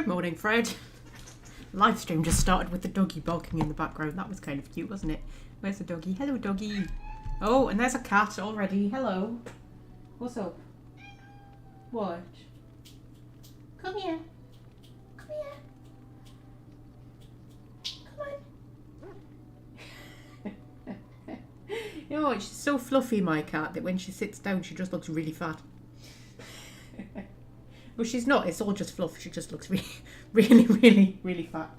Good morning, Fred. Live stream just started with the doggy barking in the background. That was kind of cute, wasn't it? Where's the doggy? Hello, doggy. Oh, and there's a cat already. Hello. What's up? What? Come here. Come here. Come on. You know what? She's so fluffy, my cat, that when she sits down, she just looks really fat. But she's not. It's all just fluff. She just looks really fat.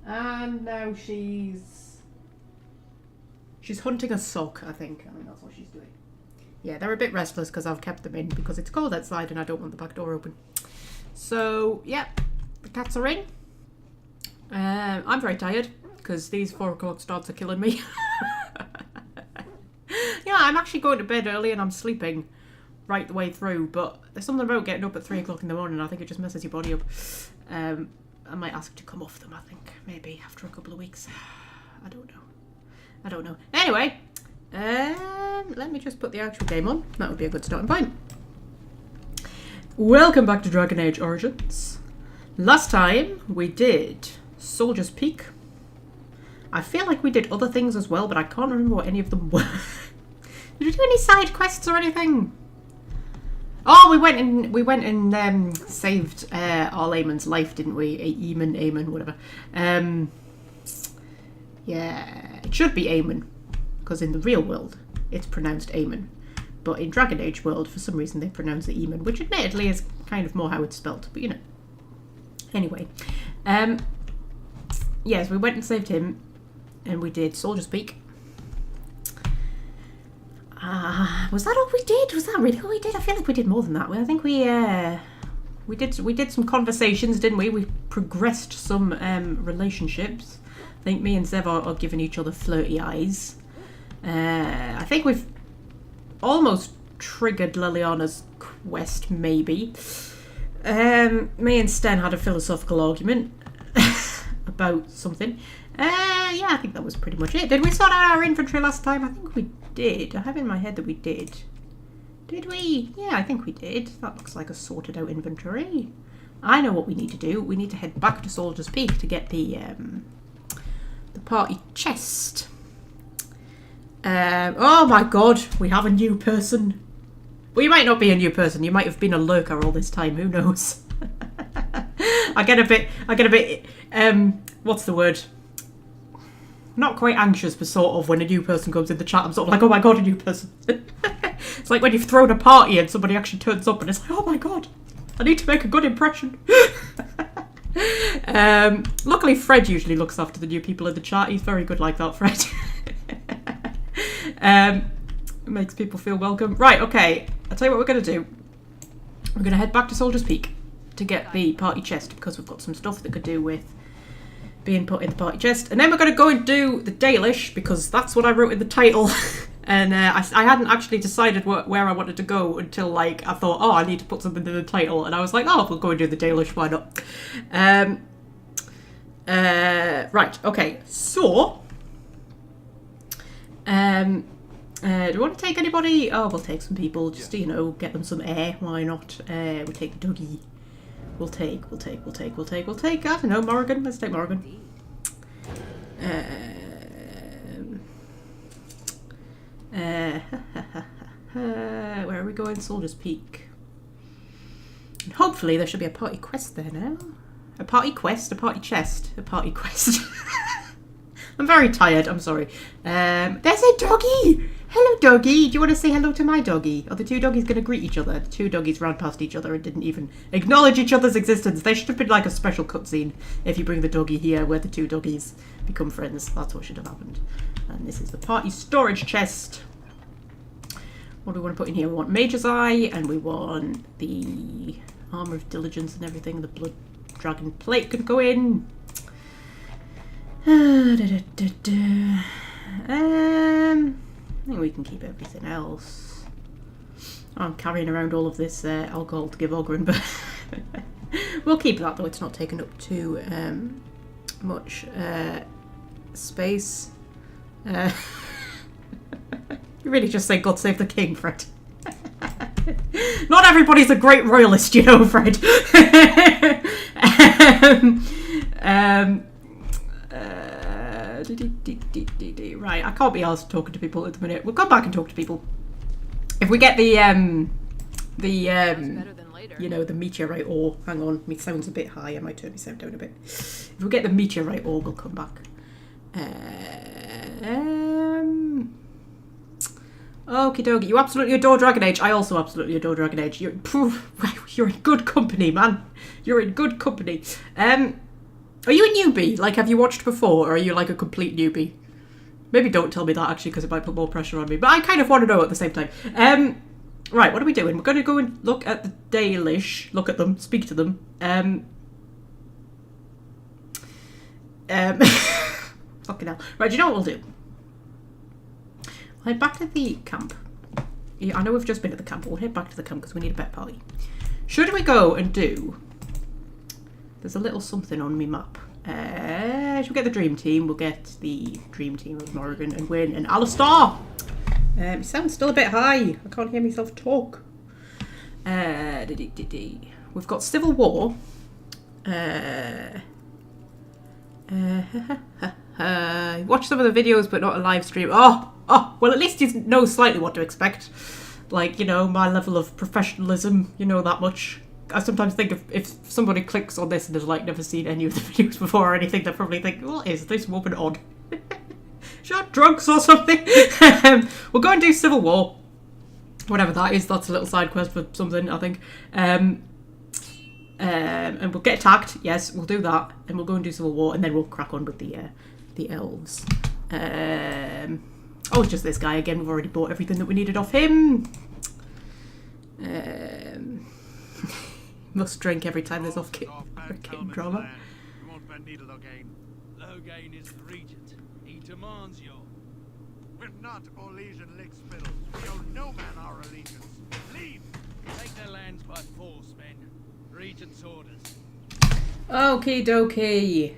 And now she's hunting a sock, I think. I mean, that's what she's doing. Yeah, they're a bit restless because I've kept them in because it's cold outside and I don't want the back door open. So, yeah, the cats are in. I'm very tired because these 4 o'clock starts are killing me. Yeah, I'm actually going to bed early and I'm sleeping right the way through, but there's something about getting up at 3 o'clock in the morning. I think it just messes your body up. I might ask to come off them, I think, maybe after a couple of weeks. I don't know. Anyway, let me just put the actual game on. That would be a good starting point. Welcome back to Dragon Age Origins. Last time we did Soldier's Peak. I feel like we did other things as well, but I can't remember what any of them were. Did we do any side quests or anything? Oh, we went and saved our Eamon's life, didn't we? Eamon, whatever. Yeah, it should be Eamon, because in the real world it's pronounced Eamon, but in Dragon Age world for some reason they pronounce it Eamon, which admittedly is kind of more how it's spelt, but you know. Anyway, yes, we went and saved him, and we did Soldier's Peak. Was that all we did? Was that really all we did? I feel like we did more than that. I think we did some conversations, didn't we? We progressed some relationships. I think me and Zev are giving each other flirty eyes. I think we've almost triggered Liliana's quest, maybe. Me and Sten had a philosophical argument about something. Yeah, I think that was pretty much it. Did we sort out our inventory last time? I think we did. I have in my head that we did. Did we? Yeah, I think we did. That looks like a sorted out inventory. I know what we need to do. We need to head back to Soldier's Peak to get the party chest. Oh my god, we have a new person. Well, you might not be a new person. You might have been a lurker all this time. Who knows? I get a bit, what's the word? Not quite anxious, but sort of when a new person comes in the chat, I'm sort of like, oh my god, a new person. It's like when you've thrown a party and somebody actually turns up and it's like, oh my god, I need to make a good impression. Luckily, Fred usually looks after the new people in the chat. He's very good like that, Fred. Makes people feel welcome. Right, okay, I'll tell you what we're going to do. We're going to head back to Soldier's Peak to get the party chest because we've got some stuff that could do with being put in the party chest, and then we're going to go and do the Dalish because that's what I wrote in the title. And I hadn't actually decided where I wanted to go until like I thought, oh, I need to put something in the title, and I was like, oh, we'll go and do the Dalish, why not? Right, okay, so do we want to take anybody? Oh, we'll take some people just to, you know, get them some air, why not? We'll take the doggy. We'll take, I don't know, Morrigan. Let's take Morrigan. Where are we going? Soldier's Peak. And hopefully there should be a party quest there now. A party quest? A party chest? A party quest. I'm very tired, I'm sorry. There's a doggy! Hello, doggy. Do you want to say hello to my doggy? Are the two doggies going to greet each other? The two doggies ran past each other and didn't even acknowledge each other's existence. There should have been like a special cutscene if you bring the doggy here where the two doggies become friends. That's what should have happened. And this is the party storage chest. What do we want to put in here? We want Mage's Eye and we want the Armour of Diligence and everything. The Blood Dragon Plate could go in. I think we can keep everything else. I'm carrying around all of this alcohol to give Ogren, but we'll keep that though. It's not taking up too much space. You really just say God save the king, Fred. Not everybody's a great royalist, you know, Fred. Right, I can't be asked talking to people at the minute. We'll come back and talk to people. If we get the you know, the meteorite ore. Hang on, my sound's a bit high. I might turn my sound down a bit. If we get the meteorite ore, we'll come back. Okie dokie. You absolutely adore Dragon Age. I also absolutely adore Dragon Age. You're in good company, man. You're in good company. Are you a newbie? Like, have you watched before, or are you like a complete newbie? Maybe don't tell me that, actually, because it might put more pressure on me. But I kind of want to know at the same time. Right, what are we doing? We're going to go and look at the Dalish. Look at them. Speak to them. Fucking hell. Right, do you know what we'll do? We'll head back to the camp. Yeah, I know we've just been at the camp, but we'll head back to the camp because we need a bet party. Should we go and do... There's a little something on me map. Should we get the dream team? We'll get the dream team of Morrigan and Wynne and Alistar. It sounds still a bit high. I can't hear myself talk. We've got Civil War. Watch some of the videos, but not a live stream. Oh, well, at least you know slightly what to expect. Like, you know, my level of professionalism, you know that much. I sometimes think if somebody clicks on this and has, like, never seen any of the videos before or anything, they'll probably think, what is this woman on? Shot drugs or something. We'll go and do Civil War. Whatever that is, that's a little side quest for something, I think. And we'll get attacked. Yes, we'll do that. And we'll go and do Civil War, and then we'll crack on with the elves. Oh, it's just this guy again. We've already bought everything that we needed off him. Must drink every time there's off-kit drama. Logain is the regent. He demands your... We're not Orlesian lake spittles. We owe no man our allegiance. Leave! Take their lands by force, men. Regent's orders. Okie dokie.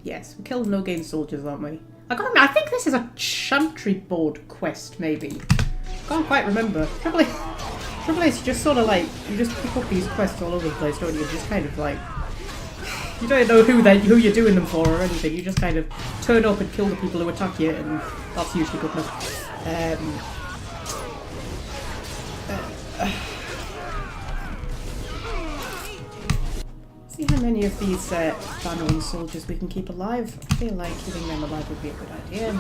Yes, we killed Logain soldiers, aren't we? I can't remember. I think this is a chantry board quest, maybe. Can't quite remember. Trouble is, you just sort of like, you just pick up these quests all over the place, don't you? Just kind of like, you don't know who you're doing them for or anything. You just kind of turn up and kill the people who attack you, and that's usually good enough. See how many of these Thanon soldiers we can keep alive. I feel like keeping them alive would be a good idea.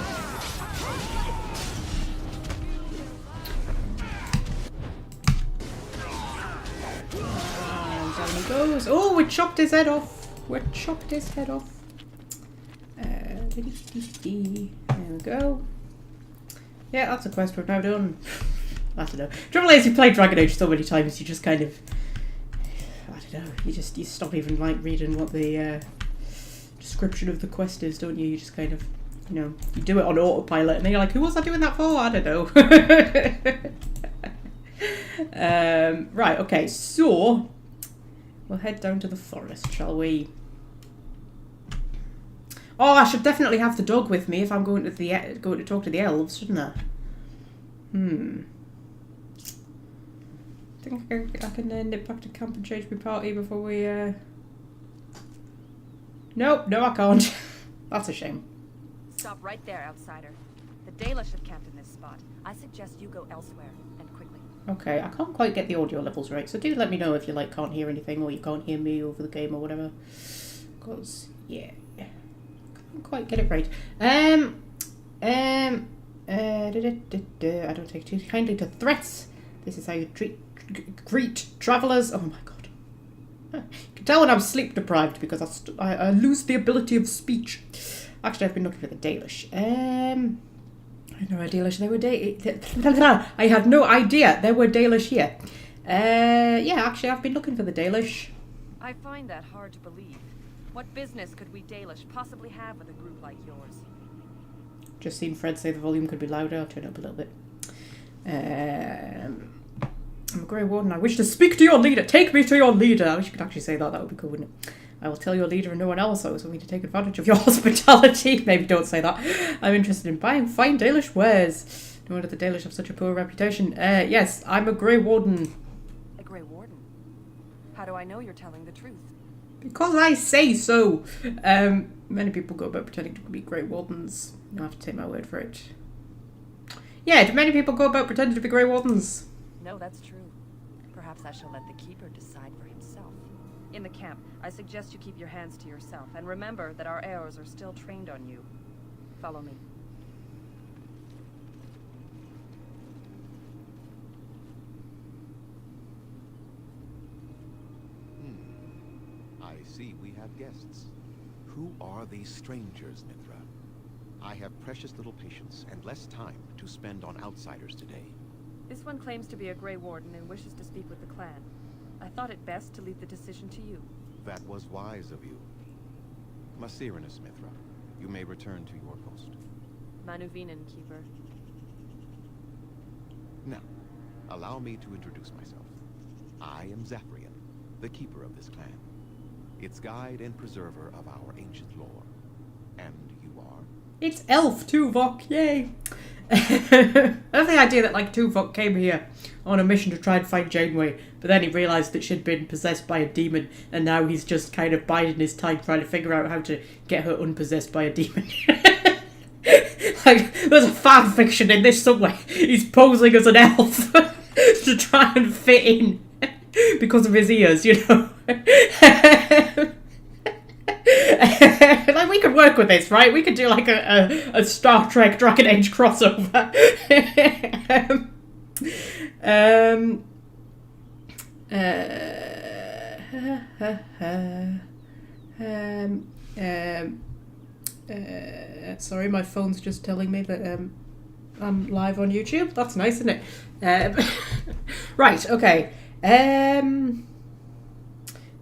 And down he goes. Oh, we chopped his head off. We chopped his head off. There we go. Yeah, that's a quest we've now done. I don't know. Trouble is, you play Dragon Age so many times, you just kind of... I don't know. You stop even like reading what the description of the quest is, don't you? You just kind of, you know, you do it on autopilot, and then you're like, who was I doing that for? I don't know. Right. Okay. So we'll head down to the forest, shall we? Oh, I should definitely have the dog with me if I'm going to talk to the elves, shouldn't I? I think I can nip back to camp and change my party before we... Nope, no I can't. That's a shame. Stop right there, outsider. The Dalish have camped in this spot. I suggest you go elsewhere, and quickly. Okay, I can't quite get the audio levels right, so do let me know if you like can't hear anything or you can't hear me over the game or whatever. Because, yeah, I can't quite get it right. I don't take too kindly to threats. This is how you greet travellers. Oh my god. You can tell when I'm sleep deprived because I lose the ability of speech. Actually, I've been looking for the Dalish. I had no idea they were I had no idea there were Dalish here. Yeah, actually, I've been looking for the Dalish. I find that hard to believe. What business could we Dalish possibly have with a group like yours? Just seen Fred say the volume could be louder. I'll turn it up a little bit. I'm a Grey Warden. I wish to speak to your leader. Take me to your leader. I wish you could actually say that. That would be cool, wouldn't it? I will tell your leader and no one else I was willing to take advantage of your hospitality. Maybe don't say that. I'm interested in buying fine Dalish wares. No wonder the Dalish have such a poor reputation. Yes, I'm a Grey Warden. A Grey Warden? How do I know you're telling the truth? Because I say so. Many people go about pretending to be Grey Wardens. You'll have to take my word for it. Yeah, do many people go about pretending to be Grey Wardens? No, that's true. Perhaps I shall let the Keeper decide for himself. In the camp, I suggest you keep your hands to yourself, and remember that our arrows are still trained on you. Follow me. I see we have guests. Who are these strangers, Mithra? I have precious little patience and less time to spend on outsiders today. This one claims to be a Grey Warden and wishes to speak with the clan. I thought it best to leave the decision to you. That was wise of you. Maserinus, Mithra, you may return to your post. Manuvinen, Keeper. Now, allow me to introduce myself. I am Zafrian, the keeper of this clan. Its guide and preserver of our ancient lore. And you are? It's Elf Tuvok, yay! I love the idea that, like, Tuvok came here on a mission to try and find Janeway, but then he realised that she'd been possessed by a demon, and now he's just kind of biding his time trying to figure out how to get her unpossessed by a demon. Like, there's a fan fiction in this somewhere. He's posing as an elf to try and fit in because of his ears, you know. Like, we could work with this, right? We could do like a Star Trek Dragon Age crossover. Sorry, my phone's just telling me that I'm live on YouTube. That's nice, isn't it? Right, okay.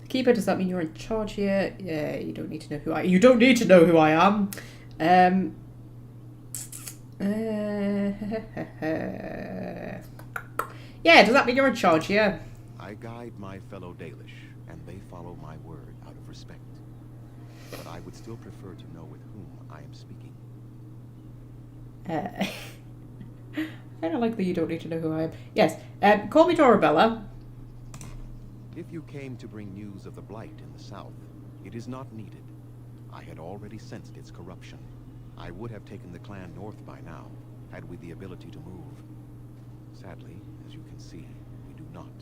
Keeper, does that mean you're in charge here? Yeah, you don't need to know who I am. Yeah, does that mean you're in charge here? I guide my fellow Dalish, and they follow my word out of respect. But I would still prefer to know with whom I am speaking. I don't like that you don't need to know who I am. Yes, call me Dorabella. If you came to bring news of the Blight in the south, it is not needed. I had already sensed its corruption. I would have taken the clan north by now, had we the ability to move. Sadly, as you can see, we do not.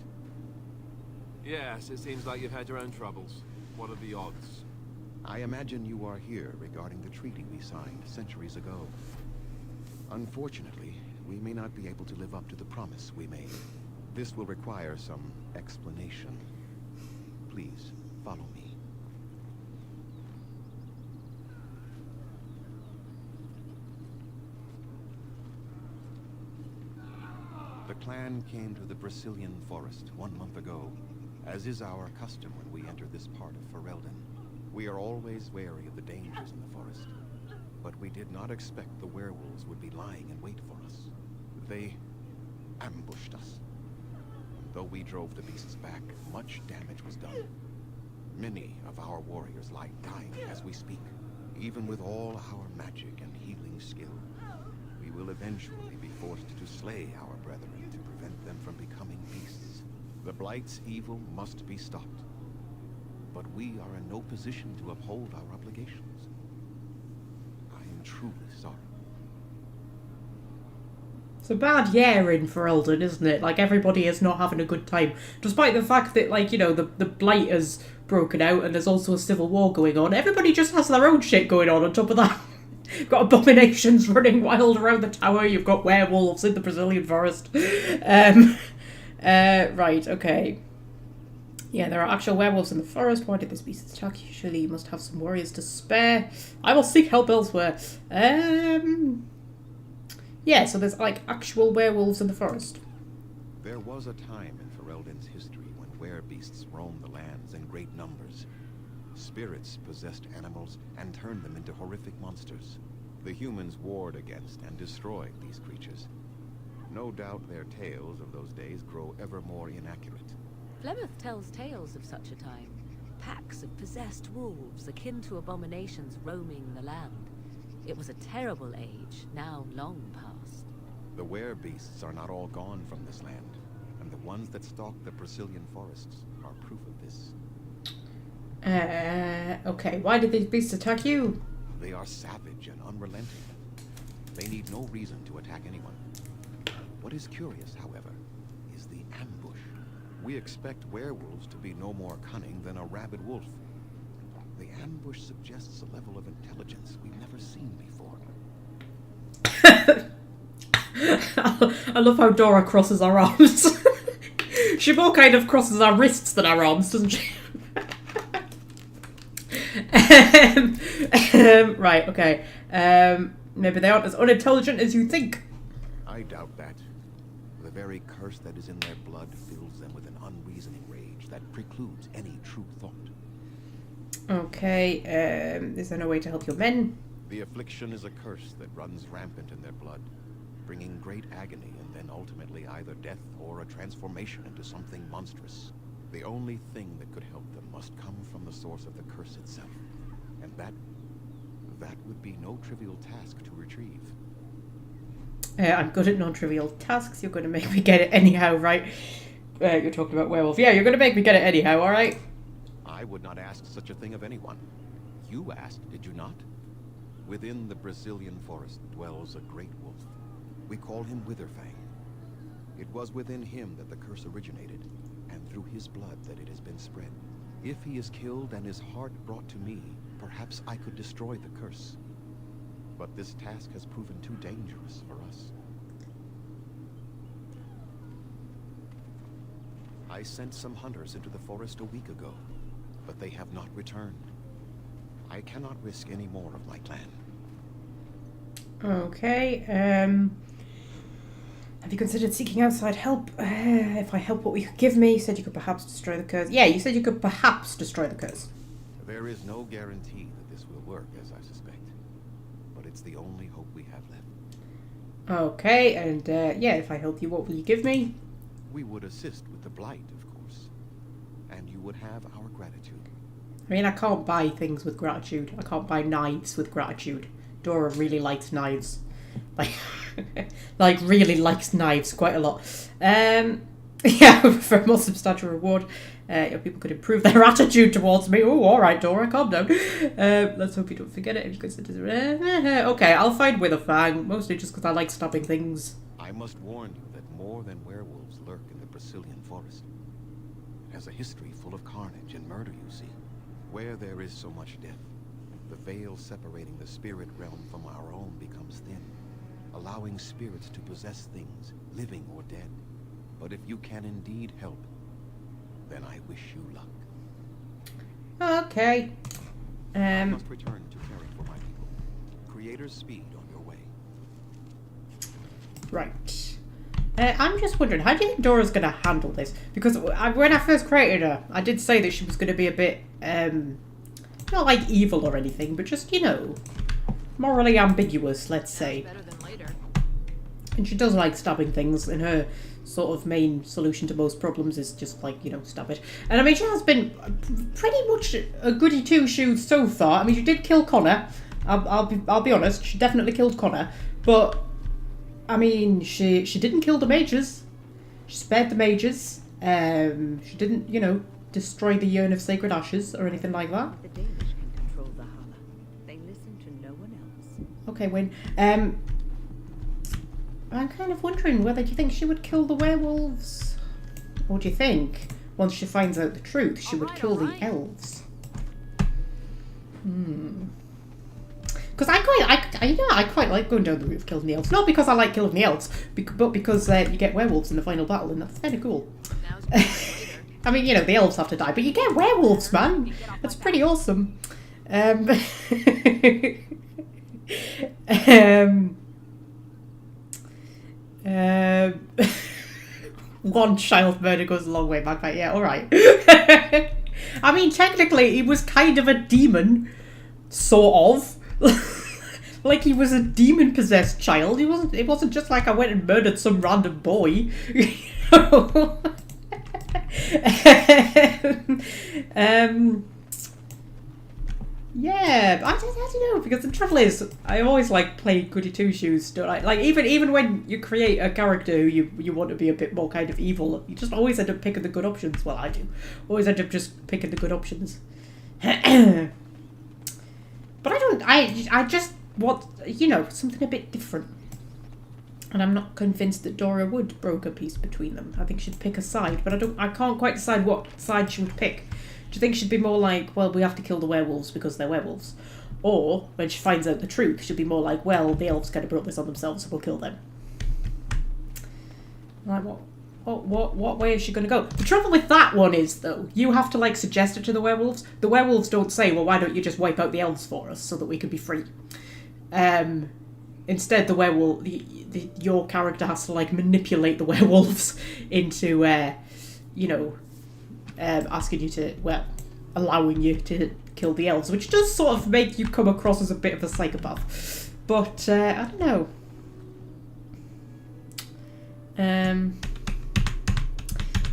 Yes, it seems like you've had your own troubles. What are the odds? I imagine you are here regarding the treaty we signed centuries ago. Unfortunately, we may not be able to live up to the promise we made. This will require some explanation. Please, follow me. The clan came to the Brazilian forest 1 month ago, as is our custom when we enter this part of Ferelden. We are always wary of the dangers in the forest, but we did not expect the werewolves would be lying in wait for us. They ambushed us. Though we drove the beasts back, much damage was done. Many of our warriors lie dying as we speak. Even with all our magic and healing skill, we will eventually be forced to slay our brethren to prevent them from becoming beasts. The Blight's evil must be stopped. But we are in no position to uphold our obligations. I am truly sorry. It's a bad year in Ferelden, isn't it? Like, everybody is not having a good time. Despite the fact that, like, you know, the Blight has broken out and there's also a civil war going on. Everybody just has their own shit going on top of that. You've got abominations running wild around the tower. You've got werewolves in the Brazilian forest. Right, okay. Yeah, there are actual werewolves in the forest. Why did this beast attack? Surely you must have some warriors to spare. I will seek help elsewhere. Yeah, so there's, like, actual werewolves in the forest. There was a time in Ferelden's history when werebeasts roamed the lands in great numbers. Spirits possessed animals and turned them into horrific monsters. The humans warred against and destroyed these creatures. No doubt their tales of those days grow ever more inaccurate. Flemeth tells tales of such a time. Packs of possessed wolves akin to abominations roaming the land. It was a terrible age, now long past. The werebeasts are not all gone from this land, and the ones that stalk the Brazilian forests are proof of this. Okay, why did these beasts attack you? They are savage and unrelenting. They need no reason to attack anyone. What is curious, however, is the ambush. We expect werewolves to be no more cunning than a rabid wolf. The ambush suggests a level of intelligence we've never seen before. I love how Dora crosses her arms. She more kind of crosses her wrists than her arms, doesn't she? Right, okay. Maybe they aren't as unintelligent as you think. I doubt that. The very curse that is in their blood fills them with an unreasoning rage that precludes any true thought. Okay, is there no way to help your men? The affliction is a curse that runs rampant in their blood, bringing great agony and then ultimately either death or a transformation into something monstrous. The only thing that could help them must come from the source of the curse itself. And that would be no trivial task to retrieve. I'm good at non-trivial tasks. You're going to make me get it anyhow, right? You're talking about werewolf. Yeah, you're going to make me get it anyhow, alright? I would not ask such a thing of anyone. You asked, did you not? Within the Brazilian forest dwells a great wolf. We call him Witherfang. It was within him that the curse originated, and through his blood that it has been spread. If he is killed and his heart brought to me, perhaps I could destroy the curse. But this task has proven too dangerous for us. I sent some hunters into the forest a week ago, but they have not returned. I cannot risk any more of my clan. Okay, have you considered seeking outside help? If I help, what will you give me? You said you could perhaps destroy the curse. Yeah, you said you could perhaps destroy the curse. There is no guarantee that this will work, as I suspect. But it's the only hope we have left. Okay, and yeah, if I help you, what will you give me? We would assist with the blight, of course. And you would have our gratitude. I mean, I can't buy things with gratitude. I can't buy knives with gratitude. Dora really likes knives. Like really likes knives quite a lot. Yeah, for a more substantial reward, people could improve their attitude towards me. Oh, all right, Dora, calm down. Let's hope you don't forget it if you consider it. Okay, I'll find Witherfang, mostly just because I like stabbing things. I must warn you that more than werewolves lurk in the Brazilian forest. It has a history full of carnage and murder, you see. Where there is so much death, the veil separating the spirit realm from our own becomes thin, allowing spirits to possess things, living or dead. But if you can indeed help, then I wish you luck. Okay. I must return to caring for my people. Creator's speed on your way. Right. I'm just wondering, how do you think Dora's going to handle this? Because when I first created her, I did say that she was going to be a bit, not like evil or anything, but just, you know, morally ambiguous, let's say. Better than later. And she does like stabbing things, and her sort of main solution to most problems is just like, you know, stab it. And I mean, she has been pretty much a goody two-shoes so far. I mean, she did kill Connor. I'll be honest, she definitely killed Connor, but I mean, she didn't kill the mages. She spared the mages. She didn't, you know, destroy the urn of sacred ashes or anything like that. The Dalish can control the Hala. They listen to no one else. Okay, Wayne. I'm kind of wondering whether do you think she would kill the werewolves, or do you think once she finds out the truth, she would kill the elves? Because I quite like going down the route of killing the elves. Not because I like killing the elves, but because you get werewolves in the final battle, and that's kind of cool. I mean, you know, the elves have to die, but you get werewolves, man. That's pretty awesome. One child murder goes a long way, Magpie. Yeah, all right. I mean, technically, he was kind of a demon, sort of. Like he was a demon-possessed child. It wasn't just like I went and murdered some random boy. Yeah, I don't know, because the trouble is, I always like play goody two shoes. Don't I? Like even when you create a character who you want to be a bit more kind of evil, you just always end up picking the good options. Well, I do. Always end up just picking the good options. But I don't. I just want, you know, something a bit different. And I'm not convinced that Dora would broker peace between them. I think she'd pick a side, but I can't quite decide what side she would pick. Do you think she'd be more like, well, we have to kill the werewolves because they're werewolves? Or, when she finds out the truth, she'll be more like, well, the elves kind of brought this on themselves, so we'll kill them. Like, what way is she going to go? The trouble with that one is, though, you have to, like, suggest it to the werewolves. The werewolves don't say, well, why don't you just wipe out the elves for us so that we can be free? Instead, the werewolf, your character has to, like, manipulate the werewolves into, you know, asking you to, well, allowing you to kill the elves, which does sort of make you come across as a bit of a psychopath. But, I don't know.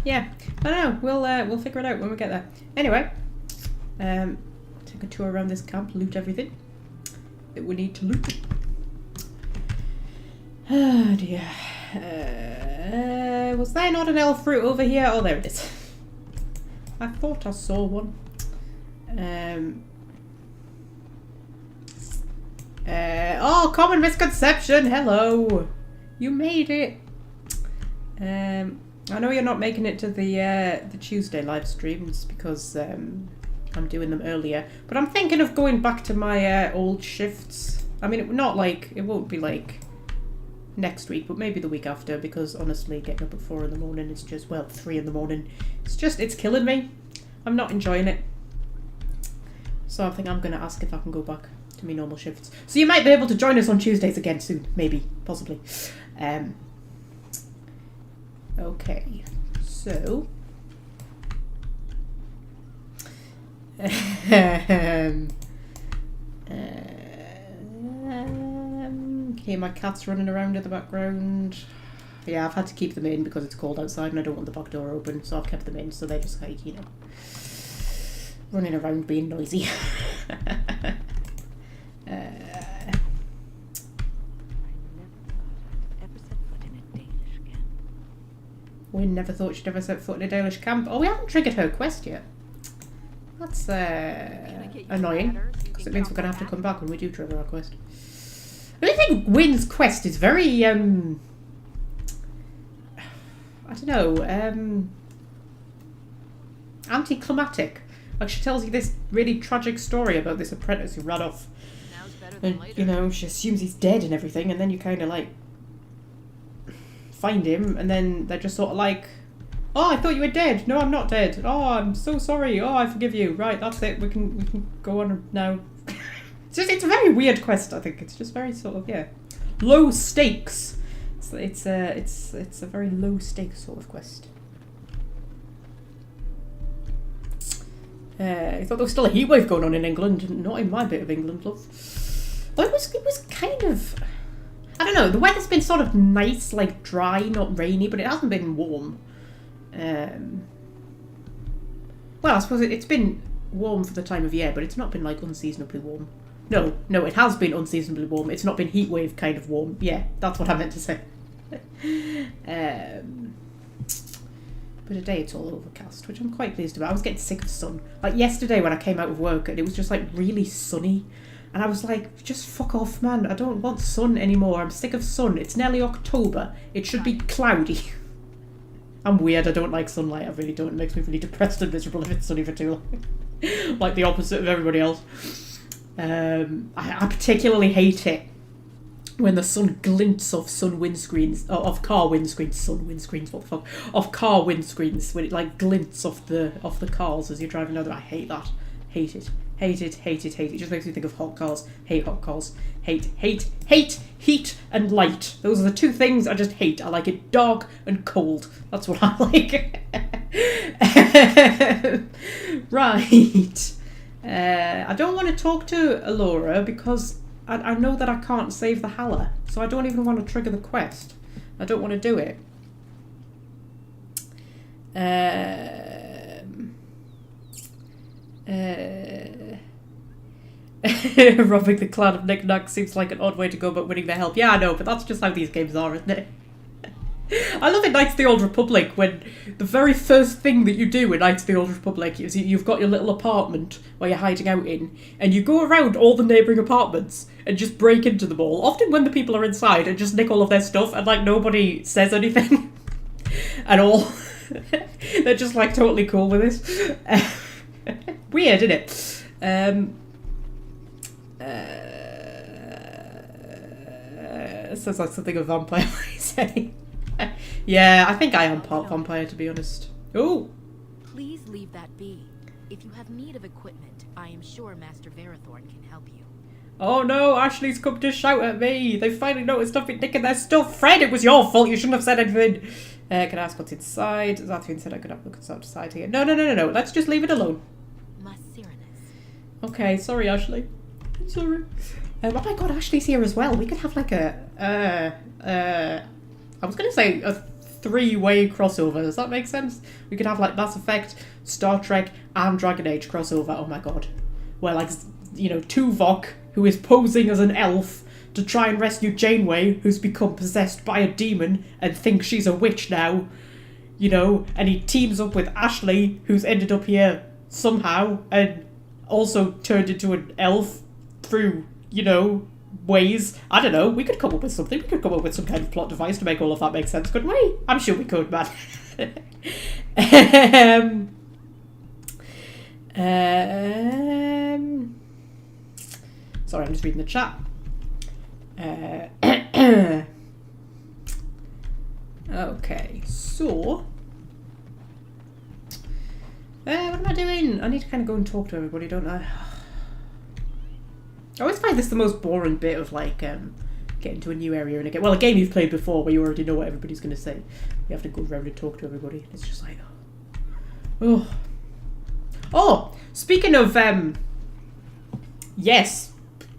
Yeah, I don't know. We'll figure it out when we get there. Anyway, take a tour around this camp, loot everything that we need to loot. Oh dear. Was there not an elf fruit over here? Oh, there it is. I thought I saw one. Oh, common misconception. Hello. You made it. I know you're not making it to the Tuesday live streams because I'm doing them earlier. But I'm thinking of going back to my old shifts. I mean, it won't be like next week, but maybe the week after, because honestly getting up at 4 in the morning is just, well, 3 in the morning, it's killing me. I'm not enjoying it. So I think I'm going to ask if I can go back to my normal shifts. So you might be able to join us on Tuesdays again soon, maybe, possibly. Okay, so okay, my cat's running around in the background. Yeah, I've had to keep them in because it's cold outside and I don't want the back door open, so I've kept them in, so they're just like, you know, running around being noisy. We never thought she'd ever set foot in a Dalish camp. Oh, we haven't triggered her quest yet. That's annoying, because it means we're going to have to come back when we do trigger our quest. I don't think Gwyn's quest is very, I don't know, anticlimactic. Like, she tells you this really tragic story about this apprentice who ran off. And, you know, she assumes he's dead and everything, and then you kind of, like, find him, and then they're just sort of like, oh, I thought you were dead. No, I'm not dead. Oh, I'm so sorry. Oh, I forgive you. Right, that's it. We can go on now. It's a very weird quest, I think. It's just very sort of, yeah, low stakes. It's a very low stakes sort of quest. I thought there was still a heatwave going on in England, not in my bit of England, love. But it was kind of, I don't know, the weather's been sort of nice, like dry, not rainy, but it hasn't been warm. Well, I suppose it's been warm for the time of year, but it's not been like unseasonably warm. No, it has been unseasonably warm. It's not been heatwave kind of warm. Yeah, that's what I meant to say. But today it's all overcast, which I'm quite pleased about. I was getting sick of sun. Like yesterday when I came out of work and it was just like really sunny. And I was like, just fuck off, man. I don't want sun anymore. I'm sick of sun. It's nearly October. It should be cloudy. I'm weird. I don't like sunlight. I really don't. It makes me really depressed and miserable if it's sunny for too long. Like the opposite of everybody else. I particularly hate it when the sun glints off car windscreens, what the fuck, off car windscreens, when it like glints off the cars as you're driving down there. I hate that. Hate it. It just makes me think of hot cars. Hate hot cars. Hate heat and light. Those are the two things I just hate. I like it dark and cold. That's what I like. Right. I don't want to talk to Alora because I know that I can't save the Halla, so I don't even want to trigger the quest. I don't want to do it. Robbing the clan of knickknacks seems like an odd way to go about winning their help. Yeah, I know, but that's just how these games are, isn't it? I love in Knights of the Old Republic when the very first thing that you do in Knights of the Old Republic is you've got your little apartment where you're hiding out in, and you go around all the neighbouring apartments and just break into them all, often when the people are inside, and just nick all of their stuff, and like nobody says anything at all. They're just like totally cool with this. Weird, isn't it? Sounds like something a vampire might say. Yeah, I think I am part vampire, to be honest. Oh! Please leave that be. If you have need of equipment, I am sure Master Verathorn can help you. Oh no, Ashley's come to shout at me. They finally noticed I've been nicking their stuff. Fred, it was your fault. You shouldn't have said anything. Can I ask what's inside? Zathian said I could have a look outside here. No. Let's just leave it alone. Okay, sorry, Ashley. I'm sorry. Oh my god, Ashley's here as well. We could have like a, I was going to say a three-way crossover. Does that make sense? We could have like Mass Effect, Star Trek, and Dragon Age crossover. Oh my god. Where like, you know, Tuvok, who is posing as an elf to try and rescue Janeway, who's become possessed by a demon and thinks she's a witch now. You know, and he teams up with Ashley, who's ended up here somehow, and also turned into an elf through, you know, ways. I don't know. We could come up with something. We could come up with some kind of plot device to make all of that make sense, couldn't we? I'm sure we could, man. Sorry, I'm just reading the chat. Okay, so... what am I doing? I need to kind of go and talk to everybody, don't I? I always find this the most boring bit of, like, getting to a new area and again. Well, a game you've played before where you already know what everybody's going to say. You have to go around and talk to everybody. It's just like... Oh. Oh! Speaking of, yes,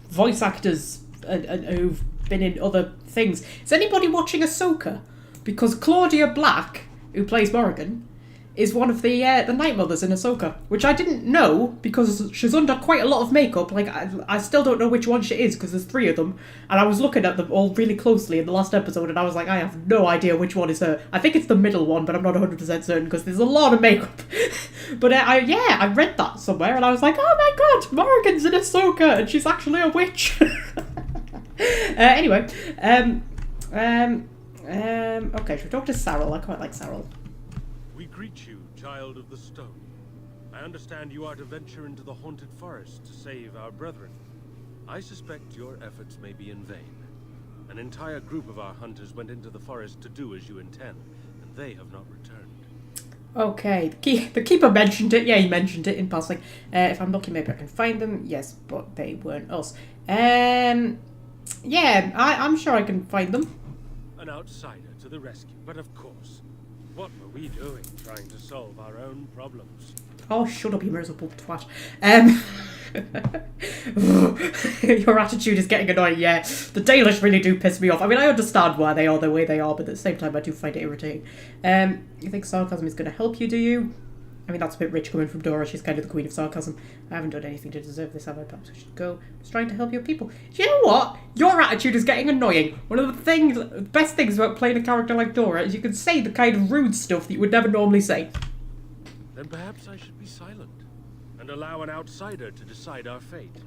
voice actors who've been in other things. Is anybody watching Ahsoka? Because Claudia Black, who plays Morrigan, is one of the Night Mothers in Ahsoka, which I didn't know because she's under quite a lot of makeup. Like, I still don't know which one she is because there's 3 of them, and I was looking at them all really closely in the last episode, and I was like, I have no idea which one is her. I think it's the middle one, but I'm not 100% certain because there's a lot of makeup. But I read that somewhere, and I was like, oh my god, Morrigan's in Ahsoka, and she's actually a witch. Anyway, okay, should we talk to Saril? I quite like Saril. We greet you, child of the stone. I understand you are to venture into the haunted forest to save our brethren. I suspect your efforts may be in vain. An entire group of our hunters went into the forest to do as you intend, and they have not returned. Okay, the keeper mentioned it. Yeah, he mentioned it in passing. If I'm lucky, maybe I can find them. Yes, but they weren't us. Yeah, I'm sure I can find them. An outsider to the rescue, but of course. What were we doing trying to solve our own problems? Oh, shut up, you miserable twat. Your attitude is getting annoying, yeah. The Dalish really do piss me off. I mean, I understand why they are the way they are, but at the same time, I do find it irritating. You think sarcasm is going to help you, do you? I mean, that's a bit rich coming from Dora. She's kind of the queen of sarcasm. I haven't done anything to deserve this, have I? Perhaps I should go. I'm just trying to help your people. Do you know what? Your attitude is getting annoying. One of the best things about playing a character like Dora is you can say the kind of rude stuff that you would never normally say. Then perhaps I should be silent and allow an outsider to decide our fate.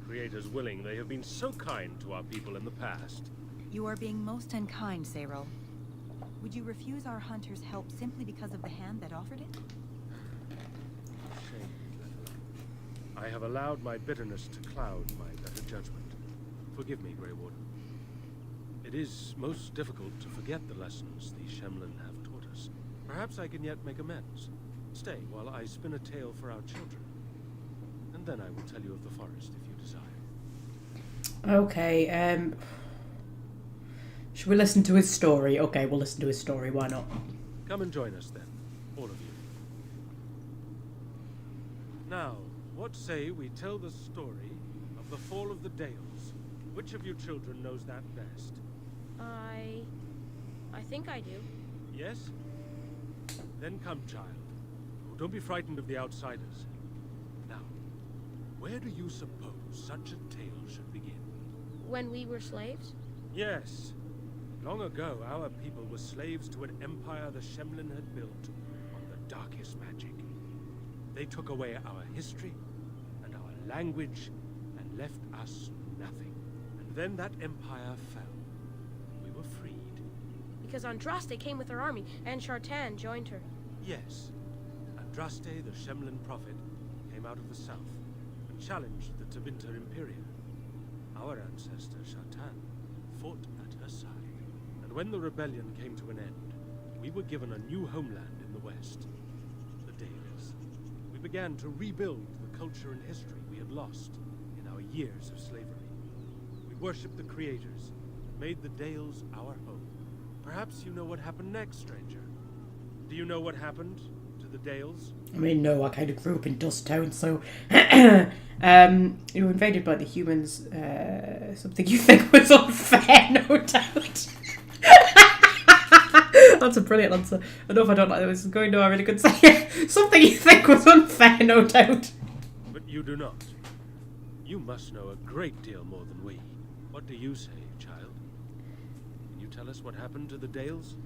Creators willing, they have been so kind to our people in the past. You are being most unkind, Saril. Would you refuse our hunters' help simply because of the hand that offered it? I have allowed my bitterness to cloud my better judgment. Forgive me, Grey Warden. It is most difficult to forget the lessons the Shemlin have taught us. Perhaps I can yet make amends. Stay while I spin a tale for our children. And then I will tell you of the forest if you desire. Okay, should we listen to his story? Okay, we'll listen to his story, why not? Come and join us then, all of you. Now, what say we tell the story of the fall of the Dales? Which of you children knows that best? I think I do. Yes? Then come, child. Oh, don't be frightened of the outsiders. Now, where do you suppose such a tale should begin. When we were slaves? Yes. Long ago, our people were slaves to an empire the Shemlin had built on the darkest magic. They took away our history and our language and left us nothing. And then that empire fell. We were freed. Because Andraste came with her army, and Shartan joined her. Yes. Andraste, the Shemlin prophet, came out of the south and challenged the Tevinter Imperia. Our ancestor, Shartan, fought at her side. And when the rebellion came to an end, we were given a new homeland in the west, the Dalish. We began to rebuild the culture and history we had lost in our years of slavery. We worshipped the creators and made the Dales our home. Perhaps you know what happened next, stranger. Do you know what happened to the Dales? I mean, no, I kind of grew up in Dust Town, so... you were invaded by the humans. Something you think was unfair, no doubt. That's a brilliant answer. I know if I don't like this is going nowhere, I really could say it. Something you think was unfair, no doubt. But you do not. You must know a great deal more than we. What do you say, child? Can you tell us what happened to the Dales?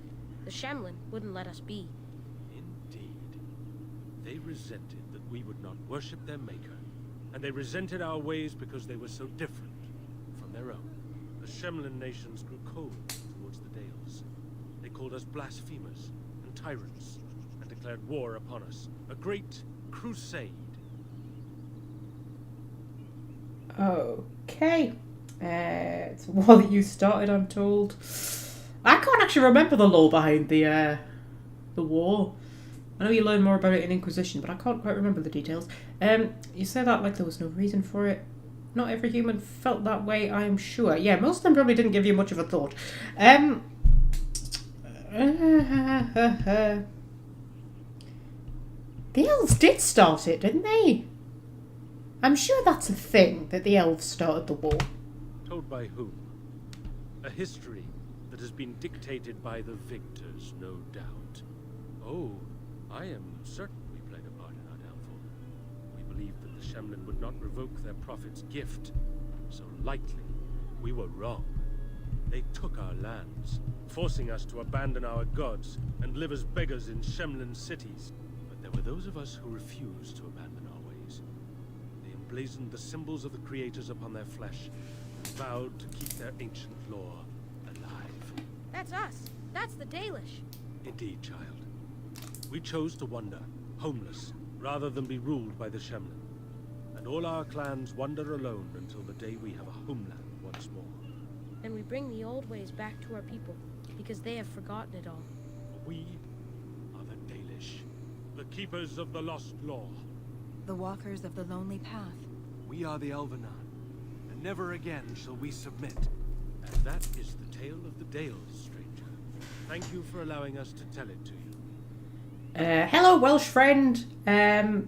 The Shemlin wouldn't let us be. Indeed. They resented that we would not worship their maker. And they resented our ways because they were so different from their own. The Shemlin nations grew cold towards the Dales. They called us blasphemers and tyrants, and declared war upon us. A great crusade. Okay. It's a war that you started, I'm told. I can't actually remember the lore behind the war. I know you learn more about it in Inquisition, but I can't quite remember the details. You say that like there was no reason for it. Not every human felt that way, I'm sure. Yeah, most of them probably didn't give you much of a thought. The elves did start it, didn't they? I'm sure that's a thing, that the elves started the war. Told by whom? A history that has been dictated by the victors, no doubt. Oh, I am certain we played a part in our downfall. We believed that the Shemlin would not revoke their prophet's gift so lightly. We were wrong. They took our lands, forcing us to abandon our gods and live as beggars in Shemlin cities. But there were those of us who refused to abandon our ways. They emblazoned the symbols of the creators upon their flesh and vowed to keep their ancient lore alive. That's us. That's the Dalish. Indeed, child. We chose to wander, homeless, rather than be ruled by the Shemlin. And all our clans wander alone until the day we have a homeland once more. And we bring the old ways back to our people, because they have forgotten it all. We are the Dalish, the keepers of the lost law. The walkers of the lonely path. We are the Elvenan, and never again shall we submit. And that is the tale of the Dales, stranger. Thank you for allowing us to tell it to you. Hello, Welsh friend. Thank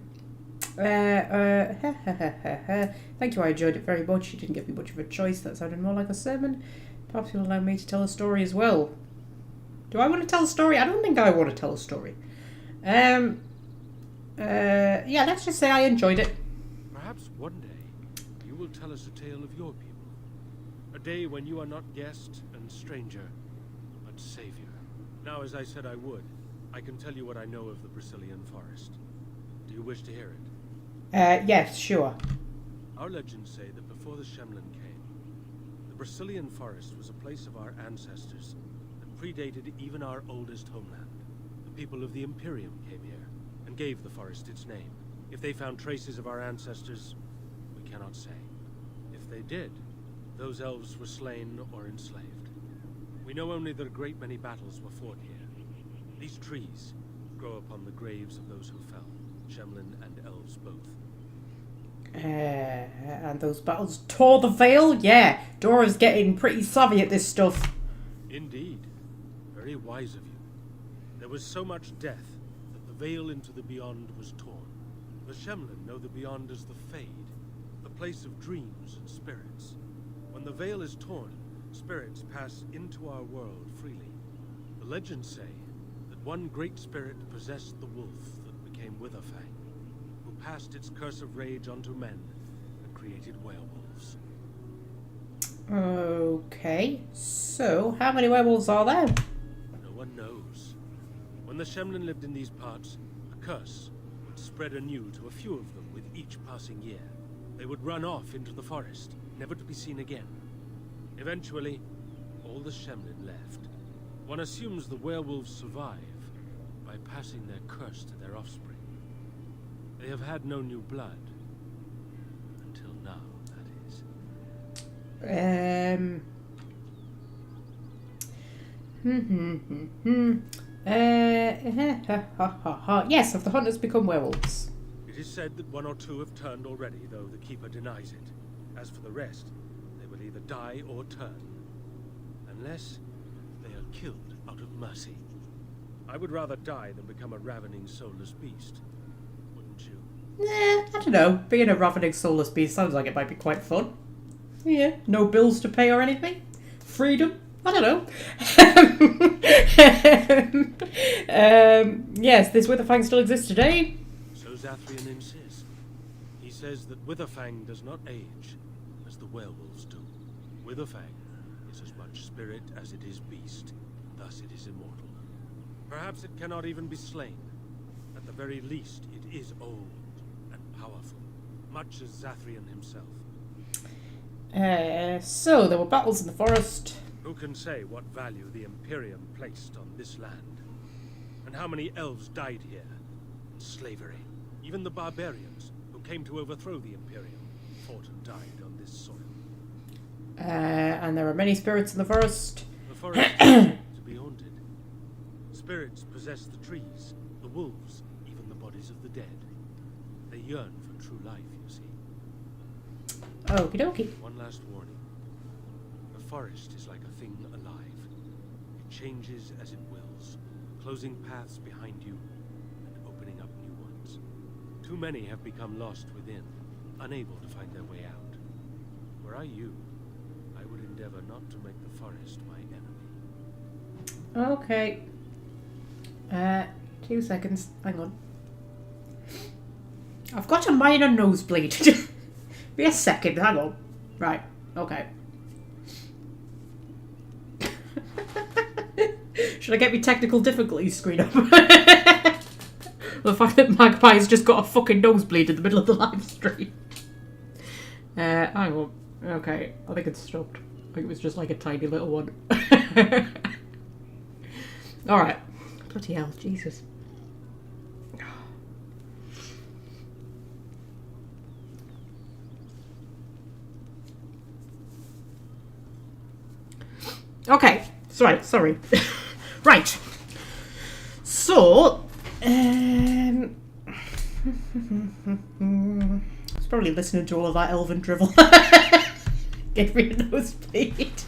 you, I enjoyed it very much. You didn't give me much of a choice. That sounded more like a sermon. Perhaps you'll allow me to tell a story as well. Do I want to tell a story? I don't think I want to tell a story. Yeah, let's just say I enjoyed it. Perhaps one day you will tell us a tale of your people. A day when you are not guest and stranger, but savior. Now, as I said I would, I can tell you what I know of the Brazilian forest. Do you wish to hear it? Yes, sure. Our legends say that before the Shemlin came, the Brazilian forest was a place of our ancestors that predated even our oldest homeland. The people of the Imperium came here and gave the forest its name. If they found traces of our ancestors, we cannot say. If they did, those elves were slain or enslaved. We know only that a great many battles were fought here. These trees grow upon the graves of those who fell, Shemlin and elves both. And those battles tore the veil? Yeah, Dora's getting pretty savvy at this stuff. Indeed. Very wise of you. There was so much death that the veil into the beyond was torn. The Shemlin know the beyond as the Fade, the place of dreams and spirits. When the veil is torn, spirits pass into our world freely. The legends say that one great spirit possessed the wolf that became Witherfang, who passed its curse of rage onto men and created werewolves. Okay, so how many werewolves are there? No one knows. When the Shemlin lived in these parts, a curse would spread anew to a few of them with each passing year. They would run off into the forest, never to be seen again. Eventually, all the Shemlin left. One assumes the werewolves survive by passing their curse to their offspring. They have had no new blood. Until now, that is. Yes, have the hunters become werewolves? It is said that one or two have turned already, though the Keeper denies it. As for the rest, they will either die or turn. Unless they are killed out of mercy. I would rather die than become a ravening, soulless beast. Wouldn't you? I don't know. Being a ravening, soulless beast sounds like it might be quite fun. Yeah, no bills to pay or anything. Freedom. I don't know. Yes, this Witherfang still exists today. So Zathrian insists. He says that Witherfang does not age as the werewolves do. Witherfang is as much spirit as it is beast. Thus it is immortal. Perhaps it cannot even be slain. At the very least, it is old and powerful, much as Zathrian himself. So there were battles in the forest. Who can say what value the Imperium placed on this land? And how many elves died here? In slavery. Even the barbarians, who came to overthrow the Imperium, fought and died on this soil. And there are many spirits in the forest. The forest is to be haunted. Spirits possess the trees, the wolves, even the bodies of the dead. They yearn for true life, you see. Okie dokie. One last warning. The forest is like a thing alive. It changes as it wills, closing paths behind you and opening up new ones. Too many have become lost within, unable to find their way out. Were I you, I would endeavor not to make the forest my enemy. Okay. 2 seconds. Hang on. I've got a minor nosebleed. Be a second. Hang on. Right. Okay. Should I get me technical difficulties screen up? The fact that Magpie's just got a fucking nosebleed in the middle of the live stream. Hang on. Okay. I think it's stopped. I think it was just like a tiny little one. Alright. Bloody hell. Jesus. Okay, sorry. Right. So, I was probably listening to all of that elven drivel. Gave me a nosebleed.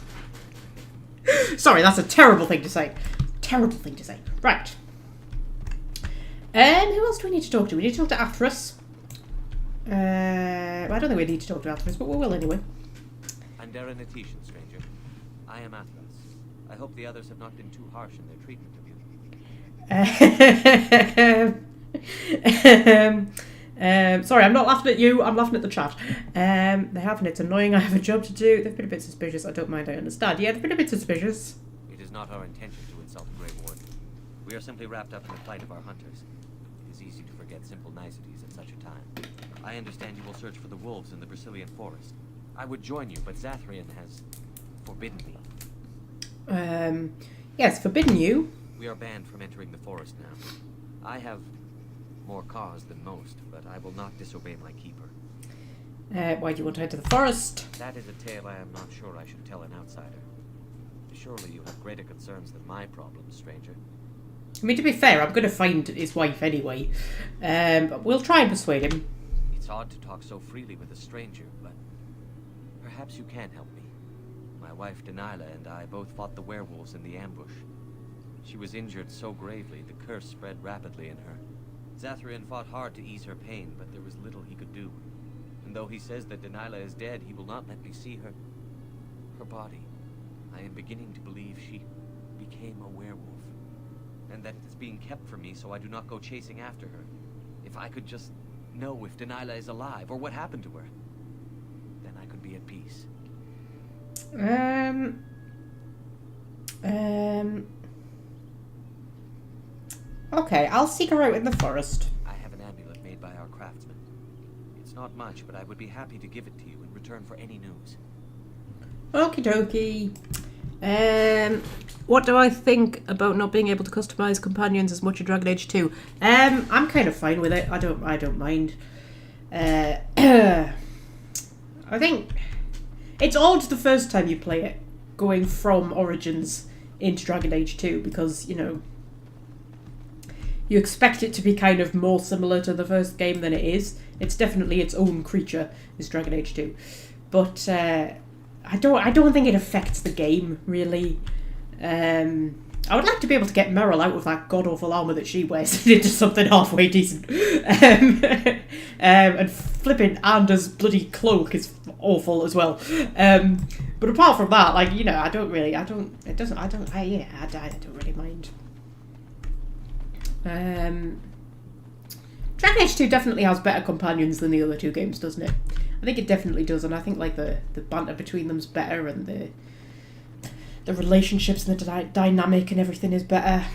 Sorry, that's a terrible thing to say. Terrible thing to say. Right. Who else do we need to talk to? We need to talk to Athras. Well, I don't think we need to talk to Athras, but we will anyway. I'm Darren Atishan, stranger. I am Athras. I hope the others have not been too harsh in their treatment of you. Sorry, I'm not laughing at you, I'm laughing at the chat. They haven't, it's annoying, I have a job to do. They've been a bit suspicious, I don't mind, I understand. Yeah, they've been a bit suspicious. It is not our intention to insult the Grey Warden. We are simply wrapped up in the plight of our hunters. It is easy to forget simple niceties at such a time. I understand you will search for the wolves in the Brazilian forest. I would join you, but Zathrian has forbidden me. Yes, forbidden you. We are banned from entering the forest now. I have more cause than most, but I will not disobey my keeper. Why do you want to enter the forest? That is a tale I am not sure I should tell an outsider. Surely you have greater concerns than my problems, stranger. I mean, to be fair, I'm going to find his wife anyway. But we'll try and persuade him. It's odd to talk so freely with a stranger, but perhaps you can help me. My wife Dalish and I both fought the werewolves in the ambush. She was injured so gravely, the curse spread rapidly in her. Zathrian fought hard to ease her pain, but there was little he could do. And though he says that Dalish is dead, he will not let me see her body. I am beginning to believe she became a werewolf, and that it is being kept from me so I do not go chasing after her. If I could just know if Dalish is alive, or what happened to her. peace. Okay, I'll seek her out in the forest. I have an amulet made by our craftsman. It's not much, but I would be happy to give it to you in return for any news. Okie dokie. What do I think about not being able to customize companions as much in Dragon Age 2? I'm kind of fine with it. I don't mind. I think it's odd the first time you play it, going from Origins into Dragon Age 2, because, you know, you expect it to be kind of more similar to the first game than it is. It's definitely its own creature, is Dragon Age 2. But I don't think it affects the game, really. I would like to be able to get Meryl out of that god-awful armour that she wears into something halfway decent. And flipping Anders' bloody cloak is awful as well. But apart from that, like, you know, I don't really mind. Dragon Age 2 definitely has better companions than the other two games, doesn't it? I think it definitely does, and I think like the banter between them's better, and the relationships and the dynamic and everything is better.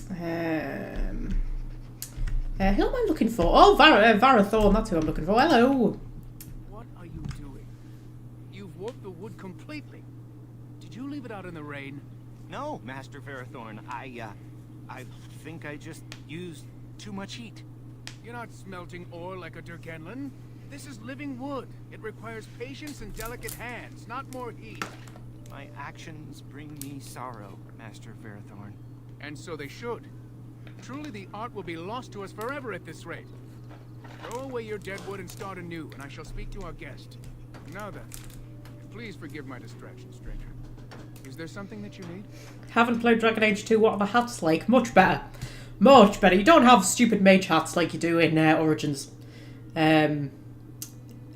Who am I looking for? Oh, Varathorn, that's who I'm looking for. Hello. What are you doing? You've warped the wood completely. Did you leave it out in the rain? No, Master Varathorn. I think I just used too much heat. You're not smelting ore like a Durgenlin. This is living wood. It requires patience and delicate hands, not more heat. My actions bring me sorrow, Master Varathorn. And so they should. Truly, the art will be lost to us forever at this rate. Throw away your dead wood and start anew, and I shall speak to our guest. Now then, please forgive my distraction, stranger. Is there something that you need? Haven't played Dragon Age 2. What are the hats like? Much better. Much better. You don't have stupid mage hats like you do in Origins.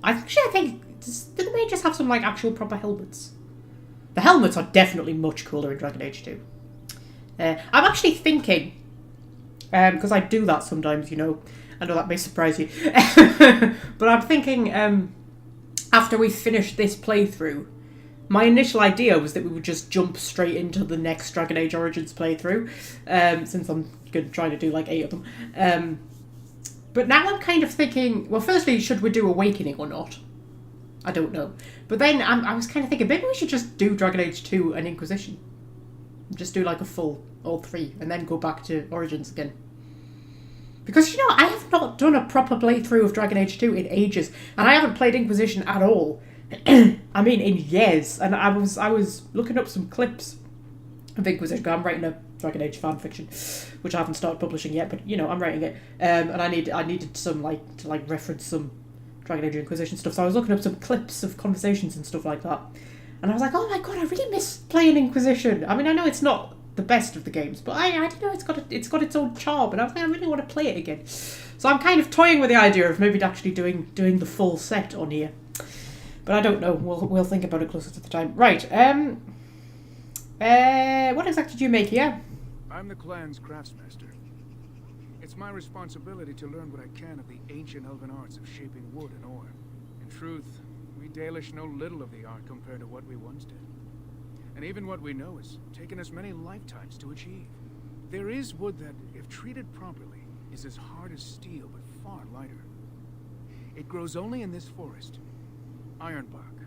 I think do the mages have some like actual proper helmets? The helmets are definitely much cooler in Dragon Age 2. I'm actually thinking, because I do that sometimes, you know. I know that may surprise you, but I'm thinking after we finish this playthrough, my initial idea was that we would just jump straight into the next Dragon Age Origins playthrough, since I'm trying to do like 8 of them. But now I'm kind of thinking, well, firstly, should we do Awakening or not? I don't know. But then I was kind of thinking, maybe we should just do Dragon Age 2 and Inquisition. Just do like a full, all 3, and then go back to Origins again. Because, you know, I have not done a proper playthrough of Dragon Age 2 in ages, and I haven't played Inquisition at all. I mean, in years. And I was looking up some clips of Inquisition. I'm writing a Dragon Age fan fiction, which I haven't started publishing yet, but you know, I'm writing it. And I needed some to reference some Dragon Age Inquisition stuff. So I was looking up some clips of conversations and stuff like that. And I was like, oh my god, I really miss playing Inquisition. I mean, I know it's not the best of the games, but I don't know, it's got its own charm, and I think I really want to play it again. So I'm kind of toying with the idea of maybe actually doing the full set on here. But I don't know. We'll think about it closer to the time. Right. What exactly do you make here? I'm the clan's craftsmaster. It's my responsibility to learn what I can of the ancient elven arts of shaping wood and ore. In truth, we Dalish know little of the art compared to what we once did. And even what we know has taken us many lifetimes to achieve. There is wood that, if treated properly, is as hard as steel but far lighter. It grows only in this forest. Ironbark.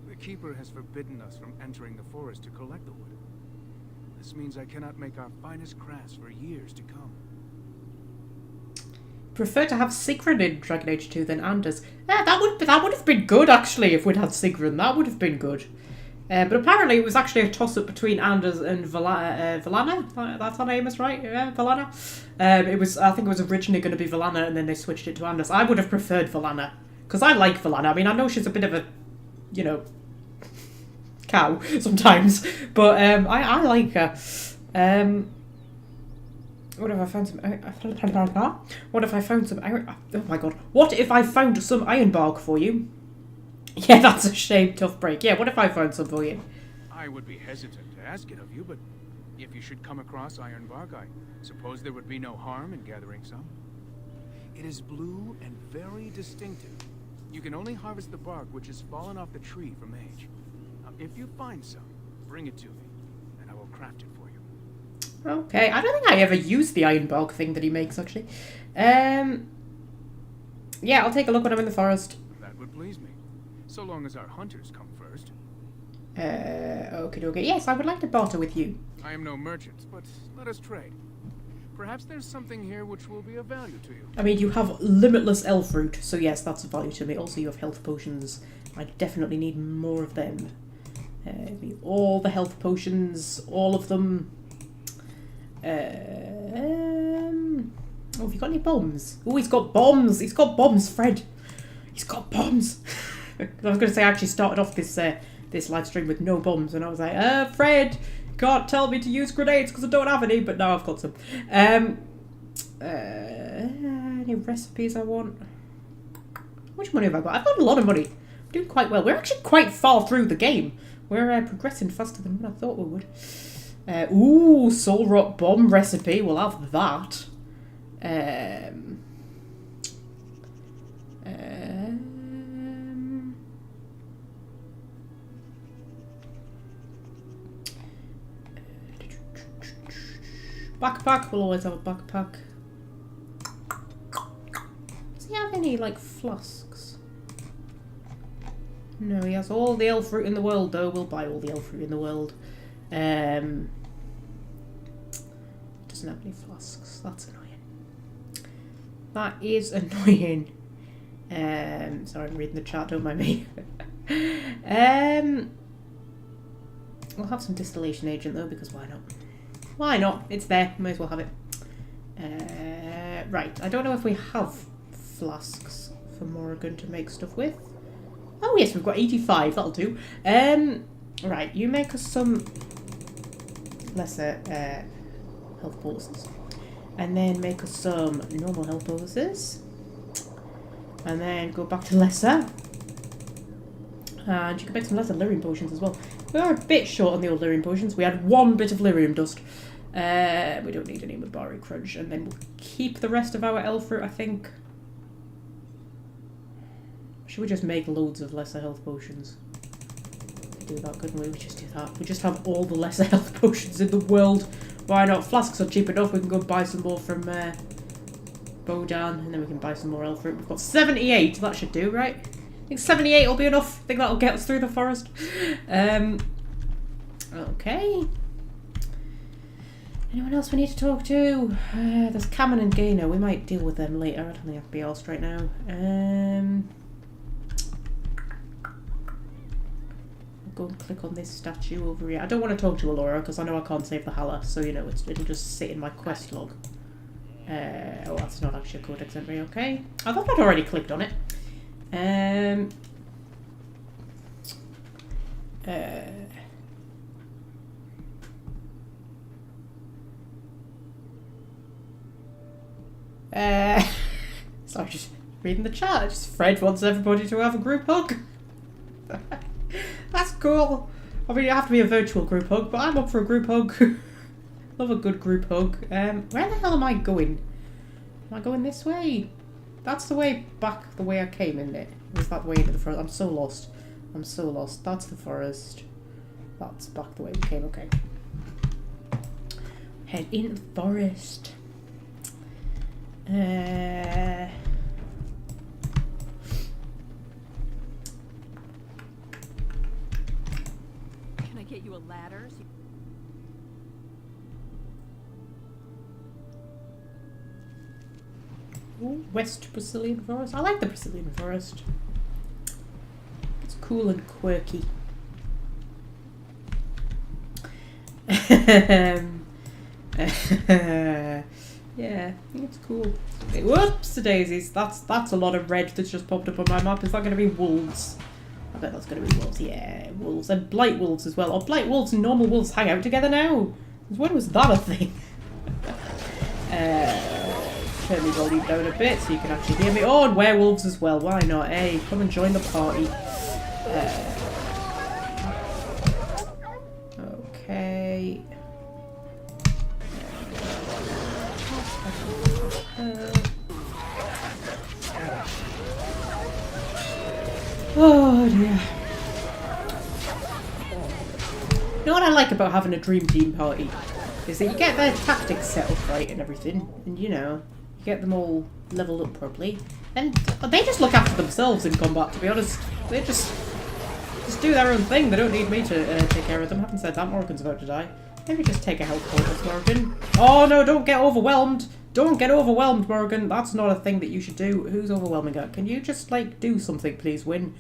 The Keeper has forbidden us from entering the forest to collect the wood. This means I cannot make our finest crafts for years to come. Prefer to have Sigrun in Dragon Age 2 than Anders. Yeah, that would have been good, actually, if we'd had Sigrun. That would have been good. But apparently it was actually a toss-up between Anders and Valana. That's her name, is right? Yeah, Valana. I think it was originally going to be Valana, and then they switched it to Anders. I would have preferred Valana. Because I like Valana. I mean, I know she's a bit of a, you know, cow sometimes, but I like her. What if I found some? What if I found some iron? Oh my god! What if I found some ironbark for you? Yeah, that's a shame. Tough break. Yeah, what if I found some for you? I would be hesitant to ask it of you, but if you should come across ironbark, I suppose there would be no harm in gathering some. It is blue and very distinctive. You can only harvest the bark which has fallen off the tree from age. Now, if you find some, bring it to me, and I will craft it for you. Okay, I don't think I ever used the iron bark thing that he makes, actually. Yeah, I'll take a look when I'm in the forest. That would please me, so long as our hunters come first. Okay. Yes, I would like to barter with you. I am no merchant, but let us trade. Perhaps there's something here which will be of value to you. I mean, you have limitless elf fruit, so yes, that's of value to me. Also, you have health potions. I definitely need more of them. All the health potions, all of them. Oh, have you got any bombs? Oh, he's got bombs! He's got bombs, Fred! He's got bombs! I was going to say, I actually started off this live stream with no bombs, and I was like, Fred! Can't tell me to use grenades because I don't have any, but now I've got some. Any recipes I want? How much money have I got? I've got a lot of money. I'm doing quite well. We're actually quite far through the game. We're progressing faster than what I thought we would. Ooh, Soul Rock Bomb recipe. We'll have that. Backpack. We'll always have a backpack. Does he have any, like, flasks? No, he has all the elf fruit in the world, though. We'll buy all the elf fruit in the world. Doesn't have any flasks. That's annoying. That is annoying. Sorry, I'm reading the chat, don't mind me. We'll have some distillation agent, though, because why not? Why not? It's there. May as well have it. Right. I don't know if we have flasks for Morrigan to make stuff with. Oh, yes, we've got 85. That'll do. Right. You make us some lesser health boluses. And then make us some normal health boluses. And then go back to lesser. And you can make some lesser lyrium potions as well. We are a bit short on the old lyrium potions. We had one bit of lyrium dust. We don't need any Mabari Crunch. And then we'll keep the rest of our elf fruit, I think. Should we just make loads of lesser health potions? We could do that, couldn't we? We just do that. We just have all the lesser health potions in the world. Why not? Flasks are cheap enough. We can go buy some more from Bodan. And then we can buy some more elf fruit. We've got 78. That should do, right? I think 78 will be enough. I think that'll get us through the forest. Okay. Anyone else we need to talk to? There's Cameron and Gaynor. We might deal with them later. I don't think I can be asked right now. I'll go and click on this statue over here. I don't want to talk to Alora because I know I can't save the Hala, so you know it'll just sit in my quest log. Oh, that's not actually a codex entry. Okay. I thought I'd already clicked on it. Sorry, just reading the chat. Just Fred wants everybody to have a group hug. That's cool. I mean, you have to be a virtual group hug, but I'm up for a group hug. Love a good group hug. Where the hell am I going? Am I going this way? That's the way back, the way I came, isn't it? Or is that the way into the forest? I'm so lost. I'm so lost. That's the forest. That's back the way we came. Okay. Head into the forest. Can I get you a ladder? Ooh, West Brazilian Forest. I like the Brazilian Forest. It's cool and quirky. Yeah, it's cool. Whoops, daisies. That's a lot of red that's just popped up on my map. Is that going to be wolves? I bet that's going to be wolves. Yeah, wolves. And blight wolves as well. Oh, blight wolves and normal wolves hang out together now. When was that a thing? Turn the volume down a bit so you can actually hear me. Oh, and werewolves as well. Why not? Hey, come and join the party. Okay. Oh dear. You know what I like about having a dream team party? Is that you get their tactics set up right and everything, and you know, you get them all leveled up properly, and they just look after themselves in combat, to be honest. They just do their own thing. They don't need me to take care of them. Having said that, Morgan's about to die. Maybe just take a health potion, Morgan. Oh no, don't get overwhelmed! Don't get overwhelmed, Morgan. That's not a thing that you should do. Who's overwhelming her? Can you just, like, do something, please, Win?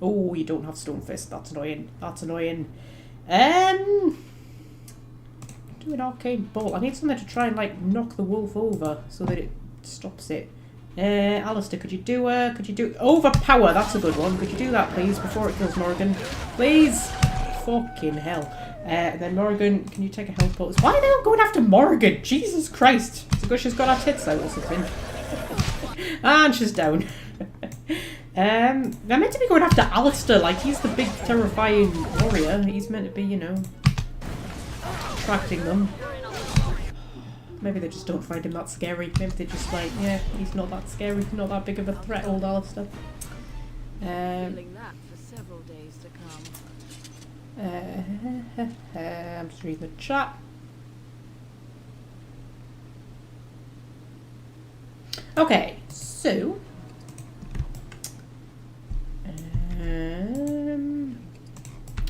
Oh, you don't have Stone Fist. That's annoying. That's annoying. Do an Arcane Bolt. I need something to try and, like, knock the wolf over so that it stops it. Alistair, could you do Overpower? That's a good one. Could you do that, please, before it kills Morgan? Please? Fucking hell. And then Morgan, can you take a health potion? Why are they all going after Morgan? Jesus Christ. It's because she's got her tits out or something. And she's down. They're meant to be going after Alistair, like he's the big terrifying warrior. He's meant to be, you know, attracting them. Maybe they just don't find him that scary. Maybe they're just like, yeah, he's not that scary, not that big of a threat, old Alistair. Feeling that for several days to come. I'm just reading the chat. Okay, so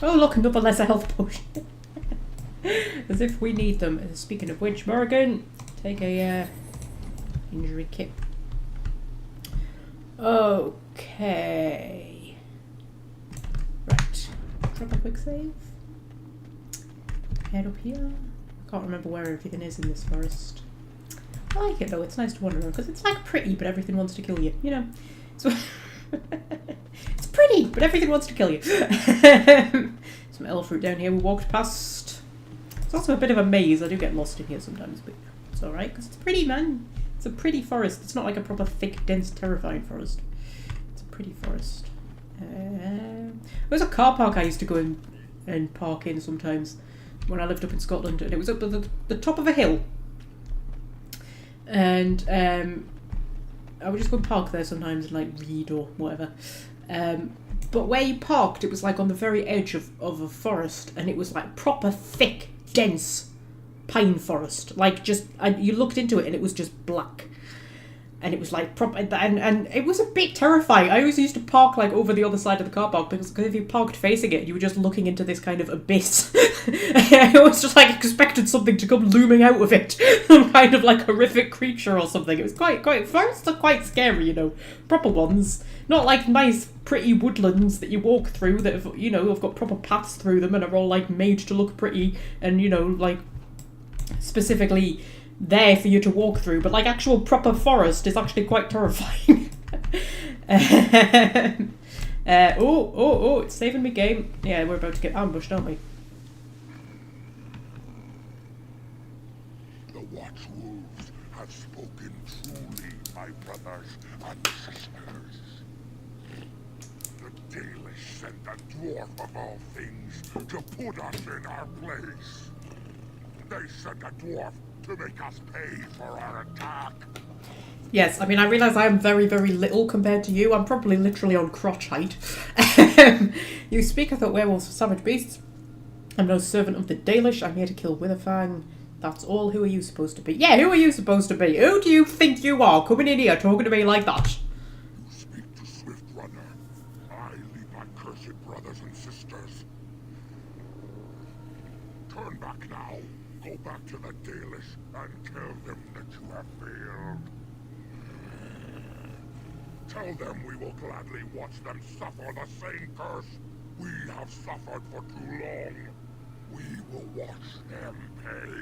oh look, another lesser health potion. As if we need them. Speaking of which, Morgan, take a injury kit. Okay. Right. Drop a quick save. Head up here. I can't remember where everything is in this forest. I like it though, it's nice to wander around because it's like pretty but everything wants to kill you, you know. So it's pretty but everything wants to kill you. Some elf fruit down here we walked past. It's also a bit of a maze. I do get lost in here sometimes, but it's alright because it's pretty, man. It's a pretty forest. It's not like a proper thick, dense, terrifying forest. It's a pretty forest. There's a car park I used to go in and park in sometimes when I lived up in Scotland, and it was up at the top of a hill. And I would just go and park there sometimes and like read or whatever. But where you parked, it was like on the very edge of a forest, and it was like proper thick, dense pine forest. Like just, you looked into it and it was just black. And it was like proper, and it was a bit terrifying. I always used to park like over the other side of the car park because if you parked facing it, you were just looking into this kind of abyss. I was just like expected something to come looming out of it, some kind of like horrific creature or something. It was quite forests are quite scary, you know, proper ones, not like nice pretty woodlands that you walk through that have, you know, have got proper paths through them and are all like made to look pretty and, you know, like specifically there for you to walk through, but like actual proper forest is actually quite terrifying. Oh, it's saving me game. Yeah, we're about to get ambushed, aren't we? The Watchwolves have spoken truly, my brothers and sisters. The Dalish sent the Dwarf of all things to put us in our place. They sent a Dwarf to make us pay for our attack. Yes, I mean, I realise I am very, very little compared to you. I'm probably literally on crotch height. You speak, I thought werewolves were savage beasts. I'm no servant of the Dalish. I'm here to kill Witherfang. That's all. Who are you supposed to be? Yeah, who are you supposed to be? Who do you think you are coming in here talking to me like that? You speak to Swift Runner. I lead my cursed brothers and sisters. Turn back now. Go back to the Dalish and tell them that you have failed. Tell them we will gladly watch them suffer the same curse we have suffered for too long. We will watch them pay.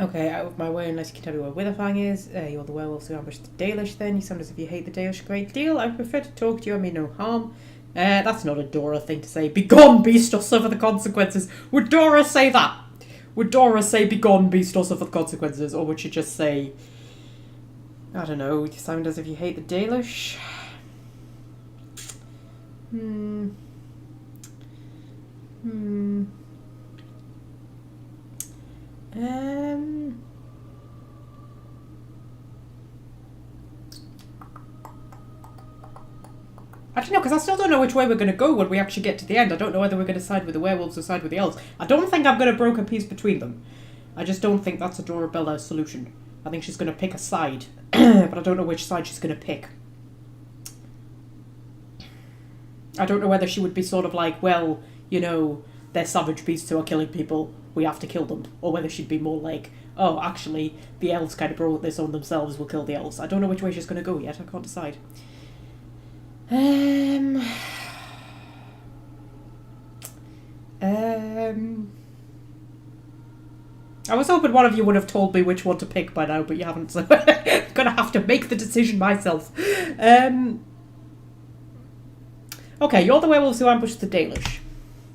Okay, out of my way unless you can tell me where Witherfang is. You're the werewolves who ambushed the Dalish then. You sound as if you hate the Dalish a great deal. I prefer to talk to you, I mean no harm. That's not a Dora thing to say. Begone, beast, or suffer the consequences. Would Dora say that? Would Dora say, begone, beast, or suffer the consequences? Or would she just say, I don't know, you sound as if you hate the Dalish? Actually, no, because I still don't know which way we're going to go when we actually get to the end. I don't know whether we're going to side with the werewolves or side with the elves. I don't think I'm going to broker peace between them. I just don't think that's a Dorabella solution. I think she's going to pick a side, but I don't know which side she's going to pick. I don't know whether she would be sort of like, well, you know, they're savage beasts who are killing people, we have to kill them. Or whether she'd be more like, oh, actually, the elves kind of brought this on themselves, we'll kill the elves. I don't know which way she's going to go yet, I can't decide. I was hoping one of you would have told me which one to pick by now, but you haven't, so I'm going to have to make the decision myself. Okay, you're the werewolves who ambushed the Dalish.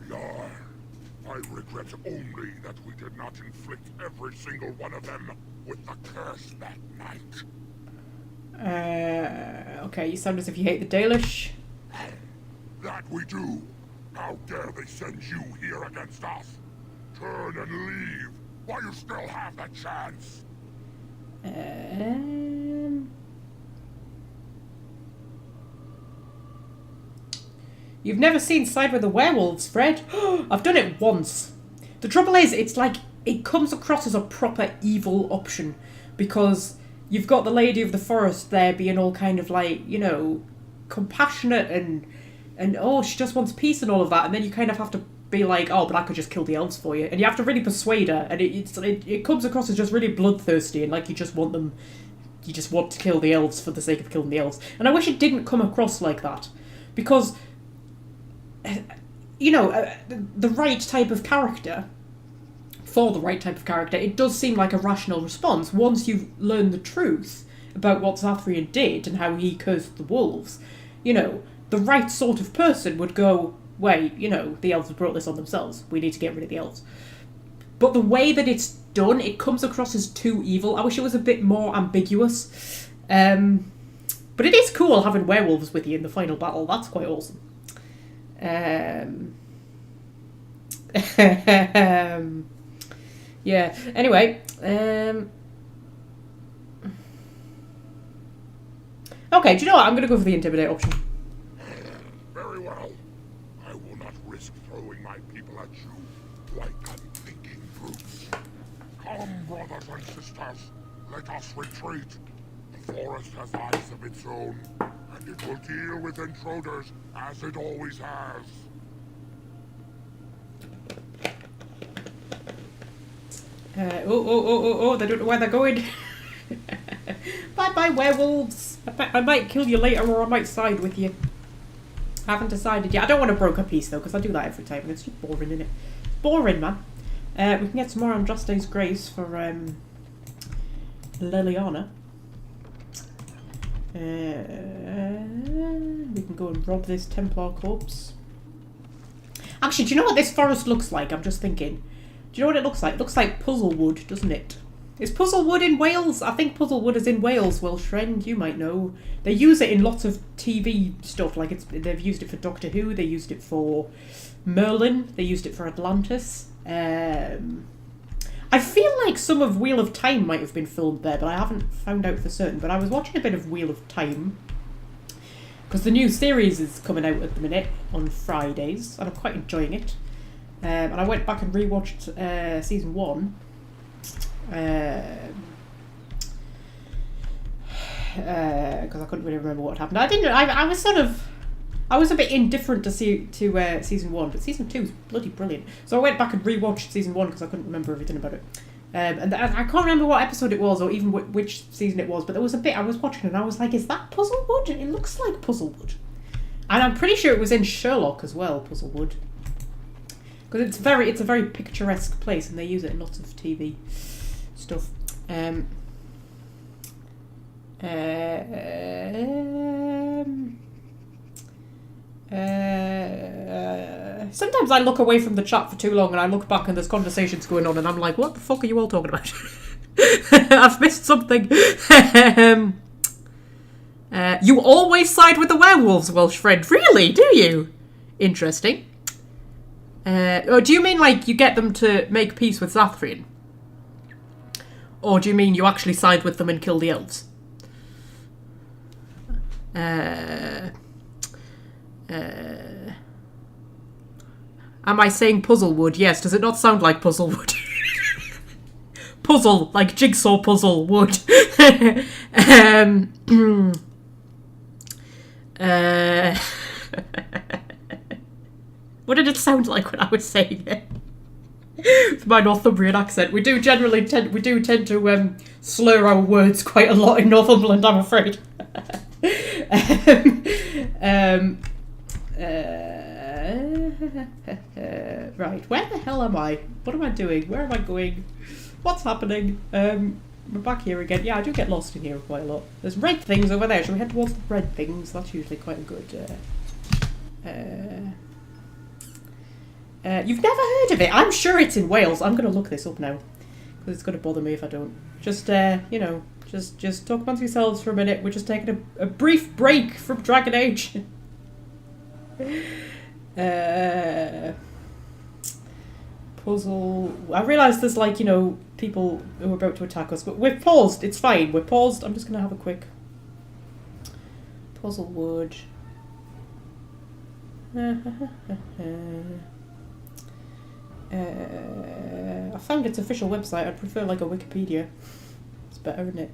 Yar, I regret only that we did not inflict every single one of them with the curse that night. Okay, you sound as if you hate the Dalish. That we do. How dare they send you here against us? Turn and leave, while you still have the chance. You've never seen Side with the Werewolves, Fred? I've done it once. The trouble is, it's like, it comes across as a proper evil option, because you've got the Lady of the Forest there being all kind of like, you know, compassionate and oh, she just wants peace and all of that, and then you kind of have to be like, oh, but I could just kill the elves for you, and you have to really persuade her, and it comes across as just really bloodthirsty, and like you just want to kill the elves for the sake of killing the elves. And I wish it didn't come across like that, because, you know, the right type of character, for the right type of character, it does seem like a rational response once you've learned the truth about what Zathrian did and how he cursed the wolves. You know, the right sort of person would go, wait, you know, the elves have brought this on themselves. We need to get rid of the elves. But the way that it's done, it comes across as too evil. I wish it was a bit more ambiguous. But it is cool having werewolves with you in the final battle. That's quite awesome. Yeah, anyway. Okay, do you know what? I'm going to go for the intimidate option. Very well. I will not risk throwing my people at you like unthinking brutes. Come, brothers and sisters. Let us retreat. The forest has eyes of its own, and it will deal with intruders as it always has. They don't know where they're going. Bye-bye, werewolves. I might kill you later, or I might side with you. I haven't decided yet. I don't want to broker peace, though, because I do that every time, and it's just boring, isn't it? Boring, man. We can get some more Andraste's Grace for Liliana. We can go and rob this Templar corpse. Actually, do you know what this forest looks like? I'm just thinking. Do you know what it looks like? It looks like Puzzlewood, doesn't it? Is Puzzlewood in Wales? I think Puzzlewood is in Wales, Welsh friend. You might know. They use it in lots of TV stuff. Like they've used it for Doctor Who. They used it for Merlin. They used it for Atlantis. I feel like some of Wheel of Time might have been filmed there, but I haven't found out for certain. But I was watching a bit of Wheel of Time, because the new series is coming out at the minute on Fridays, and I'm quite enjoying it. And I went back and rewatched season 1. Because I couldn't really remember what happened. I was a bit indifferent to season 1, but season 2 is bloody brilliant. So I went back and rewatched season 1 because I couldn't remember everything about it. And I can't remember what episode it was or even which season it was, but there was a bit I was watching and I was like, is that Puzzlewood? It looks like Puzzlewood. And I'm pretty sure it was in Sherlock as well, Puzzlewood. Because it's a very picturesque place and they use it in lots of TV stuff. Sometimes I look away from the chat for too long and I look back and there's conversations going on and I'm like, what the fuck are you all talking about? I've missed something. You always side with the werewolves, Welsh friend. Really? Do you? Interesting. Or do you mean like you get them to make peace with Zathrian? Or do you mean you actually side with them and kill the elves? Am I saying puzzlewood? Yes. Does it not sound like puzzlewood? Puzzle, like jigsaw puzzle wood. What did it sound like when I was saying it? With my Northumbrian accent, we do tend to slur our words quite a lot in Northumberland, I'm afraid. Right, where the hell am I? What am I doing? Where am I going? What's happening? We're back here again. Yeah, I do get lost in here quite a lot. There's red things over there. Shall we head towards the red things? That's usually quite a good... you've never heard of it? I'm sure it's in Wales. I'm going to look this up now. Because it's going to bother me if I don't. Just, you know, just talk amongst yourselves for a minute. We're just taking a brief break from Dragon Age. Puzzle. I realise there's, like, you know, people who are about to attack us, but we've paused. It's fine. We're paused. I'm just going to have a quick puzzle wood. I found its official website. I'd prefer like a Wikipedia. It's better, isn't it?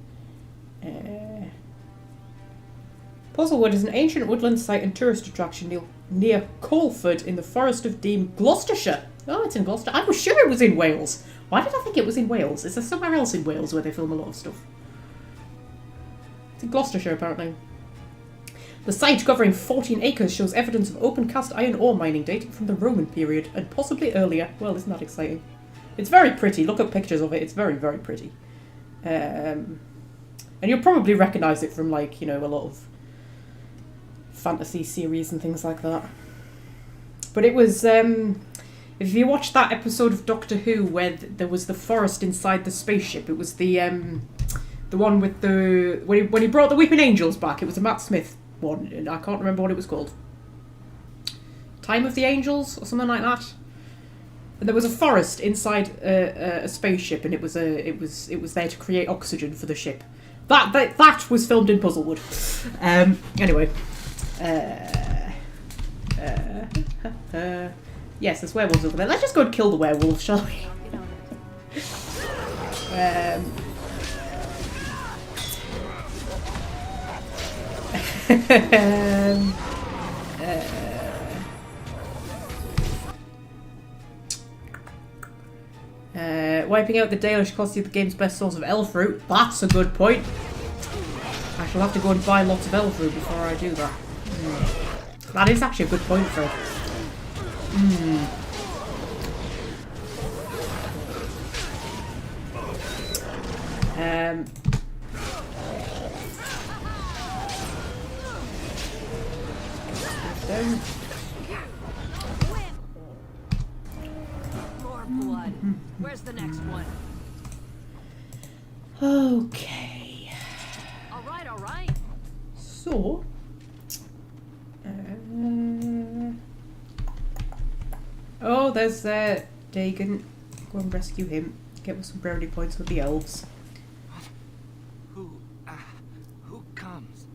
Puzzlewood is an ancient woodland site and tourist attraction near Coleford in the Forest of Dean, Gloucestershire. Oh, it's in Gloucester. I was sure it was in Wales. Why did I think it was in Wales? Is there somewhere else in Wales where they film a lot of stuff? It's in Gloucestershire, apparently. The site, covering 14 acres, shows evidence of open cast iron ore mining dating from the Roman period, and possibly earlier. Well, isn't that exciting? It's very pretty. Look at pictures of it. It's very, very pretty. And you'll probably recognise it from, like, you know, a lot of fantasy series and things like that. But it was, if you watched that episode of Doctor Who where there was the forest inside the spaceship, it was the one with the... When he brought the Weeping Angels back, it was a Matt Smith one, and I can't remember what it was called. Time of the Angels or something like that. And there was a forest inside a spaceship, and it was there to create oxygen for the ship. That was filmed in Puzzlewood. Anyway, yes, there's werewolves over there. Let's just go and kill the werewolves, shall we? Wiping out the Dalish costs you the game's best source of elf fruit. That's a good point. I shall have to go and buy lots of elf fruit before I do that. That is actually a good point, Fred. More blood. Where's the next one? Okay. All right. So, oh, there's Dagon. Go and rescue him. Get us some brownie points with the elves. Who comes?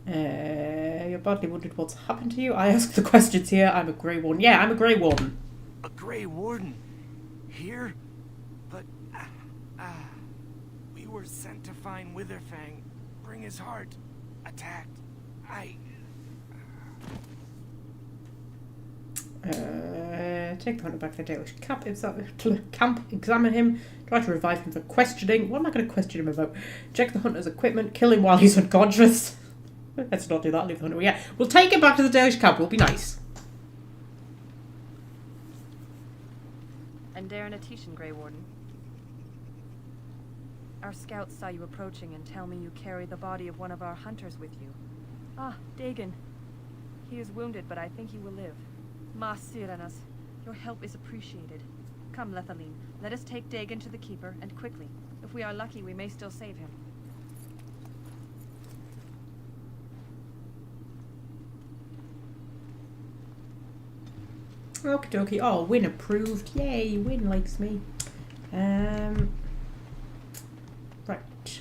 You're badly wondered what's happened to you. I ask the questions here. I'm a Grey Warden. Yeah, I'm a Grey Warden. A Grey Warden? Here? But, we were sent to find Witherfang, bring his heart, attacked. Take the hunter back to the Dalish camp, examine him, try to revive him for questioning. What am I going to question him about? Check the hunter's equipment, kill him while he's unconscious. Let's not do that, leave the hunter. Yeah, we'll take him back to the Dalish camp, it'll be nice. And Darren Atishan, Grey Warden. Our scouts saw you approaching and tell me you carry the body of one of our hunters with you. Ah, Dagon. He is wounded, but I think he will live. Ma Sirenas, your help is appreciated. Come, Lethaline, let us take Dagon to the Keeper, and quickly. If we are lucky, we may still save him. Okie dokie. Oh, Win approved. Yay, Win likes me. Right.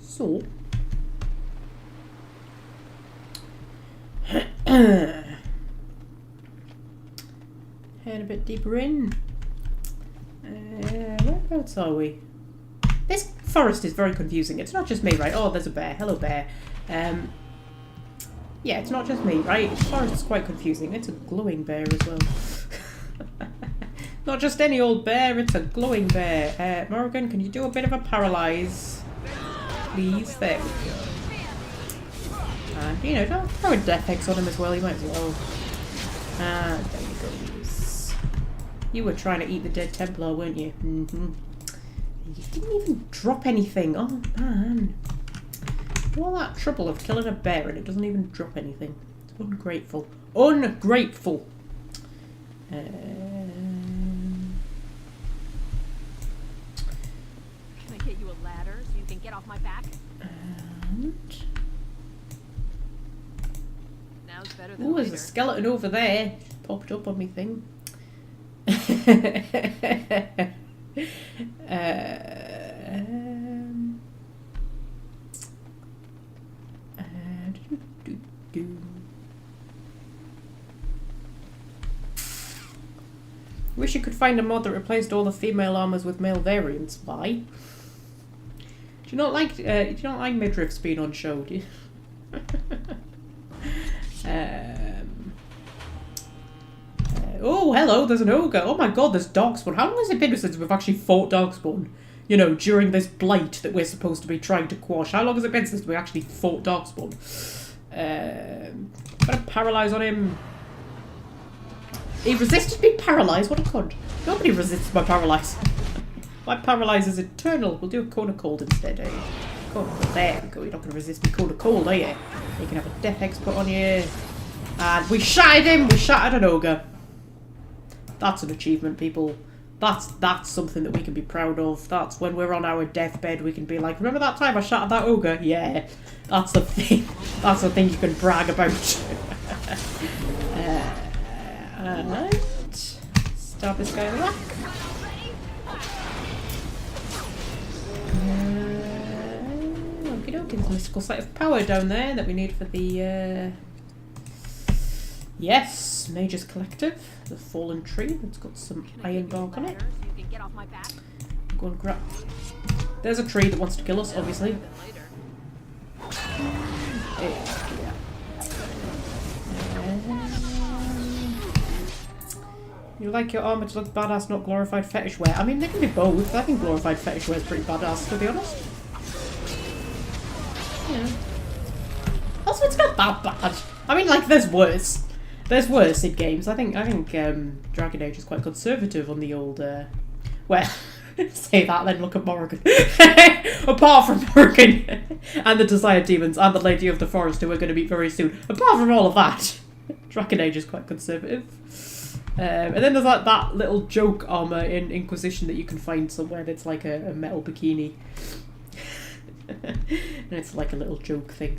So, Head a bit deeper in. Whereabouts are we? This forest is very confusing. It's not just me, right? Oh, there's a bear. Hello, bear. Yeah, it's not just me, right? The forest is quite confusing. It's a glowing bear as well. Not just any old bear, it's a glowing bear. Morrigan, can you do a bit of a paralyze? Please? There we go. And, you know, don't throw a death hex on him as well, you might as well. And there you go. You were trying to eat the dead Templar, weren't you? Mm-hmm. You didn't even drop anything. Oh, man. All that trouble of killing a bear and it doesn't even drop anything. It's ungrateful. Ungrateful! Can I get you a ladder so you can get off my back? And... Now's better than ooh, there's later. a skeleton over there. Popped up on me thing. Wish you could find a mod that replaced all the female armors with male variants. Why? Do you not like midriffs being on show? Do you? Oh, hello, there's an ogre. Oh my god, there's Darkspawn. How long has it been since we've actually fought Darkspawn? You know, during this blight that we're supposed to be trying to quash. How long has it been since we actually fought Darkspawn? Gonna paralyze on him. He resisted being paralysed? What a cunt. Nobody resists my paralyze. My paralyze is eternal. We'll do a cone of cold instead, eh? Cone of cold. There we go. You're not going to resist me cone of cold, are you? You can have a death hex put on you. And we shattered him! We shattered an ogre. That's an achievement, people. That's something that we can be proud of. That's when we're on our deathbed, we can be like, remember that time I shattered that ogre? Yeah. That's the thing. That's the thing you can brag about. And stab this guy in the back. Okie dokie, there's a mystical site of power down there that we need for the yes, Mage's Collective, the fallen tree that's got some iron bark on it. Go and grab. There's a tree that wants to kill us, obviously. You like your armour to look badass, not glorified fetish wear. I mean, they can be both. I think glorified fetish wear is pretty badass, to be honest. Yeah. Also, it's not that bad. I mean, like, there's worse. There's worse in games. I think Dragon Age is quite conservative on the old, well, say that, then look at Morrigan. Apart from Morrigan and the Desired Demons and the Lady of the Forest, who we're going to meet very soon. Apart from all of that, Dragon Age is quite conservative. And then there's like that little joke armor in Inquisition that you can find somewhere that's like a metal bikini. And it's like a little joke thing.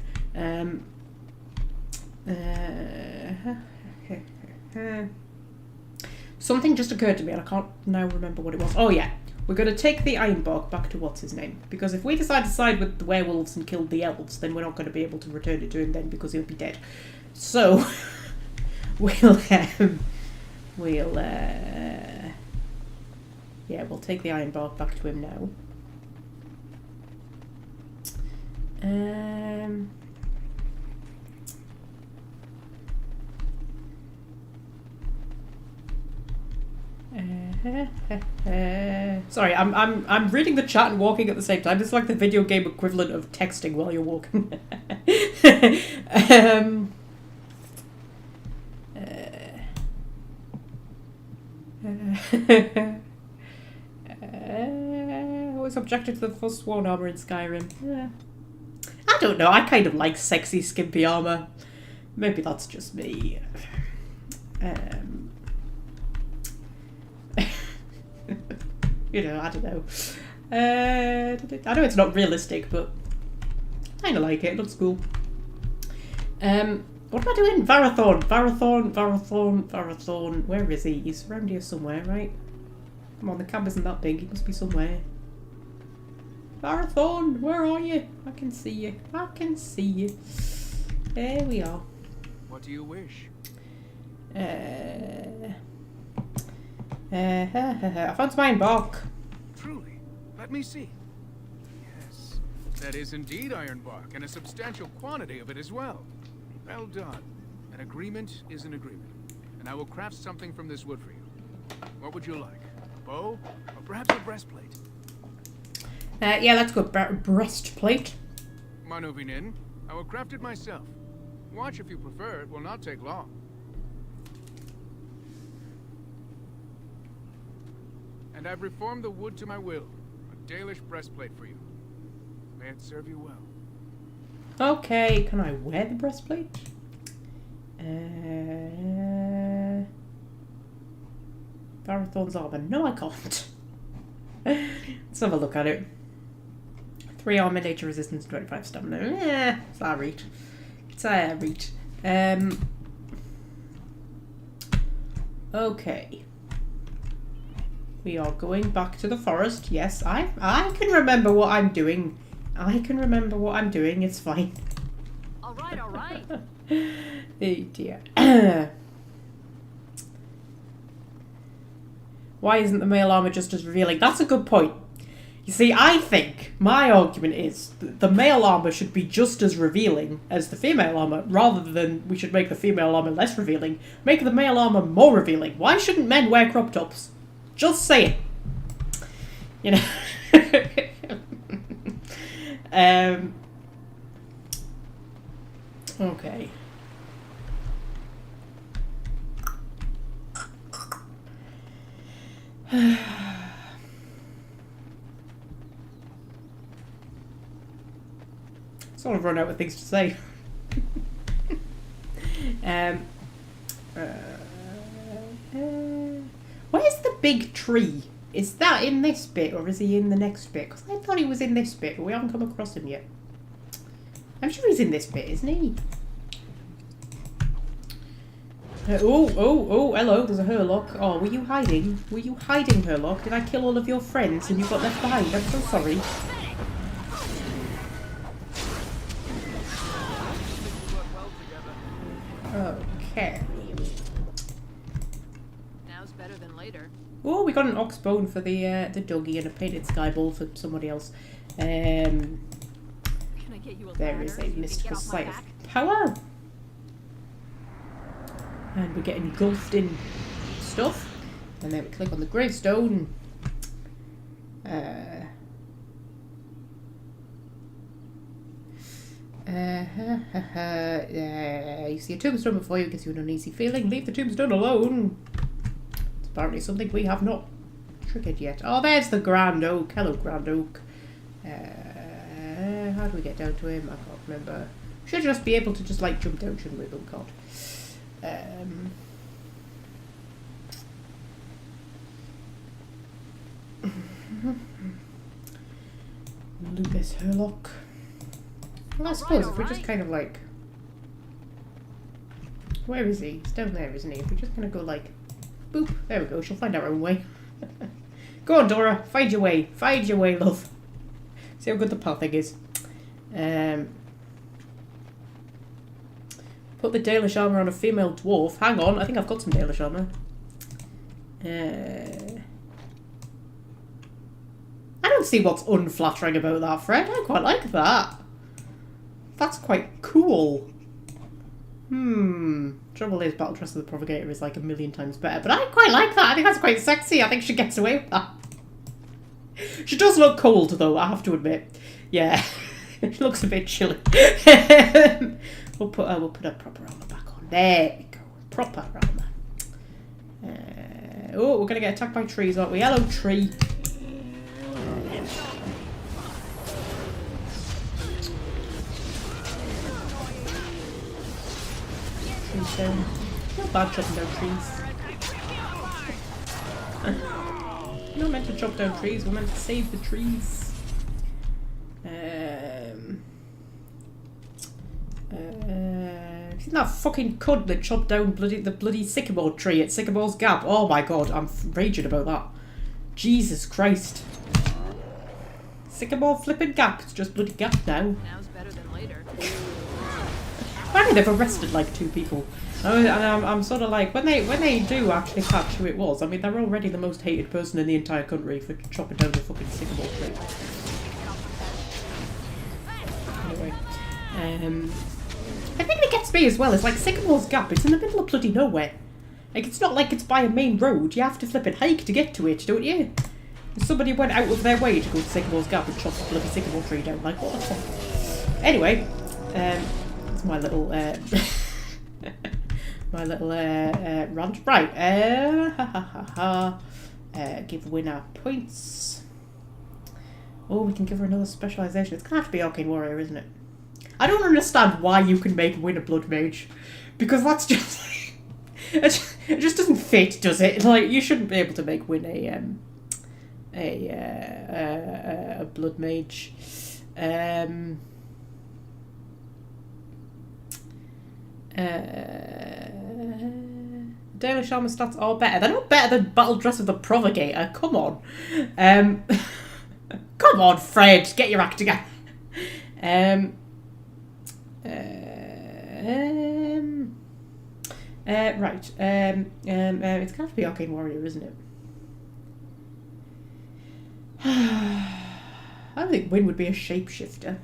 Something just occurred to me and I can't now remember what it was. Oh yeah, we're going to take the Ironbark back to what's his name. Because if we decide to side with the werewolves and kill the elves, then we're not going to be able to return it to him then because he'll be dead. So, we'll take the Ironbark back to him now. Sorry, I'm reading the chat and walking at the same time. It's like the video game equivalent of texting while you're walking. Always objected to the Forsworn armor in Skyrim. I don't know, I kind of like sexy, skimpy armor. Maybe that's just me. You know, I don't know. I know it's not realistic, but I kind of like it. It looks cool. What am I doing? Varathorn. Where is he? He's around here somewhere, right? Come on, the camp isn't that big. He must be somewhere. Varathorn, where are you? I can see you. I can see you. There we are. What do you wish? I found some iron bark. Truly? Let me see. Yes, that is indeed iron bark, and a substantial quantity of it as well. Well done. An agreement is an agreement, and I will craft something from this wood for you. What would you like? A bow? Or perhaps a breastplate? Yeah, let's go breastplate. Manuvinin, I will craft it myself. Watch if you prefer, it will not take long. And I've reformed the wood to my will. A Dalish breastplate for you. May it serve you well. Okay, can I wear the breastplate? Barathorn's armor. No, I can't. Let's have a look at it. 3 armor, nature resistance, 25 stamina. It's alright. It's alright. Okay. We are going back to the forest. Yes, I can remember what I'm doing. I can remember what I'm doing. It's fine. Alright, alright. Oh dear. Why isn't the male armor just as revealing? That's a good point. You see, I think my argument is that the male armor should be just as revealing as the female armor, rather than we should make the female armor less revealing. Make the male armor more revealing. Why shouldn't men wear crop tops? Just saying. You know. Okay. Sort of run out of things to say. Where's the big tree? Is that in this bit or is he in the next bit? Because I thought he was in this bit, but we haven't come across him yet. I'm sure he's in this bit, isn't he? Oh, hello, there's a Hurlock. Oh, were you hiding? Were you hiding, Hurlock? Did I kill all of your friends and you got left behind? I'm so sorry. Okay. Now's better than later. Oh, we got an ox bone for the doggy and a painted sky ball for somebody else. Can I get you a There ladder is so a you can mystical get off my sight back? of power. And we get engulfed in stuff. And then we click on the gravestone. You see a tombstone before you, gives you an uneasy feeling. Leave the tombstone alone. It's apparently something we have not triggered yet. Oh, there's the Grand Oak. Hello, Grand Oak. How do we get down to him? I can't remember. We should just be able to just like jump down, shouldn't we? Oh God. Loot this Hurlock. Well, I suppose if we just kind of like... Where is he? He's down there, isn't he? If we just kind of go like... Boop. There we go. She'll find our own way. Go on, Dora. Find your way. Find your way, love. See how good the pathing is. Put the Dalish armour on a female dwarf. Hang on. I think I've got some Dalish armour. I don't see what's unflattering about that, Fred. I quite like that. That's quite cool. Trouble is, Battle Dress of the Provocator is like 1,000,000 times better, but I quite like that. I think that's quite sexy. I think she gets away with that. She does look cold, though, I have to admit. Yeah, she looks a bit chilly. We'll put a proper armor back on. There we go. Proper armor. Oh, we're gonna get attacked by trees, aren't we? Hello, tree. Trees down. Not bad chopping down trees. We're not meant to chop down trees. We're meant to save the trees. Isn't that fucking cunt that chopped down the bloody sycamore tree at Sycamore's Gap? Oh my god, I'm raging about that. Jesus Christ. Sycamore flipping Gap. It's just bloody Gap now. Now's better than later. Apparently they've arrested like 2 people. I'm sort of like, when they do actually catch who it was, I mean, they're already the most hated person in the entire country for chopping down the fucking sycamore tree. Anyway, the thing that gets me as well is like Sycamore's Gap, it's in the middle of bloody nowhere. Like, it's not like it's by a main road, you have to flip and hike to get to it, don't you? Somebody went out of their way to go to Sycamore's Gap and chop the bloody sycamore tree down, like, what the fuck? Anyway, it's my little, my little, rant. Right, give winner points. Oh, we can give her another specialisation. It's gonna have to be Arcane Warrior, isn't it? I don't understand why you can make Win a Blood Mage. Because that's just... it just doesn't fit, does it? Like, you shouldn't be able to make Win a Blood Mage. Dalish armor stats are better. They're not better than Battle Dress of the Provocator. Come on. Come on, Fred. Get your act together. Right. It's gonna have to be Arcane Warrior, isn't it? I don't think Win would be a shapeshifter.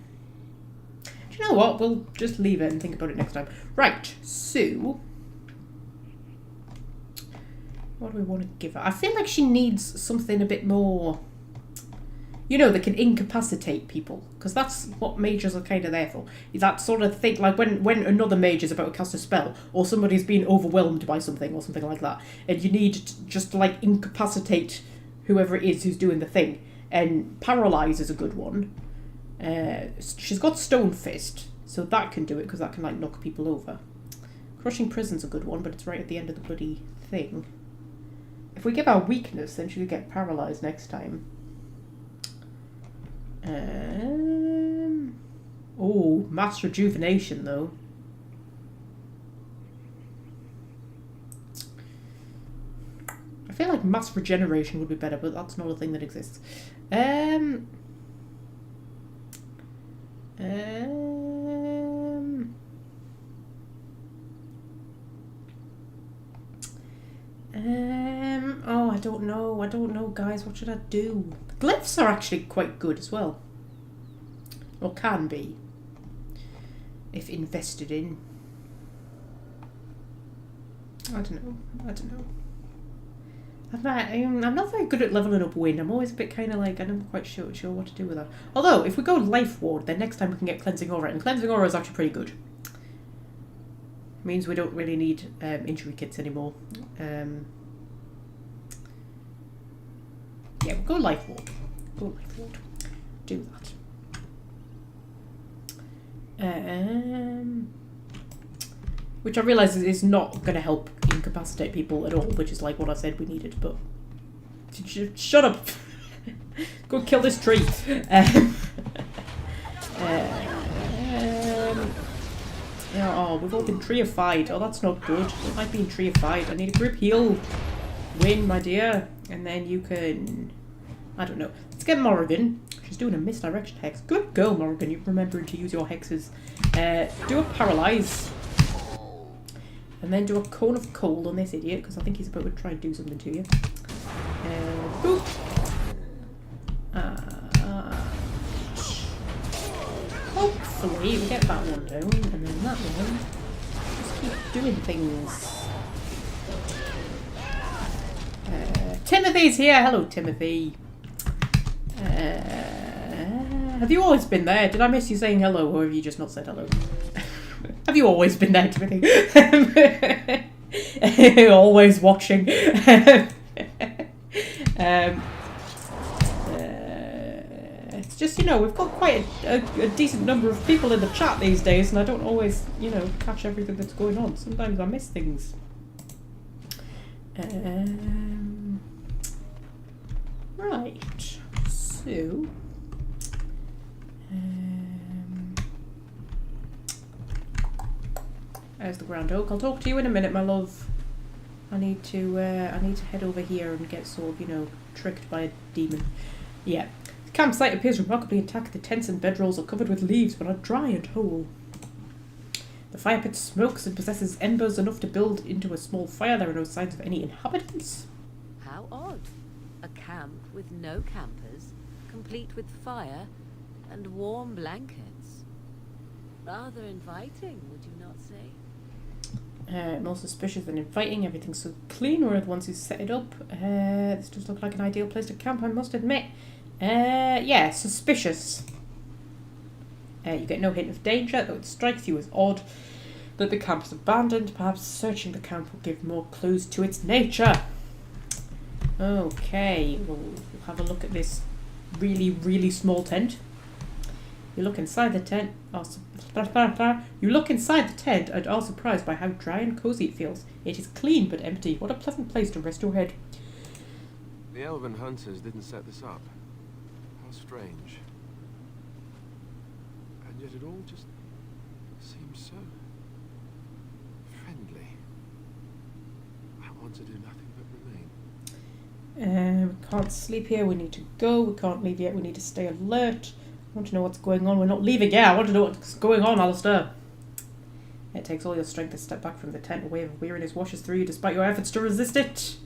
Do you know what? We'll just leave it and think about it next time. Right, so... what do we want to give her? I feel like she needs something a bit more... you know, that can incapacitate people. Because that's what mages are kind of there for. That sort of thing, like when another mage is about to cast a spell, or somebody's been overwhelmed by something, or something like that, and you need to just, like, incapacitate whoever it is who's doing the thing. And Paralyze is a good one. She's got Stone Fist, so that can do it, because that can, like, knock people over. Crushing Prison's a good one, but it's right at the end of the bloody thing. If we give her weakness, then she'll get Paralyzed next time. Oh, Mass Rejuvenation, though. I feel like Mass Regeneration would be better, but that's not a thing that exists. Oh, I don't know, guys. What should I do? Glyphs are actually quite good as well. Or can be. If invested in. I don't know. I'm not very good at leveling up Win. I'm always a bit kind of like, I'm not quite sure what to do with that. Although, if we go Life Ward, then next time we can get Cleansing Aura. And Cleansing Aura is actually pretty good. Means we don't really need injury kits anymore. Yeah, we'll go Life Ward. Do that. Which I realise is not going to help incapacitate people at all, which is like what I said we needed, but... shut up! Go kill this tree! Oh, we've all been treeified. Oh, that's not good. It might be treeified. I need a group heal. Win, my dear. And then you can... I don't know. Let's get Morrigan. She's doing a misdirection hex. Good girl, Morrigan. You've remembered to use your hexes. Do a Paralyze. And then do a Cone of Cold on this idiot, because I think he's about to try and do something to you. Boop. Hopefully we get that one down, and then that one. Just keep doing things. Timothy's here! Hello, Timothy. Have you always been there? Did I miss you saying hello, or have you just not said hello? Have you always been there, Timothy? Always watching. It's just, you know, we've got quite a decent number of people in the chat these days, and I don't always, you know, catch everything that's going on. Sometimes I miss things. Right. So... there's the Grand Oak. I'll talk to you in a minute, my love. I need to head over here and get sort of, you know, tricked by a demon. Yeah. The campsite appears remarkably intact. The tents and bedrolls are covered with leaves, but are dry and whole. The fire pit smokes and possesses embers enough to build into a small fire. There are no signs of any inhabitants. How odd. A camp with no campers, complete with fire and warm blankets. Rather inviting, would you not say? More suspicious than inviting. Everything's so clean. We're the ones who set it up. This does look like an ideal place to camp, I must admit. Yeah, suspicious. You get no hint of danger, though it strikes you as odd that the camp is abandoned. Perhaps searching the camp will give more clues to its nature. Okay, we'll have a look at this really, really small tent. You look inside the tent. You look inside the tent and are surprised by how dry and cozy it feels. It is clean but empty. What a pleasant place to rest your head. The elven hunters didn't set this up. How strange. And yet it all just seems so friendly. I want to do nothing but remain. We can't sleep here. We need to go. We can't leave yet. We need to stay alert. I want to know what's going on. We're not leaving yet. I want to know what's going on, Alistair. It takes all your strength to step back from the tent. A wave of weariness washes through you despite your efforts to resist it.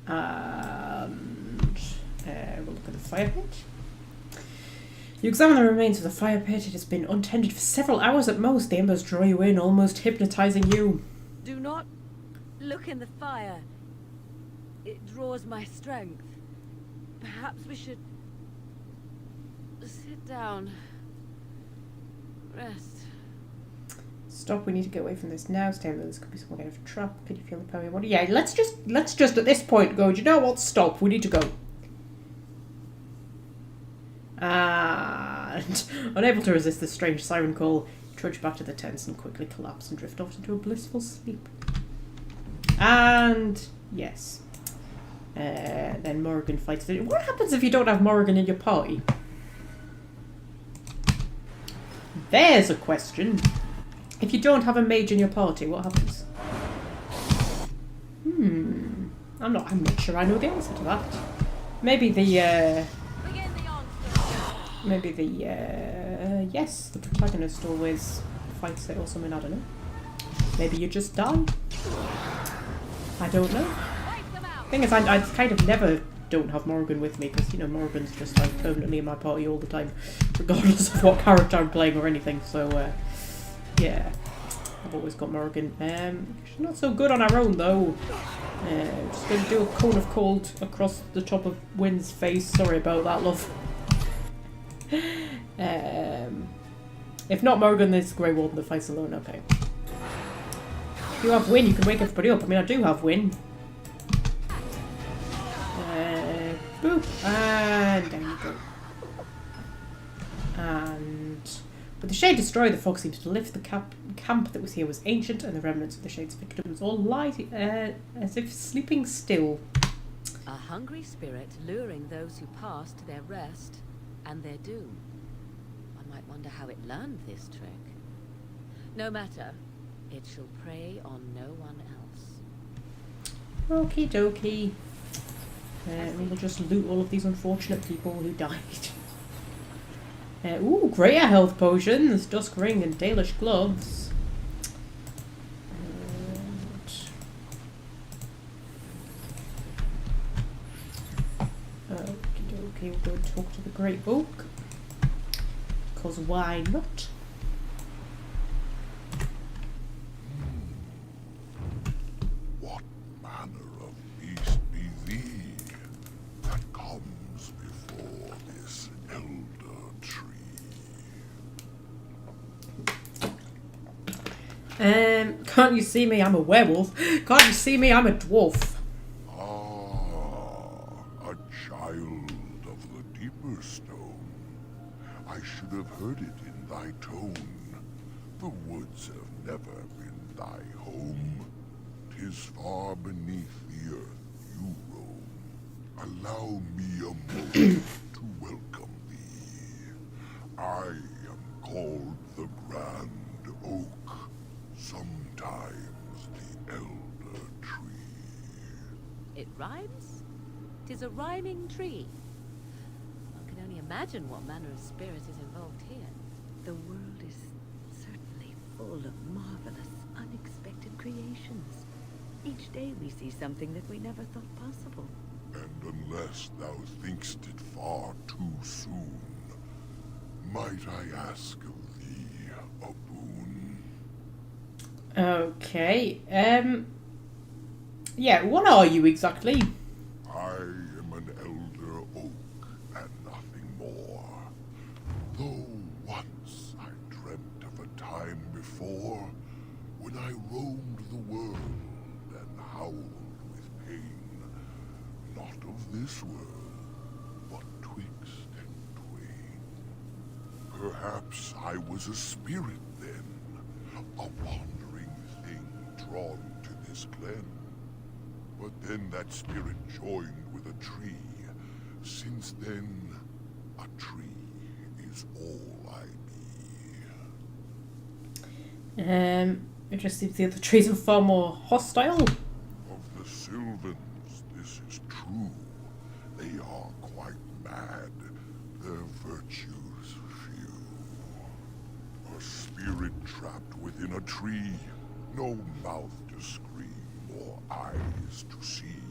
And we'll look at the fire pit. You examine the remains of the fire pit. It has been untended for several hours at most. The embers draw you in, almost hypnotizing you. Do not look in the fire. It draws my strength. Perhaps we should sit down. Rest. Stop, we need to get away from this now. Stay alert, this could be some kind of trap. Could you feel the power of water? Yeah, let's just at this point go, do you know what? Stop, we need to go. And unable to resist this strange siren call, you trudge back to the tents and quickly collapse and drift off into a blissful sleep. And yes. Then Morrigan fights it. What happens if you don't have Morrigan in your party? There's a question. If you don't have a mage in your party, what happens? I'm not sure I know the answer to that. Maybe the yes, the protagonist always fights it or something, I don't know. Maybe you just die? I don't know. Thing is, I kind of never don't have Morrigan with me because, you know, Morrigan's just like permanently in my party all the time, regardless of what character I'm playing or anything, so yeah. I've always got Morrigan. She's not so good on her own though. Just going to do a cone of cold across the top of Wynn's face. Sorry about that, love. If not Morrigan, there's Grey Warden that fights alone. Okay. If you have Wynn, you can wake everybody up. I mean, I do have Wynn. Boop. And down you go. And with the Shade destroyed, the fog seems to lift. The camp that was here was ancient, and the remnants of the Shade's victims all lie as if sleeping still. A hungry spirit luring those who pass to their rest and their doom. One might wonder how it learned this trick. No matter, it shall prey on no one else. Okie dokie. We'll just loot all of these unfortunate people who died. Ooh, greater health potions, Dusk Ring and Dalish gloves. Okie dokie, we'll go and talk to the Great Oak. Because why not? What manner of beast be thee that comes before this elder tree? Can't you see me? I'm a werewolf. Can't you see me? I'm a dwarf. A child of the deeper stone. I should have heard it in thy tone. The woods have never been thy home. 'Tis far beneath the earth you roam. Allow me a moment to welcome thee. I am called the Grand Oak, sometimes the Elder Tree. It rhymes? 'Tis a rhyming tree. One can only imagine what manner of spirit is involved here. The world is certainly full of marvelous, unexpected creations. Each day we see something that we never thought possible. And unless thou think'st it far too soon, might I ask of thee a boon? Okay, yeah, what are you exactly? I am an elder oak and nothing more. Though once I dreamt of a time before when I roamed the world and howled with pain, not of this world, but twixt and twain. Perhaps I was a spirit then, a wandering thing drawn to this glen. But then that spirit joined with a tree. Since then, a tree is all I be. It just seems the other trees are far more hostile. Of the Sylvans, this is true. They are quite mad. Their virtues few. A spirit trapped within a tree. No mouth to scream or eyes to see.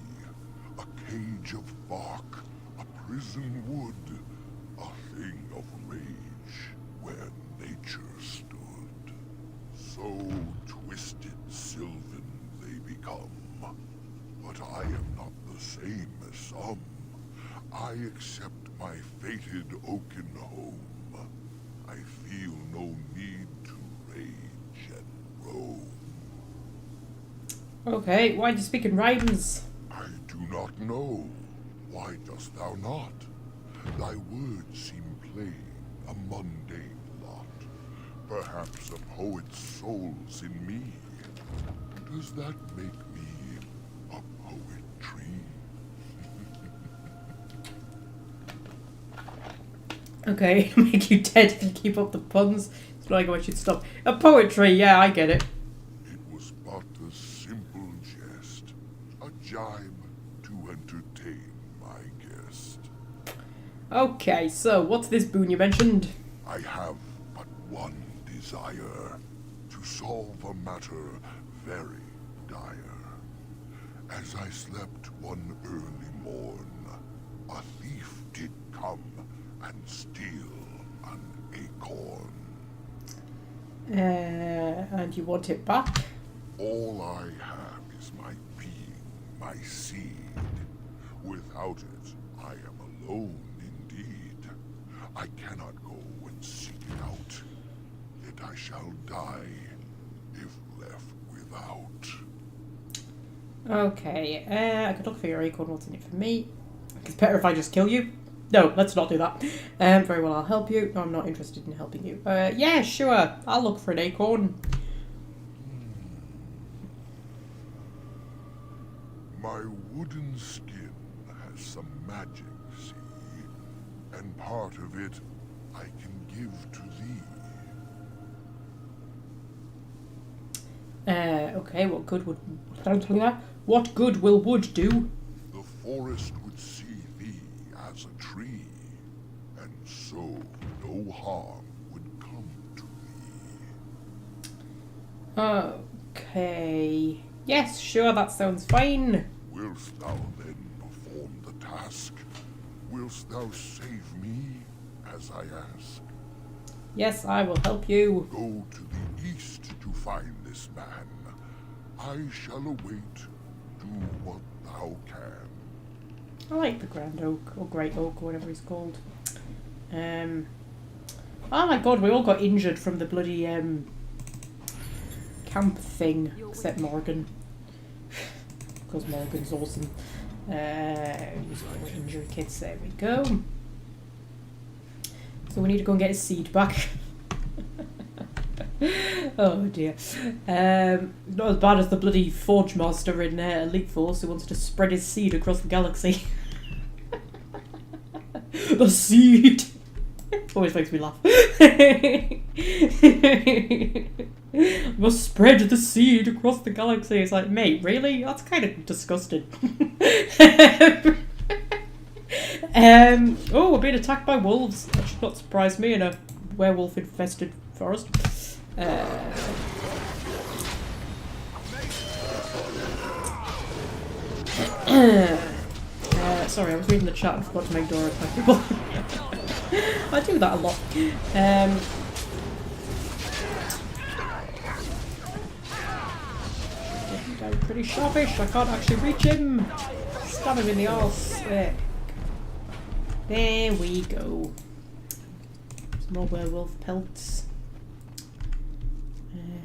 A cage of bark, a prison wood. A thing of rage where nature stood. So twisted Sylvan they become. But I am not the same as some. I accept my fated oaken home. I feel no need to rage and roam. Okay, why do you speak in rhymes? I do not know. Why dost thou not? Thy words seem plain, a mundane lot. Perhaps a poet's soul's in me. Does that make me a poetry? Okay, make you dead if you keep up the puns. It's like I should stop. A poetry, yeah, I get it. It was but a simple jest, a jibe to entertain my guest. Okay, so what's this boon you mentioned? I have but one desire, to solve a matter very dire. As I slept one early morn, a thief did come and steal an acorn. And you want it back? All I have is my being, my seed. Without it, I am alone indeed. I cannot go and seek it out, yet I shall die if left without. Okay, I could look for your acorn. What's in it for me? It's better if I just kill you. No, let's not do that. Very well, I'll help you. No, I'm not interested in helping you. Yeah, sure. I'll look for an acorn. My wooden skin has some magic, see? And part of it I can give to thee. Okay, what good will wood do? The forest would see thee as a tree, and so no harm would come to thee. Okay. Yes, sure, that sounds fine. Willst thou then perform the task? Willst thou save me, as I ask? Yes, I will help you. Go to the east to find this man. I shall await. Do what thou can. I like the Grand Oak, or Great Oak, or whatever it's called. Oh my god, we all got injured from the bloody camp thing, except Morgan. Because Morgan's awesome. Use all the injury kits, there we go. So we need to go and get his seed back. Oh dear. Not as bad as the bloody Forge Master in Elite Force who wants to spread his seed across the galaxy. The seed! Always makes me laugh. Must spread the seed across the galaxy. It's like, mate, really? That's kind of disgusting. Oh, we're being attacked by wolves. That should not surprise me in a werewolf-infested forest. Sorry, I was reading the chat and forgot to make Dora attack people. I do that a lot. Getting down pretty sharpish. I can't actually reach him. Stab him in the arse. There we go. Some more werewolf pelts.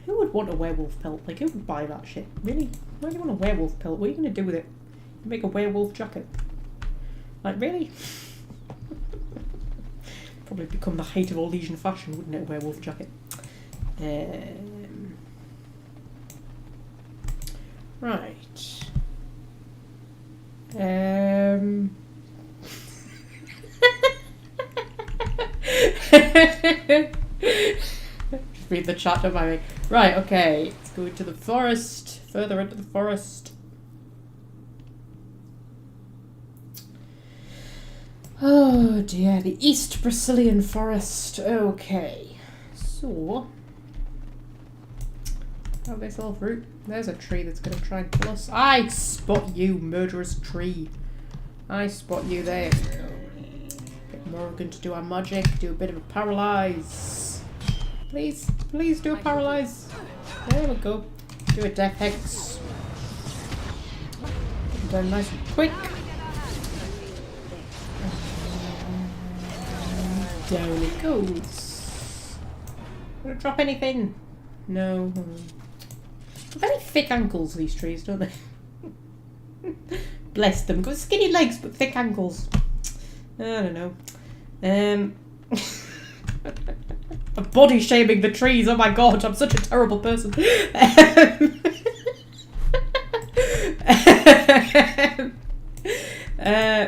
Who would want a werewolf pelt? Like, who would buy that shit? Really? Why do you want a werewolf pelt? What are you going to do with it? Make a werewolf jacket? Like, really? Probably become the height of all Legion fashion, wouldn't it? A werewolf jacket. Right. Just read the chat, don't mind me. Right, okay. Let's go into the forest. Further into the forest. Oh dear, the East Brazilian forest. Okay. So. Oh, this little fruit. There's a tree that's going to try and kill us. I spot you, murderous tree. I spot you there. Get Morgan to do our magic. Do a bit of a paralyze. Please, please do a paralyze. There we go. Do a death hex. Get him down nice and quick. Down it goes. Gonna drop anything? No. Very thick ankles, these trees, don't they? Bless them. Got skinny legs but thick ankles. I don't know. I'm body shaming the trees. Oh my god, I'm such a terrible person.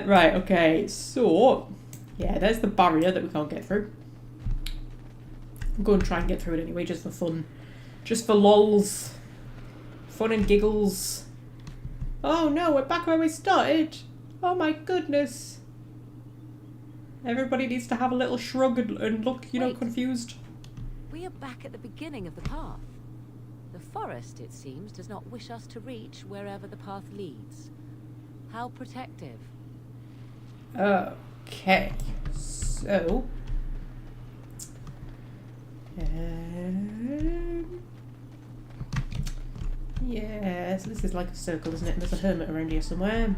Right, okay, so yeah, there's the barrier that we can't get through. I'm going to try and get through it anyway, just for fun. Just for lols. Fun and giggles. Oh no, we're back where we started. Oh my goodness. Everybody needs to have a little shrug and look, you know, confused. We are back at the beginning of the path. The forest, it seems, does not wish us to reach wherever the path leads. How protective. Okay, so... yes, this is like a circle, isn't it? And there's a hermit around here somewhere.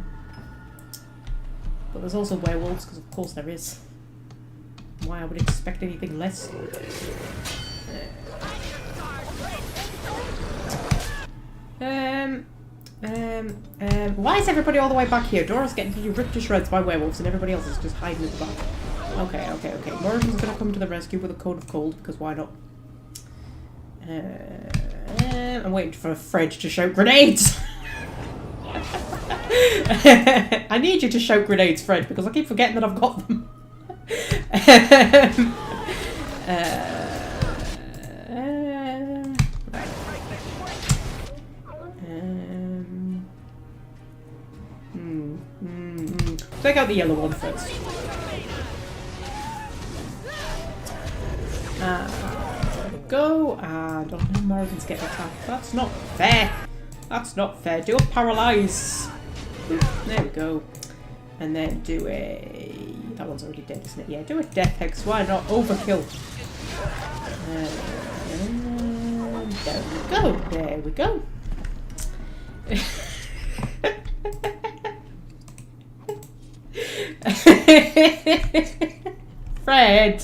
But there's also werewolves, because of course there is. Why I would expect anything less. Why is everybody all the way back here? Dora's getting ripped to shreds by werewolves and everybody else is just hiding at the back. Okay. Morgan's gonna come to the rescue with a cone of cold, because why not? I'm waiting for Fred to shout grenades! I need you to shout grenades, Fred, because I keep forgetting that I've got them. Take out the yellow one first. There we go. And oh no, Morgan's getting attacked. That's not fair. That's not fair. Do a paralyze. There we go. And then do a... that one's already dead, isn't it? Yeah, do a death hex. Why not? Overkill. There we go. Fred.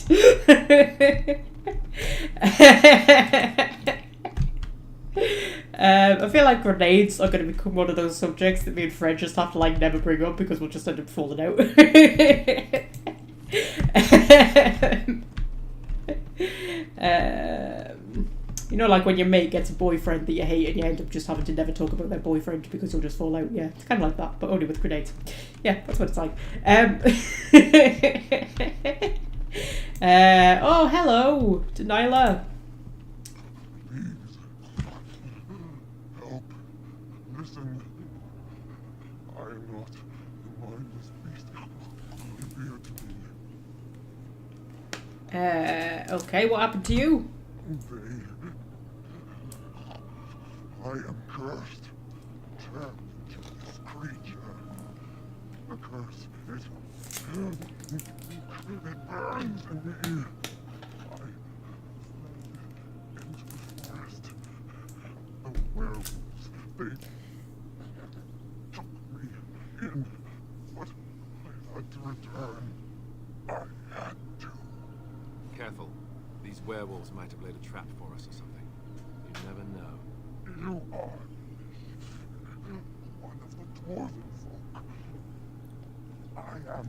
I feel like grenades are going to become one of those subjects that me and Fred just have to like never bring up because we'll just end up falling out. You know, like when your mate gets a boyfriend that you hate and you end up just having to never talk about their boyfriend because you'll just fall out. Yeah, it's kind of like that, but only with grenades. Yeah, that's what it's like. Oh, hello, Daniela. Help. Listen. I am not the mindless beast you appear to be. Okay, what happened to you? They I am cursed. Turned into this creature. The curse, it burns in me. I fled into the forest. The werewolves, they took me in, but I had to return. I had to. Careful. These werewolves might have laid a trap for us or something. You never know. You are one of the dwarven folk. I am.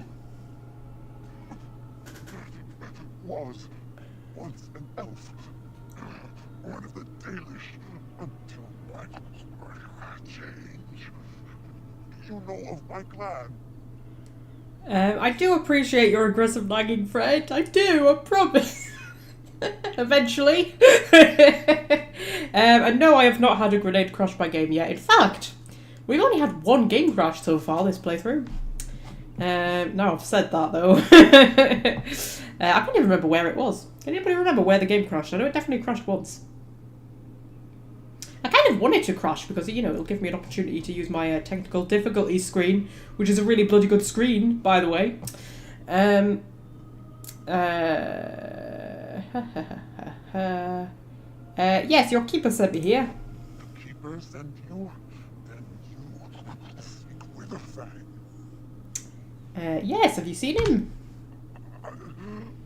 Was once an elf. One of the Dalish until my change. Do you know of my clan? I do appreciate your aggressive nagging, Fred. I do, I promise. Eventually. And no, I have not had a grenade crash my game yet. In fact, we've only had one game crash so far this playthrough. Now I've said that though. I can't even remember where it was. Can anybody remember where the game crashed? I know it definitely crashed once. I kind of want it to crash because, you know, it'll give me an opportunity to use my technical difficulties screen, which is a really bloody good screen, by the way. Yes, your keeper sent me here. The keeper sent you? Then you speak with a fang. Yes, have you seen him?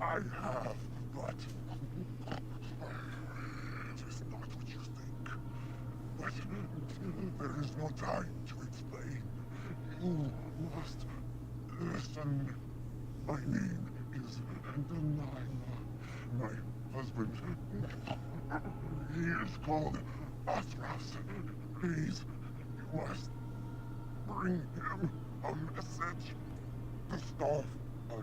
I have, but it is not what you think. But there is no time to explain. You must listen. My name is Dalilah. My husband, he is called Athras. Please, you must bring him a message. The staff, I will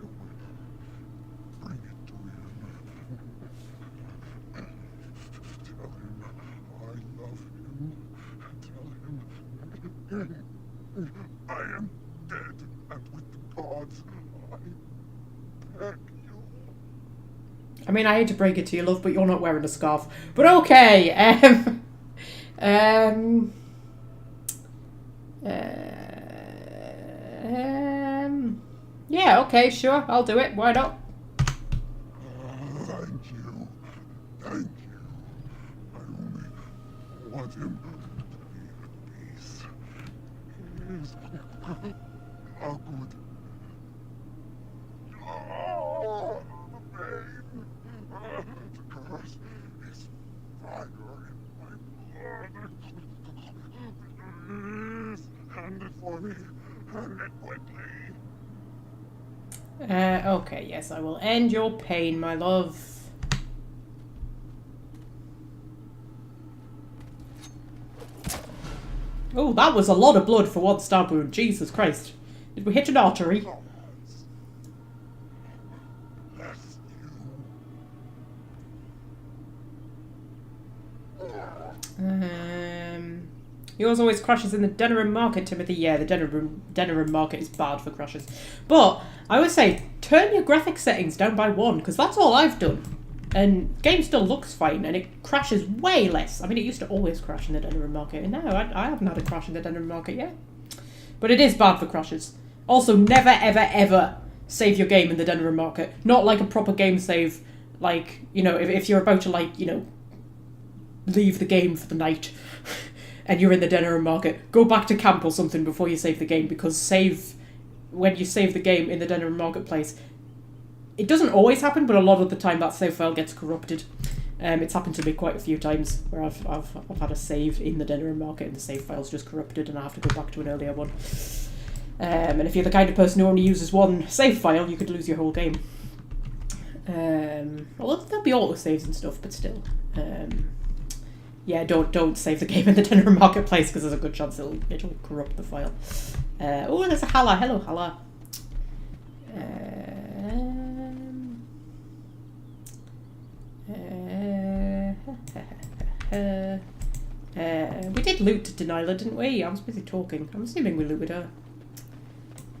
bring it to him. Tell him I love him. Tell him I am dead, and with the gods, I beg you. I mean, I hate to break it to you, love, but you're not wearing a scarf. But okay, yeah, okay, sure, I'll do it. Why not? Thank you. Thank you. I only want him to be at peace. He's not good. Oh, the pain. The curse is fire in my blood. Please, hand it for me. Hand it quickly. Okay, yes, I will end your pain, my love. Oh, that was a lot of blood for one stab wound. Jesus Christ. Did we hit an artery? Yours always crashes in the Denerim market, Timothy. Yeah, the Denerim market is bad for crashes. But I would say turn your graphics settings down by 1, because that's all I've done. And game still looks fine, and it crashes way less. I mean, it used to always crash in the Denerim market, and now I haven't had a crash in the Denerim market yet. But it is bad for crashes. Also, never, ever, ever save your game in the Denerim market. Not like a proper game save, like, you know, if you're about to, like, you know, leave the game for the night and you're in the Denerim market, go back to camp or something before you save the game, because when you save the game in the Denerim marketplace, it doesn't always happen, but a lot of the time that save file gets corrupted. It's happened to me quite a few times where I've had a save in the Denerim market and the save file's just corrupted and I have to go back to an earlier one. And if you're the kind of person who only uses one save file, you could lose your whole game. Well, there'll be autosaves and stuff, but still. Yeah, don't save the game in the Denerim marketplace, because there's a good chance it'll corrupt the file. Oh, there's a Hala. Hello, Hala. We did loot Dalilah, didn't we? I was busy talking. I'm assuming we looted her.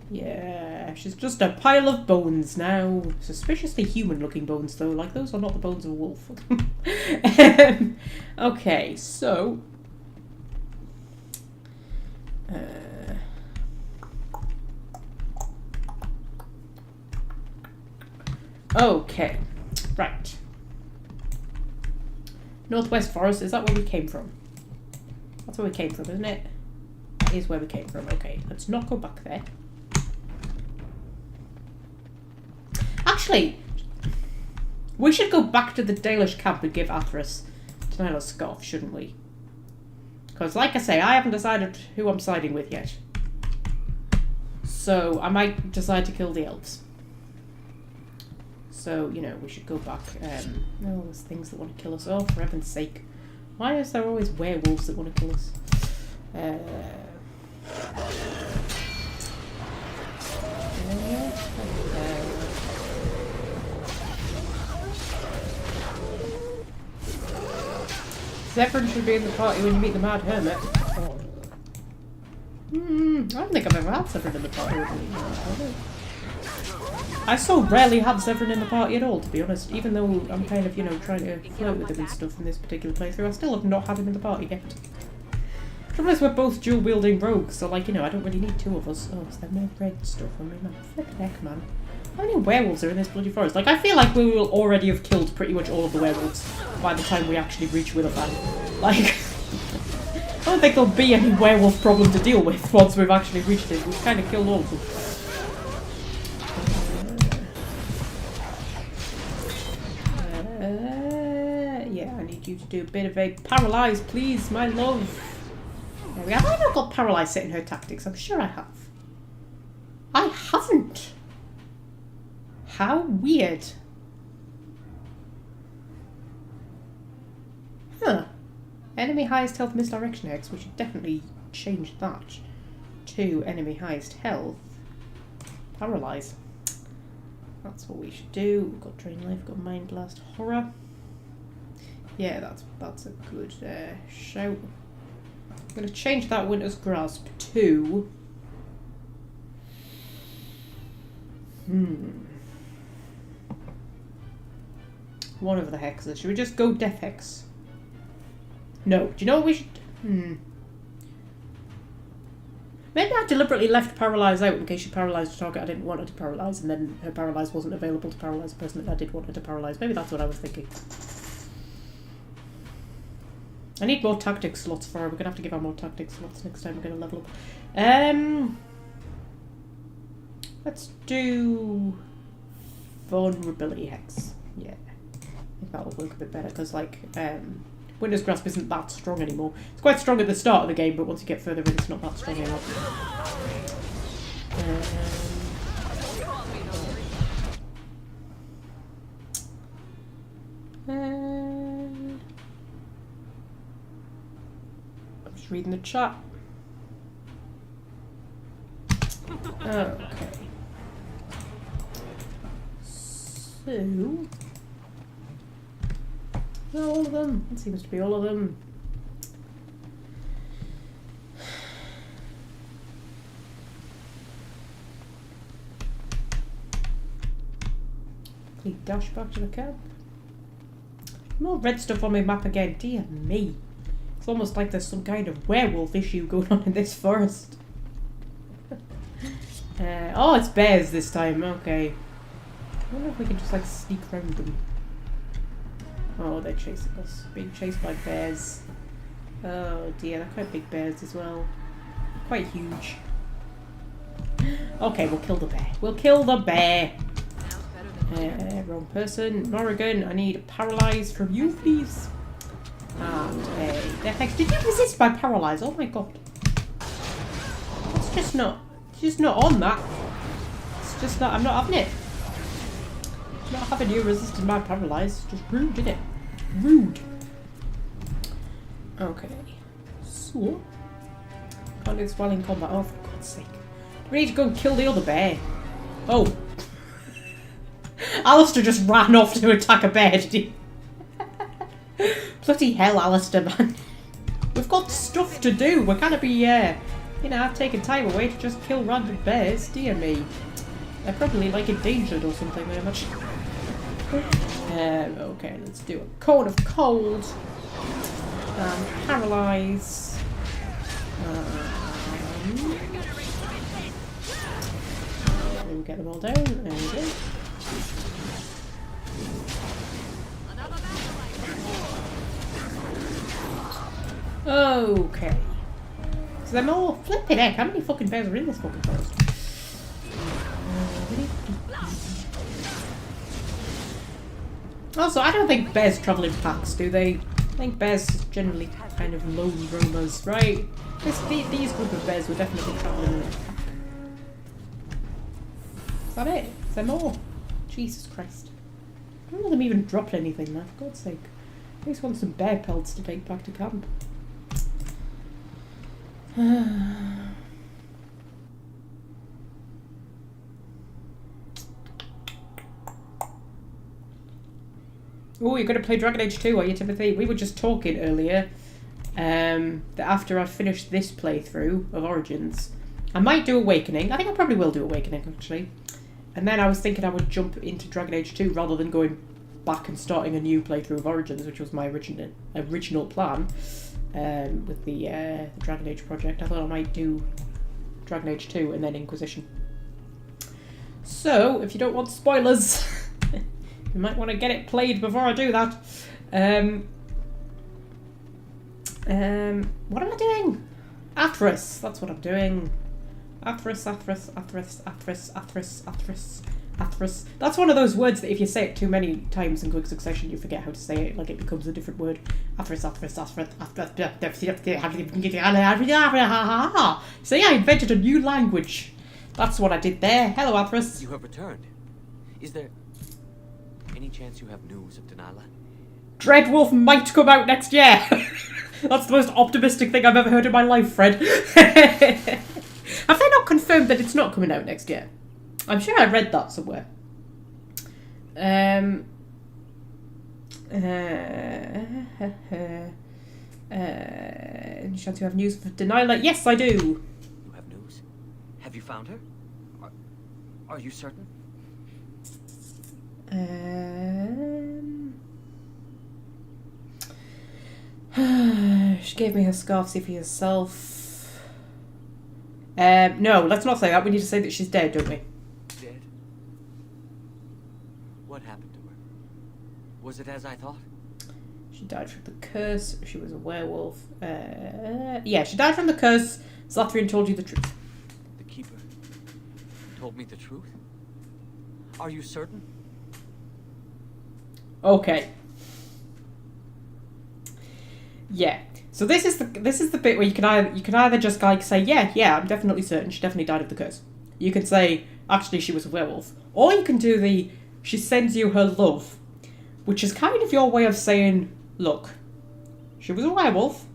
Yeah, she's just a pile of bones now. Suspiciously human-looking bones, though. Like, those are not the bones of a wolf. Okay, so... Okay. Right. Northwest Forest, is that where we came from? That's where we came from, isn't it? That is where we came from. Okay, let's not go back there. Actually, we should go back to the Dalish camp and give Athras Dalish scarf, shouldn't we? Because, like I say, I haven't decided who I'm siding with yet. So, I might decide to kill the elves. So, you know, we should go back. Oh, there's things that want to kill us. Oh, for heaven's sake. Why is there always werewolves that want to kill us? Zephyrin should be in the party when you meet the Mad Hermit. I don't think I've ever had Zephyrin in the party with me. I so rarely have Zephyrin in the party at all, to be honest. Even though I'm kind of, you know, trying to flirt with him and stuff in this particular playthrough, I still have not had him in the party yet. The trouble is we're both dual-wielding rogues, so, like, you know, I don't really need two of us. Oh, is there more red stuff on me? Man, flippin' heck, man. How many werewolves are in this bloody forest? Like, I feel like we will already have killed pretty much all of the werewolves by the time we actually reach Willowfang. Like, I don't think there'll be any werewolf problem to deal with once we've actually reached it. We've kind of killed all of them. Yeah, I need you to do a bit of a paralyze, please, my love. There we go. Have I not got paralyze set in her tactics? I'm sure I have. I haven't. How weird. Huh. Enemy highest health misdirection X. We should definitely change that to enemy highest health. Paralyze. That's what we should do. We've got Drain Life, we've got Mind Blast, Horror. Yeah, that's a good shout. I'm going to change that Winter's Grasp to... one of the hexes. Should we just go Death Hex? No. Do you know what we should... Maybe I deliberately left Paralyze out in case she paralysed a target I didn't want her to paralyse, and then her Paralyze wasn't available to paralyse a person that I did want her to paralyse. Maybe that's what I was thinking. I need more tactics slots for her. We're going to have to give her more tactics slots next time we're going to level up. Let's do... Vulnerability Hex. Yeah. I think that'll work a bit better, because, like, Winter's Grasp isn't that strong anymore. It's quite strong at the start of the game, but once you get further in, it's not that strong anymore. I'm just reading the chat. Okay. So... all of them. It seems to be all of them. Quickly dash back to the camp. More red stuff on my map again. Dear me. It's almost like there's some kind of werewolf issue going on in this forest. Oh, it's bears this time. Okay. I wonder if we can just like sneak around them. Oh, they're chasing us. Being chased by bears. Oh dear, they're quite big bears as well. Quite huge. Okay, we'll kill the bear. We'll kill the bear! Wrong person. Morrigan, I need a paralyze from you, please. And a death hex. Did you resist by paralyze? Oh my god. It's just not on that. It's just not, I'm not having it. Not having you resisted my paralyze. Just rude, isn't it? Rude. Okay. So. Can't do this while in combat. Oh, for God's sake. We need to go and kill the other bear. Oh. Alistair just ran off to attack a bear, did he? Bloody hell, Alistair, man. We've got stuff to do. We're gonna be, you know, taking time away to just kill random bears. Dear me. They're probably, like, endangered or something very much. Okay, let's do a Cone of Cold. Paralyze. We'll get them all down. There we go. Okay. So they're more flipping heck. How many fucking bears are in this fucking forest? Also, I don't think bears travel in packs, do they? I think bears generally kind of lone roamers, right? These group of bears were definitely travelling in a pack. Is that it? Is there more? Jesus Christ. I don't know them even dropped anything there, for God's sake. I just want some bear pelts to take back to camp. Oh, you're going to play Dragon Age 2, are you, Timothy? We were just talking earlier that after I finish this playthrough of Origins, I might do Awakening. I think I probably will do Awakening, actually. And then I was thinking I would jump into Dragon Age 2 rather than going back and starting a new playthrough of Origins, which was my original plan with the Dragon Age project. I thought I might do Dragon Age 2 and then Inquisition. So, if you don't want spoilers... You might want to get it played before I do that. What am I doing? Athras. That's what I'm doing. Athras. That's one of those words that if you say it too many times in quick succession, you forget how to say it. Like it becomes a different word. Athras. See, I invented a new language. That's what I did there. Hello, Athras. You have returned. Is there any chance you have news of Dalish? Dreadwolf might come out next year. That's the most optimistic thing I've ever heard in my life, Fred. Have they not confirmed that it's not coming out next year? I'm sure I read that somewhere. Any chance you have news for Dalish? Yes, I do. You have news? Have you found her? Are you certain? She gave me her scarf, see for yourself. No, let's not say that. We need to say that she's dead, don't we? Dead? What happened to her? Was it as I thought? She died from the curse. She was a werewolf. Yeah, she died from the curse. Zathrian told you the truth. The Keeper told me the truth? Are you certain? Okay. Yeah. So this is the bit where you can either just like say yeah I'm definitely certain she definitely died of the curse. You can say actually she was a werewolf, or you can do the she sends you her love, which is kind of your way of saying look, she was a werewolf,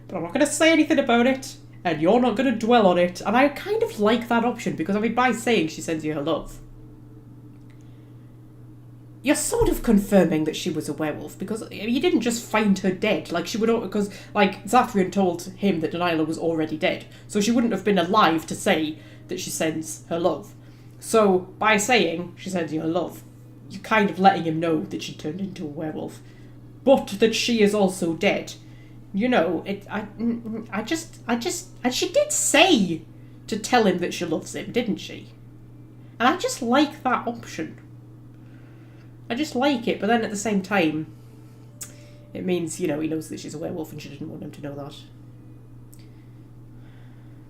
but I'm not going to say anything about it, and you're not going to dwell on it. And I kind of like that option because I mean by saying she sends you her love, you're sort of confirming that she was a werewolf, because you didn't just find her dead. Like, she would... Because, like, Zathrian told him that Dalilah was already dead. So she wouldn't have been alive to say that she sends her love. So, by saying she sends you her love, you're kind of letting him know that she turned into a werewolf. But that she is also dead. You know, and she did say to tell him that she loves him, didn't she? And I just like that option. I just like it, but then at the same time, it means, you know, he knows that she's a werewolf and she didn't want him to know that.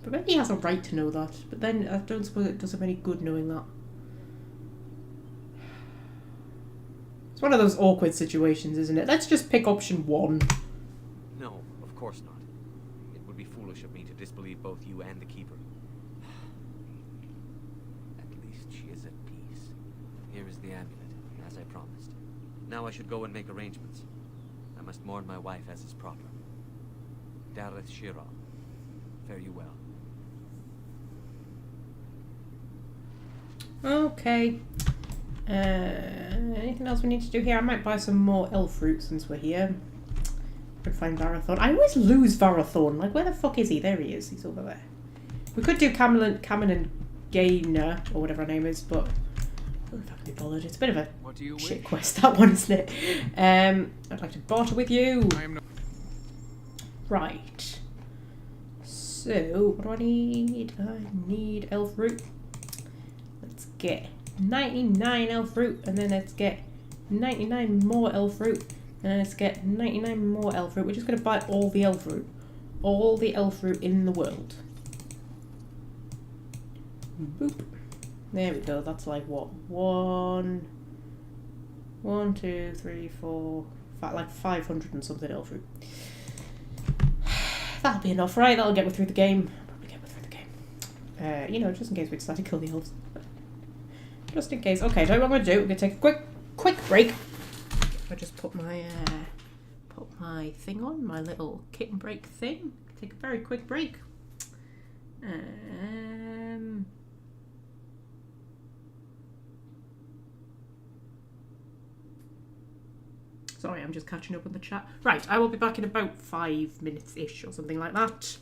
But maybe he has a right to know that. But then I don't suppose it does him any good knowing that. It's one of those awkward situations, isn't it? Let's just pick option 1. No, of course not. It would be foolish of me to disbelieve both you and the Keeper. At least she is at peace. Here is the amulet, as I promised. Now I should go and make arrangements. I must mourn my wife as is proper. Dareth Shira, fare you well. Okay. Anything else we need to do here? I might buy some more elf fruit since we're here. Could find Varathorn. I always lose Varathorn. Like, where the fuck is he? There he is. He's over there. We could do Cameron and Gainer, or whatever her name is, but I don't know if I can be bothered. It's a bit of a shit quest, that one, isn't it? I'd like to barter with you. Right. So, what do I need? I need elf root. Let's get 99 elf root, and then let's get 99 more elf root. Let's get 99 more elf fruit. We're just going to buy all the elf fruit. All the elf fruit in the world. Boop. There we go. That's like what? 1, 2, 3, 4, 5, like 500 and something elf fruit. That'll be enough, right? That'll get me through the game. Probably get me through the game. You know, just in case we decide to kill the elves. Just in case. Okay, so what I'm going to do, we're going to take a quick break. I just put my thing on, my little kitten break thing. Take a very quick break. Sorry, I'm just catching up on the chat. Right, I will be back in about 5 minutes-ish or something like that.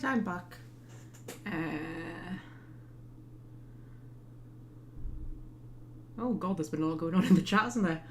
Right, I'm back. Oh god, there's been a lot going on in the chat, hasn't there?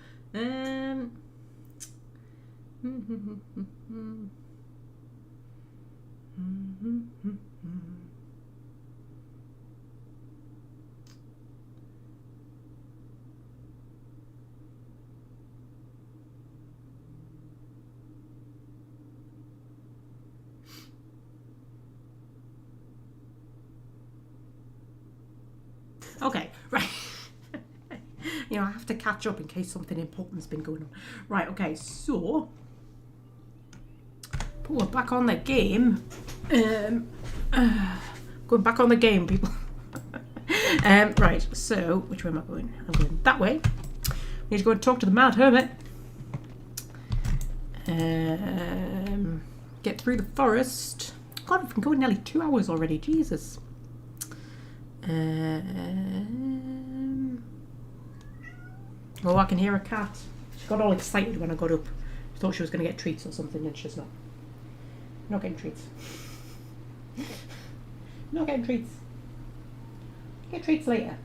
Okay, right. You know, I have to catch up in case something important's been going on. Right, okay, so we're back on the game. Going back on the game, people. Right, so which way am I going? I'm going that way. We need to go and talk to the Mad Hermit. Get through the forest. God, we've been going nearly 2 hours already. Jesus. Oh, I can hear a cat. She got all excited when I got up. She thought she was going to get treats or something, and she's not. Not getting treats. Not getting treats. Get treats later.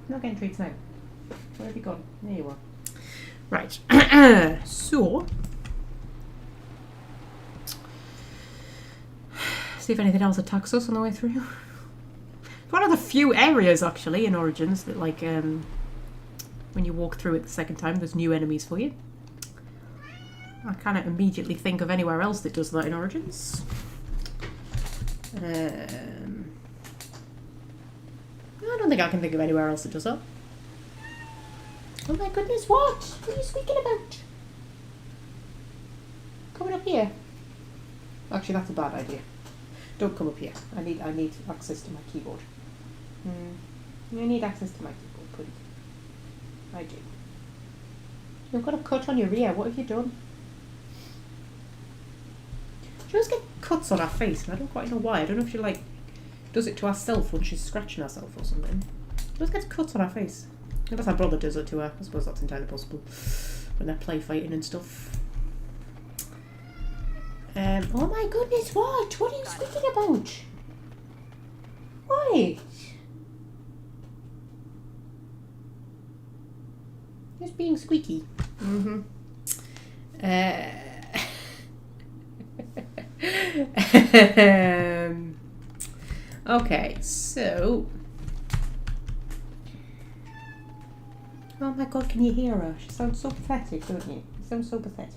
Not getting treats now. Where have you gone? There you are. Right. So, see if anything else attacks us on the way through. It's one of the few areas, actually, in Origins that, like, when you walk through it the second time, there's new enemies for you. I can't immediately think of anywhere else that does that in Origins. I don't think I can think of anywhere else that does that. Oh my goodness, what are you squeaking about? Coming up here? Actually, that's a bad idea. Don't come up here. I need access to my keyboard. You need access to my keyboard, please. I do. You've got a cut on your ear. What have you done? She always get cuts on her face, and I don't quite know why. I don't know if she like does it to herself when she's scratching herself or something. She always gets cuts on her face. Unless her brother does it to her. I suppose that's entirely possible when they're play fighting and stuff. Oh my goodness, what? What are you speaking about? Why? Just being squeaky. Okay, so. Oh my god, can you hear her? She sounds so pathetic, don't you? You sound so pathetic.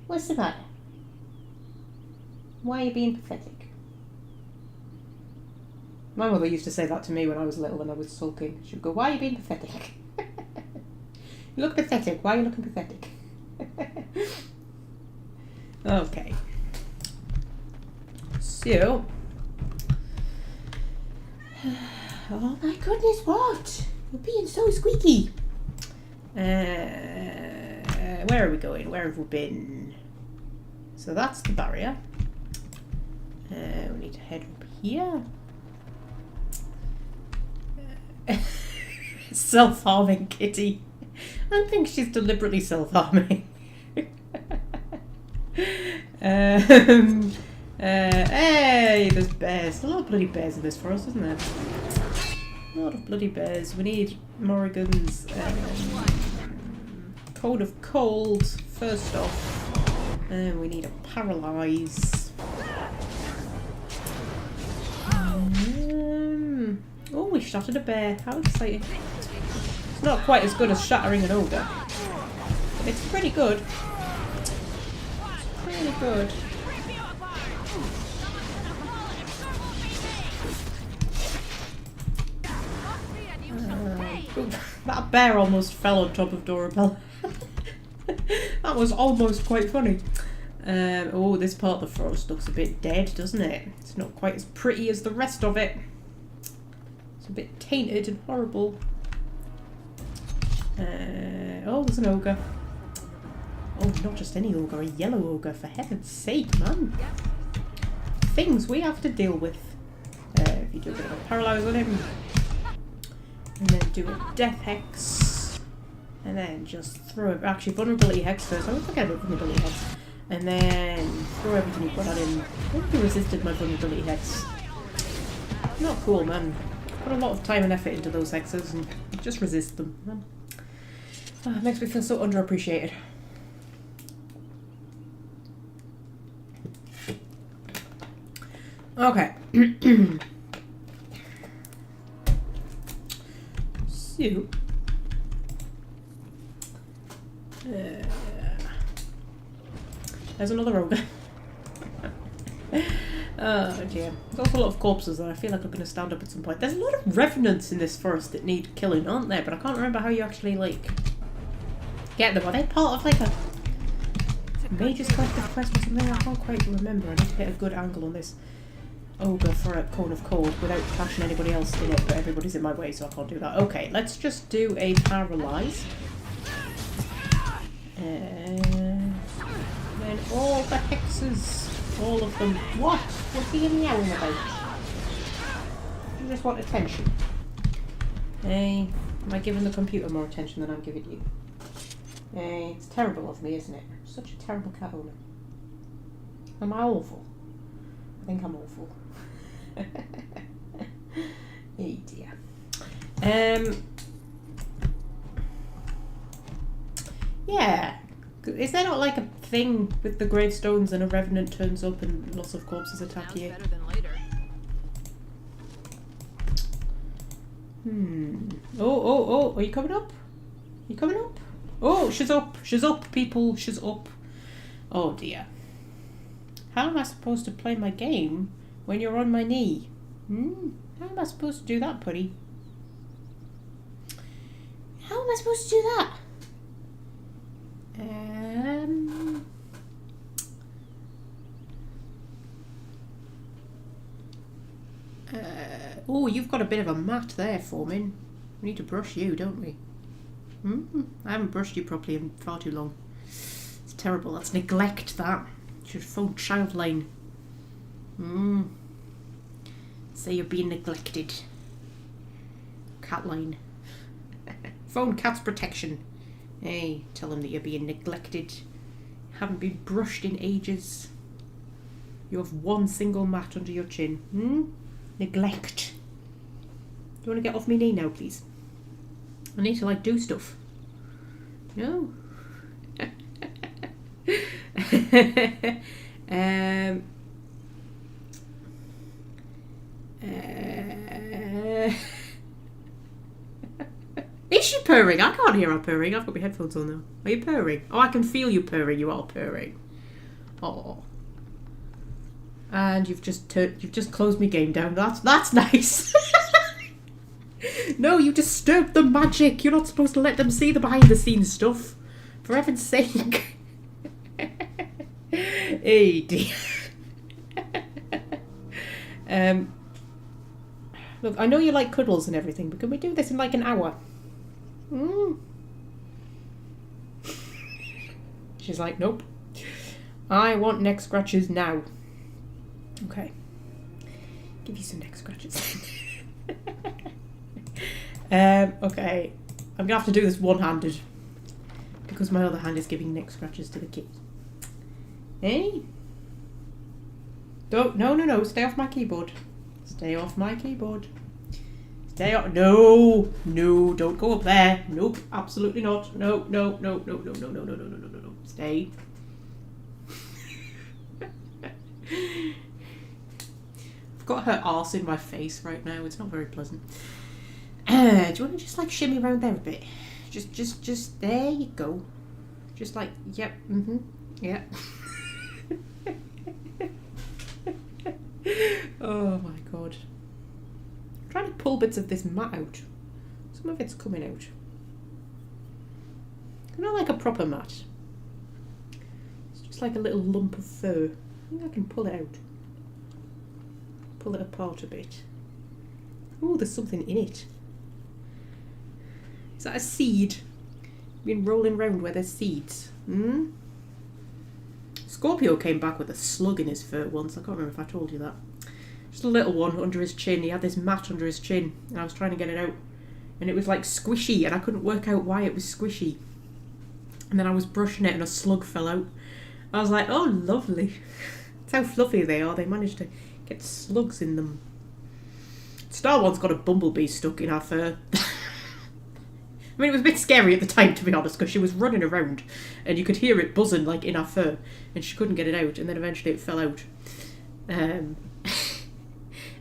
What's the matter? Why are you being pathetic? My mother used to say that to me when I was little and I was sulking. She'd go, why are you being pathetic? You look pathetic. Why are you looking pathetic? Okay. So. Oh my goodness, what? You're being so squeaky. Where are we going? Where have we been? So that's the barrier. We need to head up here. Self-harming kitty. I think she's deliberately self-harming. Hey, there's bears. A lot of bloody bears in this forest, isn't there? A lot of bloody bears. We need Morrigan's Code of Cold first off. We need a Paralyze. Oh, we shattered a bear. How exciting. It's not quite as good as shattering an ogre. But it's pretty good. It's pretty good. That bear almost fell on top of Dorabella. That was almost quite funny. Oh, this part of the forest looks a bit dead, doesn't it? It's not quite as pretty as the rest of it. It's a bit tainted and horrible. Oh, there's an ogre. Oh, not just any ogre, a yellow ogre, for heaven's sake, man. Things we have to deal with. If you do a bit of a paralyze on him. And then do a death hex. And then just throw it. Actually, vulnerability hex first. I would forget about vulnerability hex. And then throw everything you've got at him. I hope you resisted my vulnerability hex. Not cool, man. Put a lot of time and effort into those hexes and just resist them. Man. It makes me feel so underappreciated. Okay. So. There's another ogre. Oh dear. There's also a lot of corpses that I feel like I'm going to stand up at some point. There's a lot of revenants in this forest that need killing, aren't there? But I can't remember how you actually, like, get them. Are they part of, like, a Mage's Collective quest or something? I can't quite remember. I need to get a good angle on this ogre for a cone of cold without clashing anybody else in it, but everybody's in my way, so I can't do that. Okay, let's just do a paralyze. And then all the hexes, all of them. What's he meowing about? You just want attention. Hey, am I giving the computer more attention than I'm giving you? Hey, it's terrible of me, isn't it? I'm such a terrible cat owner. Am I awful? I think I'm awful. Oh dear. Yeah. Is there not like a thing with the gravestones and a revenant turns up and lots of corpses attack you? Better than later. Oh, are you coming up? You coming up? Oh, she's up. She's up, people. She's up. Oh dear. How am I supposed to play my game when you're on my knee? How am I supposed to do that, buddy? How am I supposed to do that? Oh, you've got a bit of a mat there, Foreman. We need to brush you, don't we? I haven't brushed you properly in far too long. It's terrible. That's neglect, that. Should phone Childline. Say you're being neglected. Catline. Phone Cat's Protection. Hey, tell them that you're being neglected. Haven't been brushed in ages. You have one single mat under your chin. Neglect. Do you want to get off me knee now, please? I need to, like, do stuff. No. Is she purring? I can't hear her purring. I've got my headphones on now. Are you purring? Oh, I can feel you purring. You are purring. Oh. And you've just closed my game down. That's nice. No, you disturbed the magic. You're not supposed to let them see the behind the scenes stuff. For heaven's sake. Hey dear. Look, I know you like cuddles and everything, but can we do this in like an hour? She's like, nope. I want neck scratches now. Okay. Give you some neck scratches. Okay. I'm gonna have to do this one-handed. Because my other hand is giving neck scratches to the kid. Hey? Don't, no, stay off my keyboard. Stay off my keyboard. Stay off, no, don't go up there. Nope, absolutely not. No. Stay. I've got her arse in my face right now. It's not very pleasant. Do you want to just like shimmy around there a bit? Just there you go. Just like, yep, yeah. Oh my god. I'm trying to pull bits of this mat out. Some of it's coming out. Not like a proper mat. It's just like a little lump of fur. I think I can pull it out. Pull it apart a bit. Ooh, there's something in it. Is that a seed? Been rolling around where there's seeds. Scorpio came back with a slug in his fur once. I can't remember if I told you that. Just a little one under his chin. He had this mat under his chin and I was trying to get it out. And it was like squishy and I couldn't work out why it was squishy. And then I was brushing it and a slug fell out. I was like, oh, lovely. That's how fluffy they are. They managed to get slugs in them. Star One's got a bumblebee stuck in her fur. I mean, it was a bit scary at the time, to be honest, because she was running around and you could hear it buzzing, like, in her fur, and she couldn't get it out, and then eventually it fell out.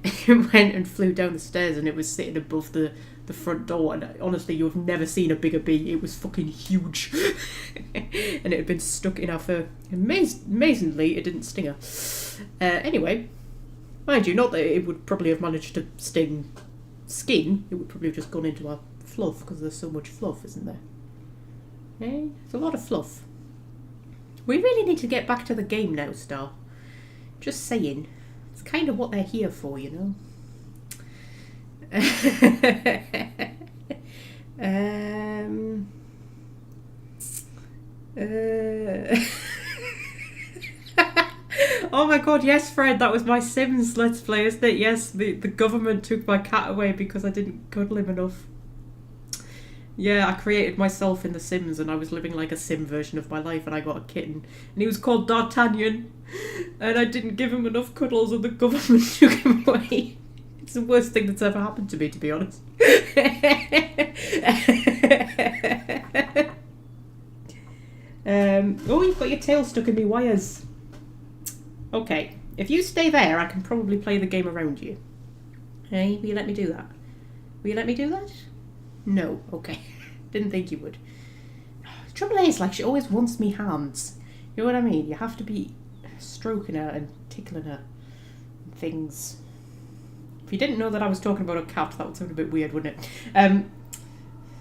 It went and flew down the stairs, and it was sitting above the front door, and honestly, you have never seen a bigger bee. It was fucking huge. And it had been stuck in her fur. Amazingly, it didn't sting her. Anyway, mind you, not that it would probably have managed to sting skin, it would probably have just gone into her fluff, because there's so much fluff, isn't there? Eh? There's a lot of fluff. We really need to get back to the game now, Star. Just saying. It's kind of what they're here for, you know? Oh my god, yes, Fred, that was my Sims Let's Play, isn't it? Yes, the government took my cat away because I didn't cuddle him enough. Yeah, I created myself in The Sims and I was living like a sim version of my life, and I got a kitten and he was called D'Artagnan, and I didn't give him enough cuddles and the government took him away. It's the worst thing that's ever happened to me, to be honest. Oh, you've got your tail stuck in me wires. Okay, if you stay there, I can probably play the game around you. Hey, will you let me do that? Will you let me do that? No, okay. Didn't think you would. The trouble is, like, she always wants me hands. You know what I mean? You have to be stroking her and tickling her and things. If you didn't know that I was talking about a cat, that would sound a bit weird, wouldn't it?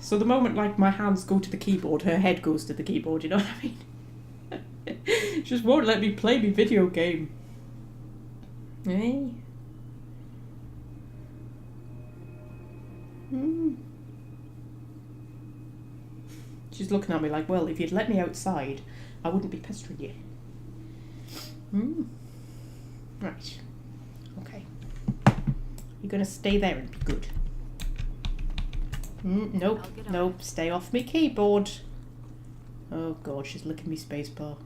So the moment, like, my hands go to the keyboard, her head goes to the keyboard, you know what I mean? She just won't let me play my video game. Eh? She's looking at me like, well, if you'd let me outside, I wouldn't be pestering you. Right. Okay. You're going to stay there and be good. Nope. Nope. Stay off me keyboard. Oh, God, she's licking me spacebar.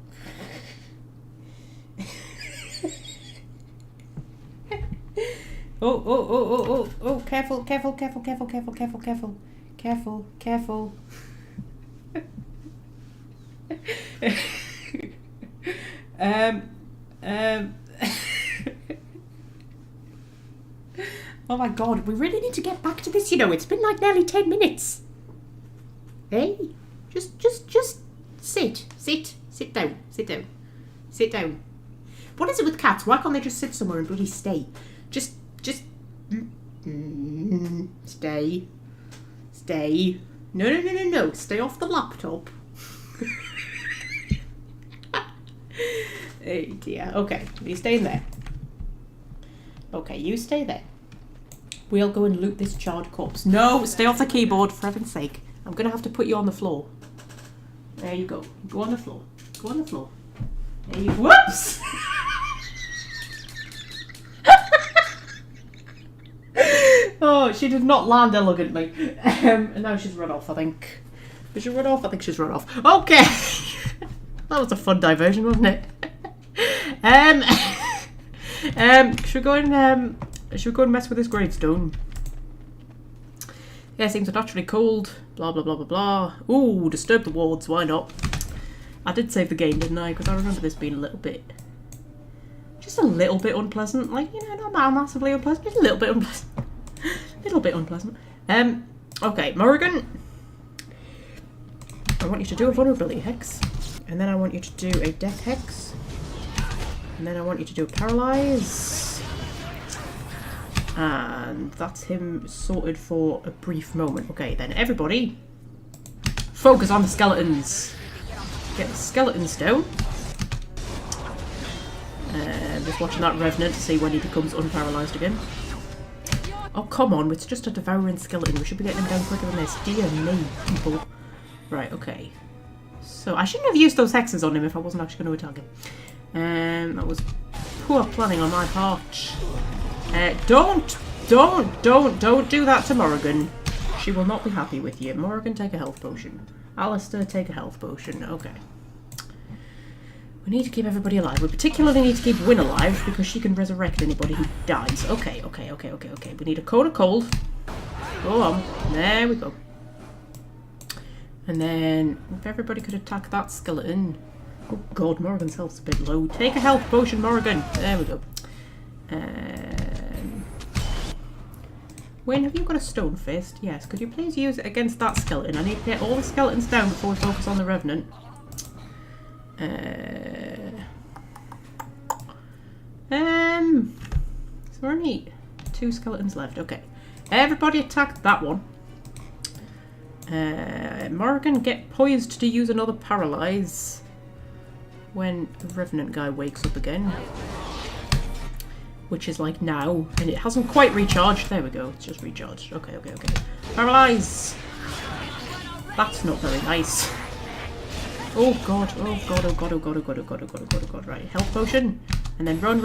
Oh, careful. Oh my god, we really need to get back to this, you know, it's been like nearly 10 minutes. Hey, just sit down. What is it with cats? Why can't they just sit somewhere and bloody stay? Just stay. No, stay off the laptop. Oh dear. Okay, you stay there. Okay, you stay there. We'll go and loot this charred corpse. No, stay off the keyboard, for heaven's sake. I'm going to have to put you on the floor. There you go. Go on the floor. There you go. Whoops! Oh, she did not land elegantly. And now she's run off, I think. Did she run off? I think she's run off. Okay! That was a fun diversion, wasn't it? Should we go and mess with this gravestone? Yeah, seems naturally cold. Blah, blah, blah, blah, blah. Ooh, disturb the wards. Why not? I did save the game, didn't I? Because I remember this being a little bit... just a little bit unpleasant. Like, you know, not massively unpleasant. Just a little bit unpleasant. Okay, Morrigan. I want you to do a vulnerability hex. And then I want you to do a death hex. And then I want you to do a paralyze. And that's him sorted for a brief moment. Okay, then everybody focus on the skeletons. Get the skeletons down. Just watching that Revenant to see when he becomes unparalysed again. Oh, come on, it's just a devouring skeleton. We should be getting him down quicker than this. Dear me, people. Right, okay. So, I shouldn't have used those hexes on him if I wasn't actually going to attack him. That was poor planning on my part. Don't do that to Morrigan. She will not be happy with you. Morrigan, take a health potion. Alistair, take a health potion. Okay. We need to keep everybody alive. We particularly need to keep Wynn alive because she can resurrect anybody who dies. Okay. We need a cone of cold. Go on. There we go. And then, if everybody could attack that skeleton... Oh god, Morrigan's health's a bit low. Take a health potion, Morrigan. There we go. Wayne, have you got a stone fist? Yes. Could you please use it against that skeleton? I need to get all the skeletons down before we focus on the Revenant. Is there only 2 skeletons left? Okay. Everybody attack that one. Morrigan, get poised to use another paralyze when the Revenant guy wakes up again. Which is like now, and it hasn't quite recharged. There we go, it's just recharged. Okay. Paralyze! That's not very nice. Oh god. Right, health potion. And then run.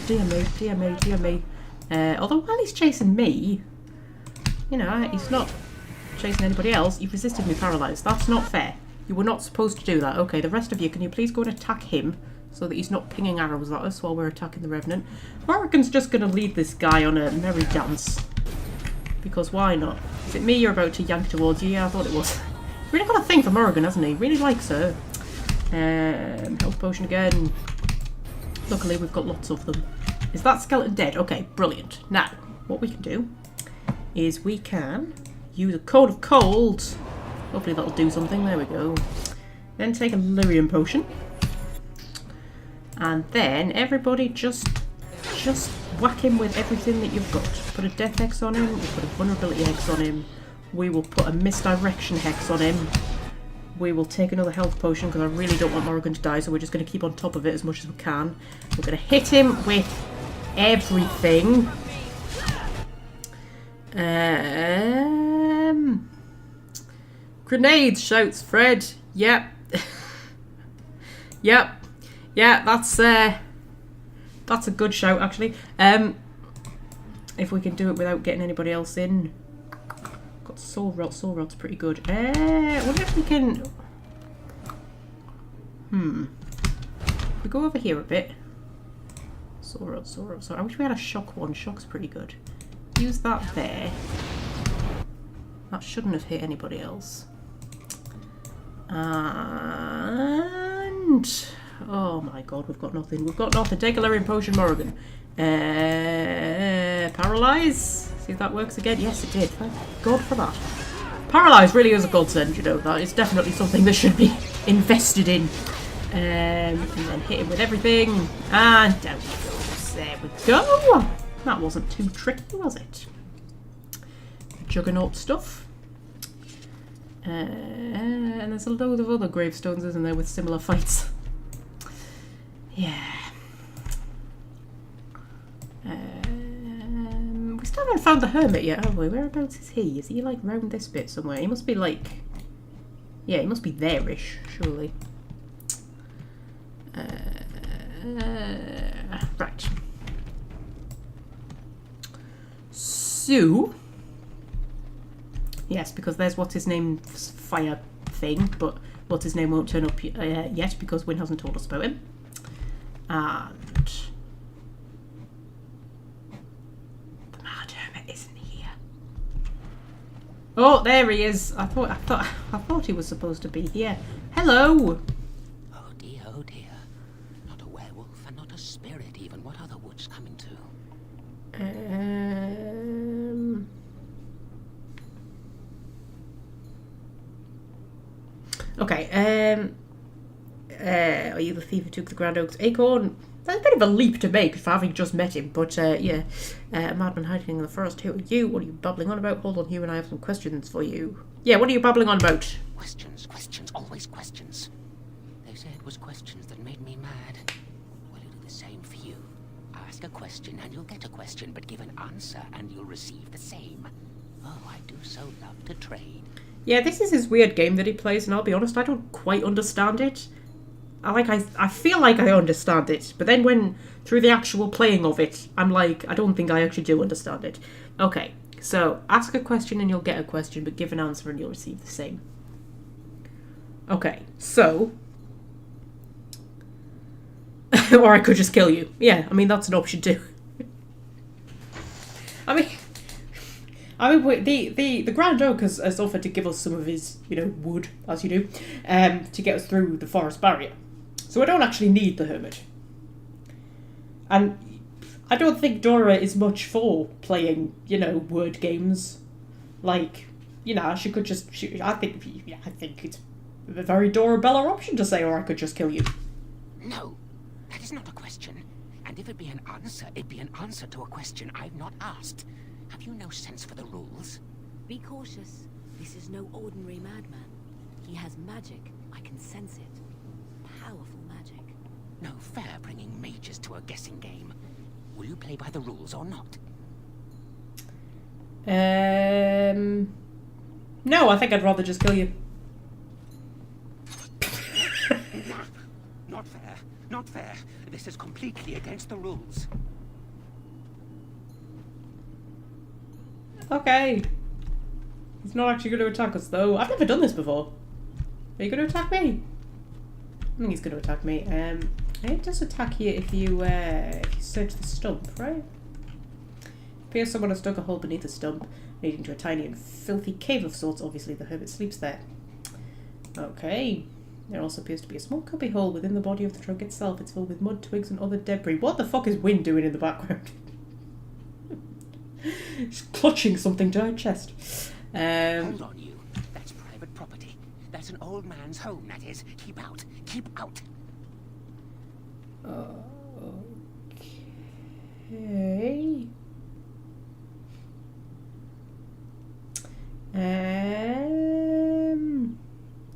Dear me. Although while he's chasing me, you know, he's not chasing anybody else. You've resisted me paralyzed. That's not fair. You were not supposed to do that. Okay, the rest of you, can you please go and attack him so that he's not pinging arrows at us while we're attacking the Revenant? Morrigan's just going to lead this guy on a merry dance. Because why not? Is it me you're about to yank towards you? Yeah, I thought it was. Really got a thing for Morrigan, hasn't he? Really likes her. Health potion again. Luckily, we've got lots of them. Is that skeleton dead? Okay, brilliant. Now, what we can do is we can use a Code of Cold. Hopefully that'll do something. There we go. Then take a lyrium potion. And then everybody just whack him with everything that you've got. Put a death hex on him. We'll put a vulnerability hex on him. We will put a misdirection hex on him. We will take another health potion because I really don't want Morrigan to die, so we're just going to keep on top of it as much as we can. We're going to hit him with everything. Grenades, shouts Fred. Yep. Yeah, that's a good shout actually. If we can do it without getting anybody else in. Got soul rod's pretty good. I wonder if we can. We go over here a bit. Soul rod. So I wish we had a shock one. Shock's pretty good. Use that there. That shouldn't have hit anybody else. And oh my god, we've got nothing. Take a lyrium potion, Morrigan. Paralyze. See if that works again. Yes, it did. Thank God for that. Paralyze really is a godsend, you know. That is definitely something that should be invested in. And then hit him with everything. And down he goes. There we go. That wasn't too tricky, was it? Juggernaut stuff. And there's a load of other gravestones, isn't there, with similar fights. Yeah. We still haven't found the hermit yet, have we? Whereabouts is he? Is he like round this bit somewhere? He must be like... Yeah, he must be there-ish, surely. Right. So... Yes, because there's what's his name's fire thing, but what's his name won't turn up yet because Wynn hasn't told us about him. And the mad hermit isn't here. Oh, there he is. I thought he was supposed to be here. Hello. Oh dear. Not a werewolf and not a spirit even. What are the woods coming to? Okay, are you the thief who took the Grand Oak's acorn? That's a bit of a leap to make for having just met him, but yeah. A madman hiding in the forest. Who are you? What are you babbling on about? Hold on, Hugh, and I have some questions for you. Yeah, what are you babbling on about? Questions, always questions. They say it was questions that made me mad. Well, it'll do the same for you. Ask a question and you'll get a question, but give an answer and you'll receive the same. Oh, I do so love to trade. Yeah, this is his weird game that he plays, and I'll be honest, I don't quite understand it. I feel like I understand it, but then when, through the actual playing of it, I'm like, I don't think I actually do understand it. Okay, so, ask a question and you'll get a question, but give an answer and you'll receive the same. Okay, so, Or I could just kill you. Yeah, I mean, that's an option too. I mean, the Grand Oak has offered to give us some of his, you know, wood, as you do, to get us through the forest barrier. So I don't actually need the hermit. And I don't think Dora is much for playing, you know, word games. Like, you know, she could just... I think it's a very Dora-Bella option to say, or I could just kill you. No, that is not a question. And if it be an answer, it be an answer to a question I've not asked. Have you no sense for the rules? Be cautious. This is no ordinary madman. He has magic. I can sense it. Powerful magic. No fair bringing mages to a guessing game. Will you play by the rules or not? No, I think I'd rather just kill you. Not fair. Not fair. This is completely against the rules. Okay. He's not actually going to attack us, though. I've never done this before. Are you going to attack me? I think he's going to attack me. It does attack you if you search the stump, right? Appears someone has dug a hole beneath the stump, leading to a tiny and filthy cave of sorts. Obviously, the hermit sleeps there. Okay. There also appears to be a small cubby hole within the body of the trunk itself. It's filled with mud, twigs, and other debris. What the fuck is Wynne doing in the background? She's clutching something to her chest. Hold on, you. That's private property. That's an old man's home, that is. Keep out. Keep out. Okay.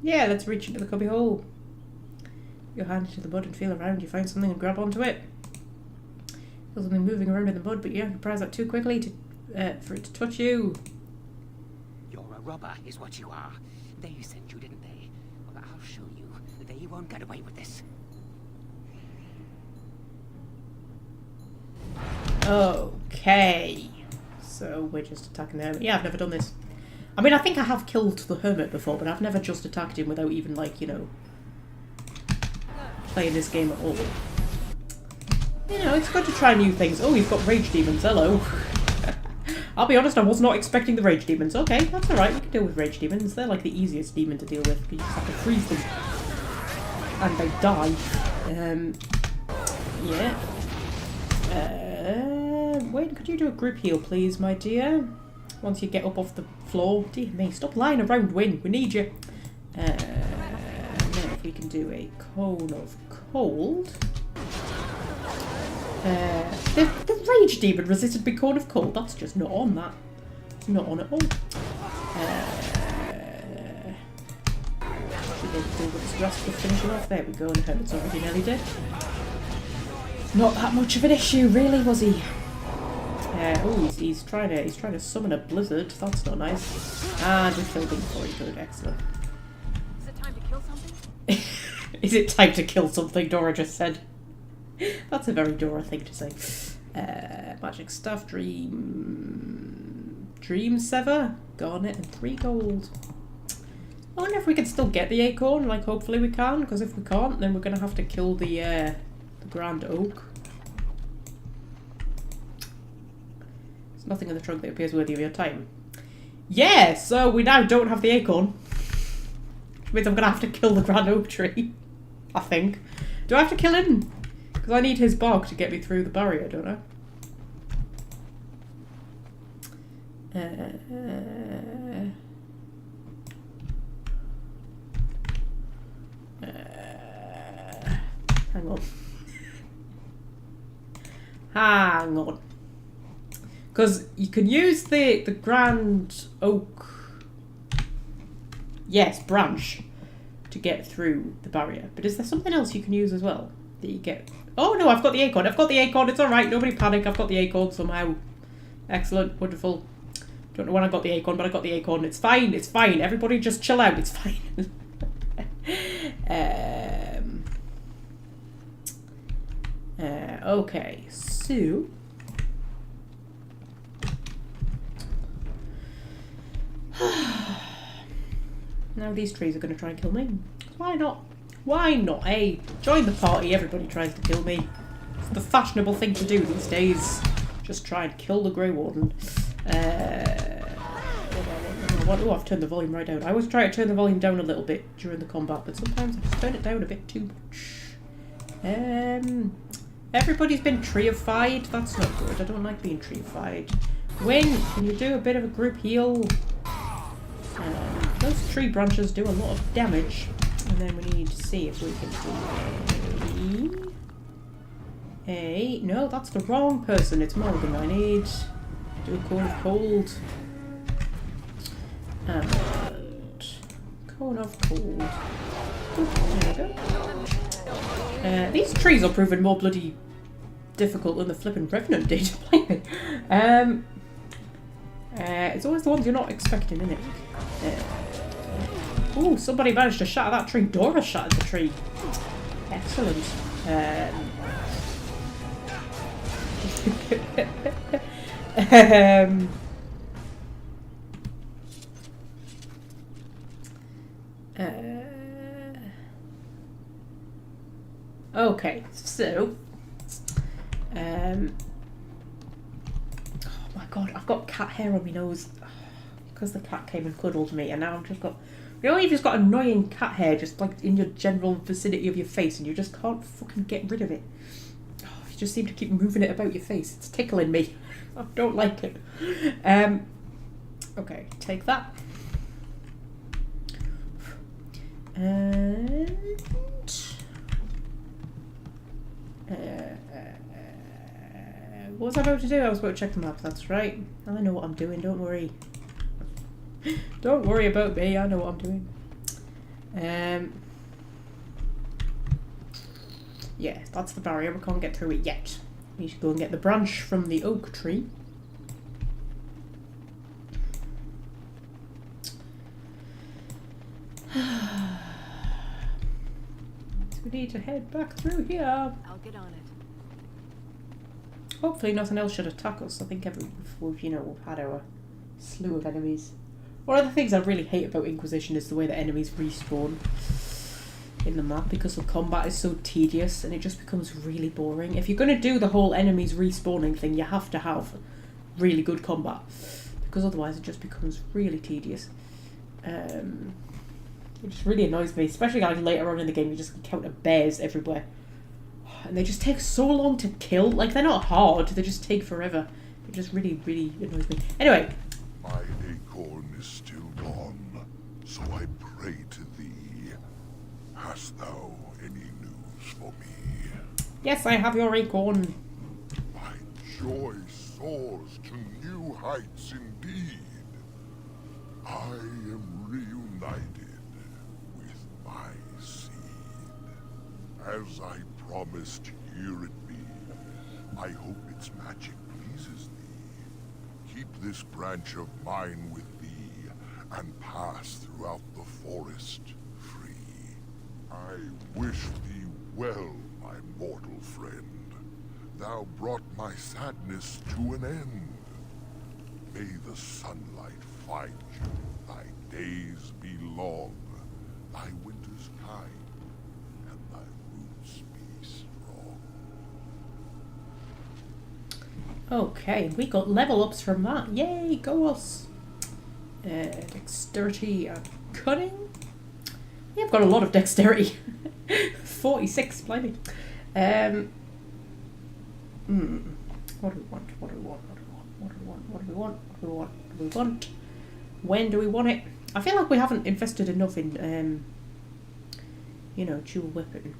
Yeah, let's reach into the cubby hole. Your hand into the mud and feel around. You find something and grab onto it. Feel something moving around in the mud, but you don't prize that too quickly for it to touch you. You're a robber, is what you are. They sent you, didn't they? Well, I'll show you. They won't get away with this. Okay. So we're just attacking the hermit. Yeah, I've never done this. I mean, I think I have killed the hermit before, but I've never just attacked him without even, like, you know, playing this game at all. You know, it's good to try new things. Oh, you've got rage demons. Hello. I'll be honest, I was not expecting the rage demons. Okay, that's alright. We can deal with rage demons. They're like the easiest demon to deal with. You just have to freeze them. And they die. Yeah. Wait, could you do a group heal, please, my dear? Once you get up off the floor. Dear me, stop lying around, Wynne. We need you. And then if we can do a cone of cold. The rage demon resisted being cone of cold. That's just not on that. It's not on at all. Should be able to do with this rest of finishing off. There we go, and the hermit's already nearly dead. Not that much of an issue, really, was he? Oh, he's trying to summon a blizzard. That's not nice. And we killed him before he could. Excellent. Is it time to kill something? Is it time to kill something? Dora just said. That's a very Dora thing to say. Magic stuff, dream sever, garnet, and 3 gold. I wonder if we can still get the acorn. Like, hopefully we can, because if we can't, then we're gonna have to kill the Grand Oak. There's nothing in the trunk that appears worthy of your time. Yeah, so we now don't have the acorn. Which means I'm gonna have to kill the Grand Oak tree. I think. Do I have to kill him? Because I need his bark to get me through the barrier, don't I? Hang on. Hang on. Because you can use the Grand Oak, yes, branch to get through the barrier. But is there something else you can use as well that you get? Oh no, I've got the acorn. I've got the acorn. It's alright. Nobody panic. I've got the acorn somehow. Excellent. Wonderful. Don't know when I got the acorn, but I got the acorn. It's fine. It's fine. Everybody just chill out. It's fine. Okay, so now these trees are going to try and kill me. Why not? Why not, eh? Join the party, everybody tries to kill me. It's the fashionable thing to do these days. Just try and kill the Grey Warden. Oh, I've turned the volume right down. I always try to turn the volume down a little bit during the combat, but sometimes I just turn it down a bit too much. Everybody's been treified. That's not good. I don't like being treified. Win, can you do a bit of a group heal? Those tree branches do a lot of damage. And then we need to see if we can do no, that's the wrong person. It's Morgan. I need to do a cone of cold. And cone of cold. There we go. These trees are proving more bloody difficult than the flipping Revenant did. It's always the ones you're not expecting, isn't it? Ooh, somebody managed to shatter that tree. Dora shattered the tree. Excellent. Okay, so oh my god, I've got cat hair on my nose because the cat came and cuddled me, and now I've just got, you know, you've just got annoying cat hair just like in your general vicinity of your face and you just can't fucking get rid of it. Oh, you just seem to keep moving it about your face. It's tickling me. I don't like it. Okay, take that. And what was I about to do? I was about to check the map, that's right. I know what I'm doing, don't worry. Don't worry about me, I know what I'm doing. Yeah, that's the barrier, we can't get through it yet. We should go and get the branch from the oak tree. So we need to head back through here. I'll get on it. Hopefully nothing else should attack us. I think we've, you know, we've had our slew of enemies. One of the things I really hate about Inquisition is the way that enemies respawn in the map, because the combat is so tedious and it just becomes really boring. If you're going to do the whole enemies respawning thing, you have to have really good combat, because otherwise it just becomes really tedious. It just really annoys me, especially like later on in the game you just encounter bears everywhere. And they just take so long to kill. Like, they're not hard, they just take forever. It just really, really annoys me. Anyway. My acorn is still gone, so I pray to thee. Hast thou any news for me? Yes, I have your acorn. My joy soars to new heights indeed. I am reunited with my seed. As I promised, here it be. I hope its magic pleases thee. Keep this branch of mine with thee, and pass throughout the forest free. I wish thee well, my mortal friend. Thou brought my sadness to an end. May the sunlight find you, thy days be long, thy winters kind, and thy roots be strong. Okay, we got level ups from that. Yay, go us! Dexterity and cunning. Yeah, I've got a lot of dexterity. 46, blimey. What do we want? What do we want? What do we want? What do we want? What do we want? What do we want? When do we want it? I feel like we haven't invested enough in, you know, dual weapon.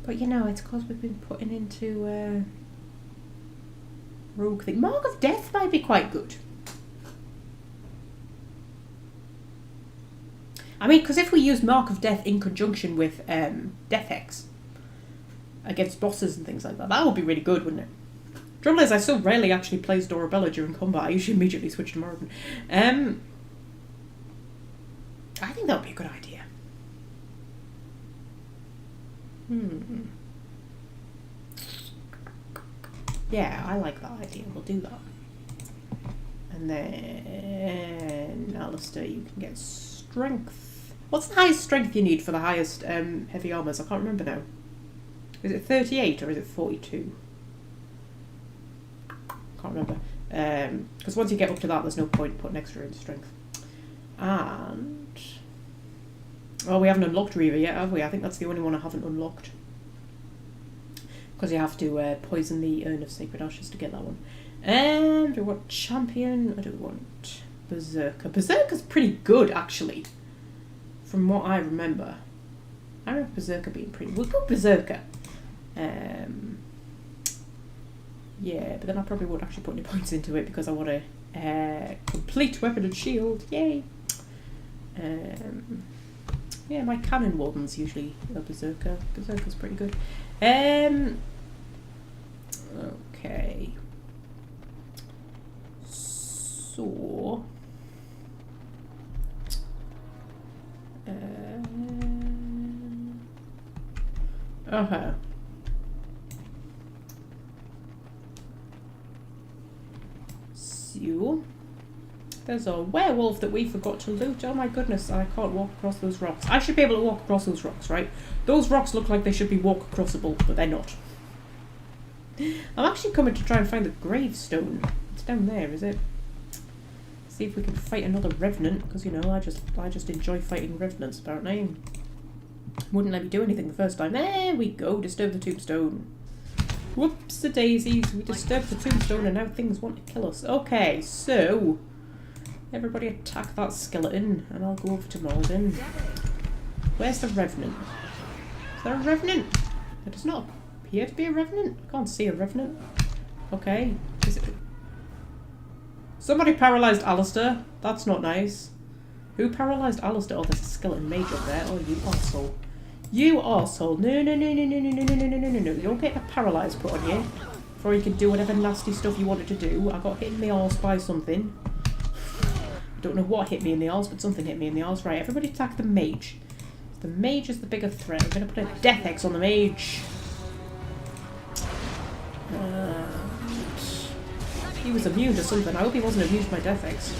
But you know, it's because we've been putting into rogue thing. Mark of Death might be quite good. I mean, because if we use Mark of Death in conjunction with Death Hex against bosses and things like that, that would be really good, wouldn't it? Trouble is, I so rarely actually plays Dorabella during combat. I usually immediately switch to Morgan. I think that would be a good idea. Yeah, I like that idea. We'll do that. And then, Alistair, you can get strength. What's the highest strength you need for the highest heavy armors? I can't remember now. Is it 38 or is it 42? Can't remember. Because once you get up to that, there's no point putting extra in strength. And... oh, we haven't unlocked Reaver yet, have we? I think that's the only one I haven't unlocked. Because you have to poison the Urn of Sacred Ashes to get that one. And do I want Champion? I don't want Berserker. Berserker's pretty good, actually. From what I remember. I remember Berserker being pretty... we'll go Berserker. Yeah, but then I probably won't actually put any points into it because I want a complete weapon and shield. Yay! Yeah, my Cannon Warden's usually a Berserker. Berserker's pretty good. Okay. So... okay. So... there's a werewolf that we forgot to loot. Oh my goodness, I can't walk across those rocks. I should be able to walk across those rocks, right? Those rocks look like they should be walk-acrossable, but they're not. I'm actually coming to try and find the gravestone. It's down there, is it? See if we can fight another revenant, because you know, I just enjoy fighting revenants, apparently. Wouldn't let me do anything the first time. There we go, disturb the tombstone. Whoops the daisies, we disturbed the tombstone and now things want to kill us. Okay, so everybody attack that skeleton and I'll go over to Morgan. Where's the revenant? Is there a revenant? There does not appear to be a revenant. I can't see a revenant. Okay, is it? Somebody paralysed Alistair. That's not nice. Who paralysed Alistair? Oh, there's a skeleton mage up there. Oh, you arsehole. You arsehole. No, no, no, no, no, no, no, no, no, no, no, no. You're getting a paralyse put on you before you can do whatever nasty stuff you wanted to do. I got hit in the arse by something. I don't know what hit me in the arse, but something hit me in the arse. Right, everybody attack the mage. The mage is the bigger threat. I'm going to put a Death Hex on the mage. He was immune to something. I hope he wasn't immune to my Death Hex.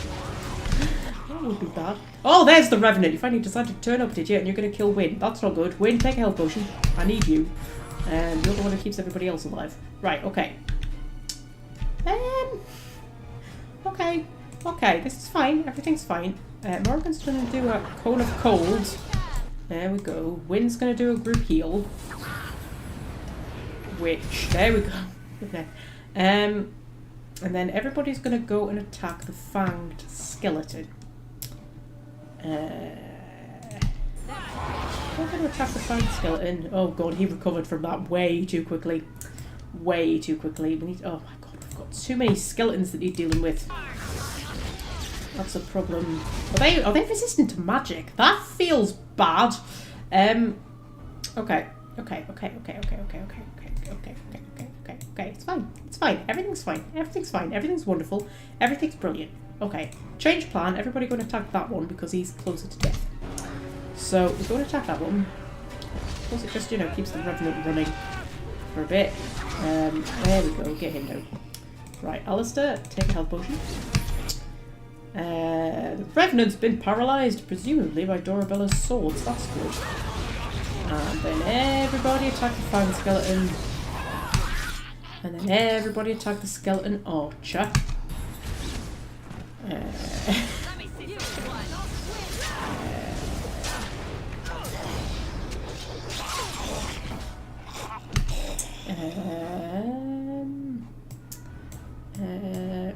That would be bad. Oh, there's the Revenant. You finally decided to turn up, did you? And you're going to kill Wynn. That's not good. Wynn, take a health potion. I need you. You're the one who keeps everybody else alive. Right, okay. Okay. Okay, this is fine. Everything's fine. Morgan's going to do a Cone of Cold. There we go. Wynn's going to do a group heal. Which, there we go. Okay. And then everybody's going to go and attack the fanged skeleton. We're going to attack the fanged skeleton. Oh god, he recovered from that way too quickly. Way too quickly. We need. Oh my god, we've got too many skeletons that he's dealing with. That's a problem. Are they resistant to magic? That feels bad. Okay. Okay, it's fine. It's fine. Everything's fine. Everything's fine. Everything's wonderful. Everything's brilliant. Okay. Change plan. Everybody going to attack that one because he's closer to death. So we're going to attack that one. Plus it just, you know, keeps the Revenant running for a bit. There we go. Get him down. Right, Alistair, take a health potion. The Revenant's been paralysed, presumably by Dorabella's swords. That's good. And then everybody attack the fang skeleton. And then everybody attack the skeleton archer.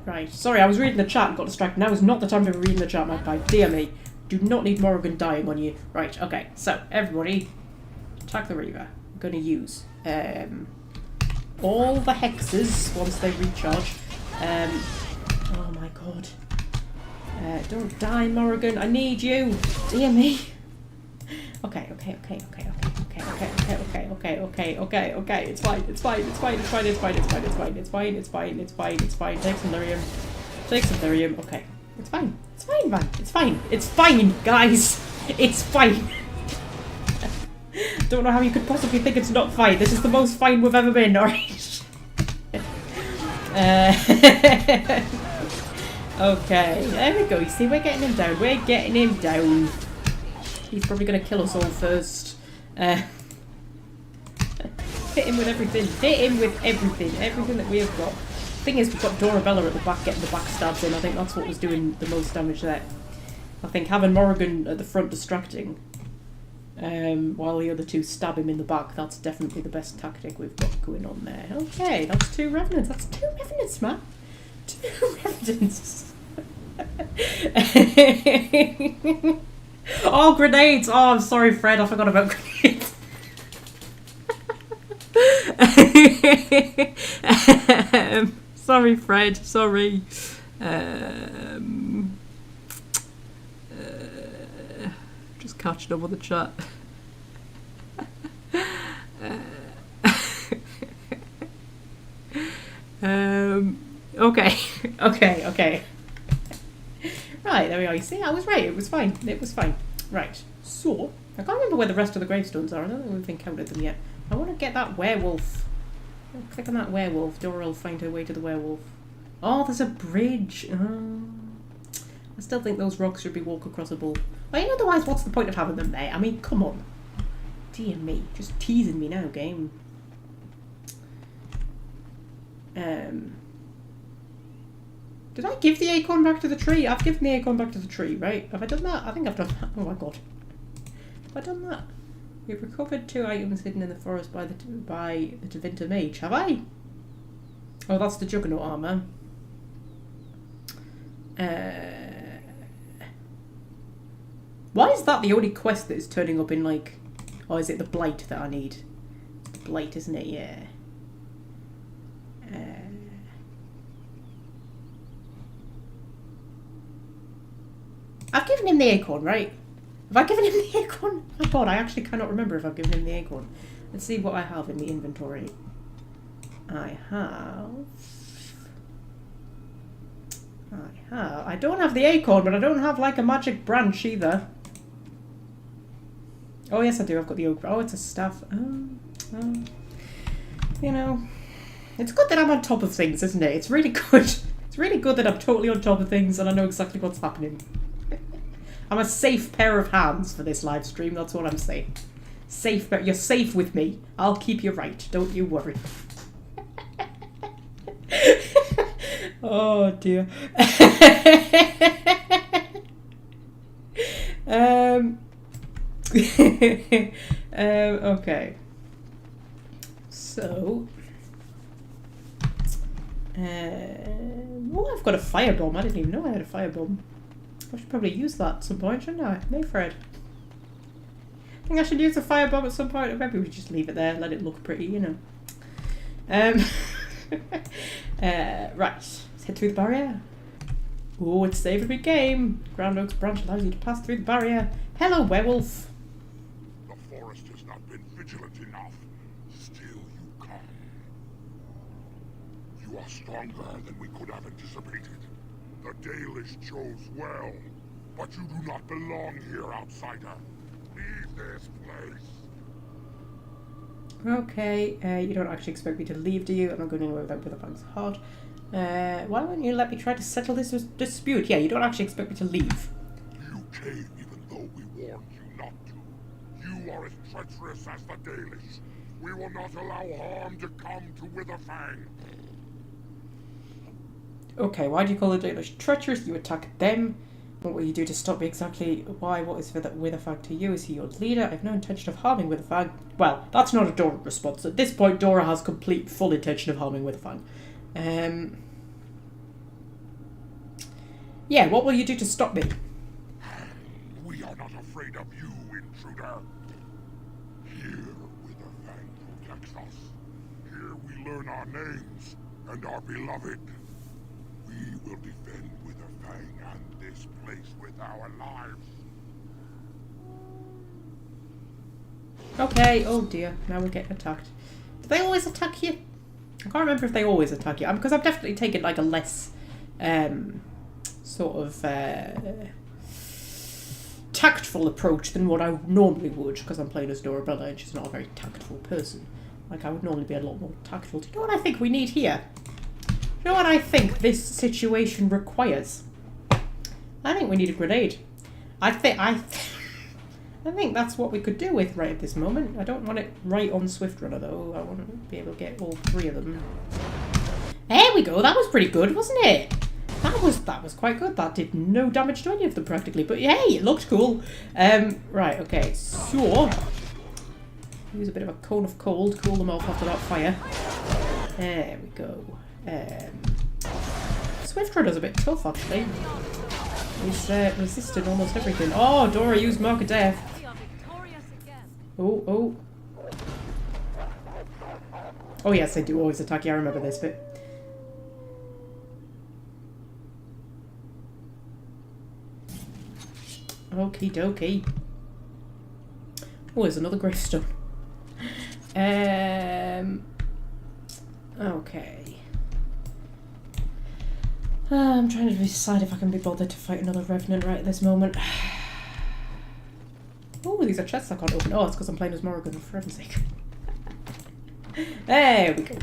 Right, sorry, I was reading the chat and got distracted. Now is not the time to be reading the chat, my dear me. Do not need Morrigan dying on you. Right, okay, so everybody attack the Reaver. I'm going to use all the hexes once they recharge. Oh my god. Don't die, Morrigan. I need you. Dear me. Okay. It's fine. Take some lyrium. Okay. It's fine, man. It's fine, guys. It's fine. Don't know how you could possibly think it's not fine. This is the most fine we've ever been, alright? Okay, there we go. You see, we're getting him down. He's probably going to kill us all first. Hit him with everything. Hit him with everything. Everything that we have got. Thing is, we've got Dorabella at the back getting the backstabs in. I think that's what was doing the most damage there. I think having Morrigan at the front distracting, while the other two stab him in the back, that's definitely the best tactic we've got going on there. Okay, that's 2 Revenants. That's 2 Revenants, man. 2 Revenants. Oh, grenades! Oh, I'm sorry, Fred. I forgot about grenades. Sorry, Fred. Sorry. Just catching up with the chat. Okay. Right, there we are. You see, I was right. It was fine. It was fine. Right. So, I can't remember where the rest of the gravestones are. I don't think we've encountered them yet. I want to get that werewolf. I'll click on that werewolf. Dora will find her way to the werewolf. Oh, there's a bridge. I still think those rocks should be walk acrossable. Well, otherwise, what's the point of having them there? I mean, come on. Dear me. Just teasing me now, game. Did I give the acorn back to the tree? I've given the acorn back to the tree, right? Have I done that? I think I've done that. Oh my god. Have I done that? We've recovered 2 items hidden in the forest by the Tevinter Mage. Have I? Oh, that's the Juggernaut armor. Why is that the only quest that is turning up in, like... Oh, is it the Blight that I need? It's the Blight, isn't it? Yeah. I've given him the acorn, right? Have I given him the acorn? Oh my god, I actually cannot remember if I've given him the acorn. Let's see what I have in the inventory. I don't have the acorn, but I don't have like a magic branch either. Oh yes I do, I've got the oak. Oh, it's a staff. You know, it's good that I'm on top of things, isn't it? It's really good. It's really good that I'm totally on top of things and I know exactly what's happening. I'm a safe pair of hands for this live stream, that's what I'm saying. Safe, you're safe with me. I'll keep you right, don't you worry. Oh dear. Okay. So, oh, I've got a firebomb. I didn't even know I had a firebomb. I should probably use that at some point, shouldn't I? No, Fred. I think I should use a firebomb at some point, or maybe we just leave it there, let it look pretty, you know. Right, let's head through the barrier. Oh, it's save every game. Ground Oak's branch allows you to pass through the barrier. Hello, werewolf. The forest has not been vigilant enough. Still you come. You are stronger than we could have anticipated. The Dalish chose well, but you do not belong here, outsider. Leave this place. Okay, you don't actually expect me to leave, do you? I'm not going anywhere without Witherfang's heart. Why don't you let me try to settle this dispute? Yeah, you don't actually expect me to leave. You came even though we warned you not to. You are as treacherous as the Dalish. We will not allow harm to come to Witherfang. Okay, why do you call the Dalish treacherous? You attack them. What will you do to stop me exactly? Why? What is Witherfang to you? Is he your leader? I have no intention of harming Witherfang. Well, that's not a Dora response. At this point, Dora has complete, full intention of harming Witherfang. Yeah, what will you do to stop me? We are not afraid of you, intruder. Here, Witherfang protects us. Here we learn our names and are beloved. We will defend Witherfang and this place with our lives. Okay, oh dear, now we're getting attacked. Do they always attack you? I can't remember if they always attack you. Because I've definitely taken like a less sort of tactful approach than what I normally would, because I'm playing as Dorabella and she's not a very tactful person. Like, I would normally be a lot more tactful. Do you know what I think we need here? Do you know what I think this situation requires? I think we need a grenade. I I think that's what we could do with right at this moment. I don't want it right on Swift Runner though. I want to be able to get all 3 of them. There we go. That was pretty good, wasn't it? That was quite good. That did no damage to any of them practically. But hey, it looked cool. Right. Okay. So use a bit of a cone of cold. Cool them off after that fire. There we go. Swift Runner's a bit tough actually. He's resisted almost everything. Oh, Dora used Mark of Death. Oh, oh. Oh yes, they do always attack you. I remember this bit. Okie dokie. Oh, there's another gravestone. Okay. I'm trying to decide if I can be bothered to fight another revenant right at this moment. Oh, these are chests I can't open. Oh, it's because I'm playing as Morrigan, for heaven's sake. There we go.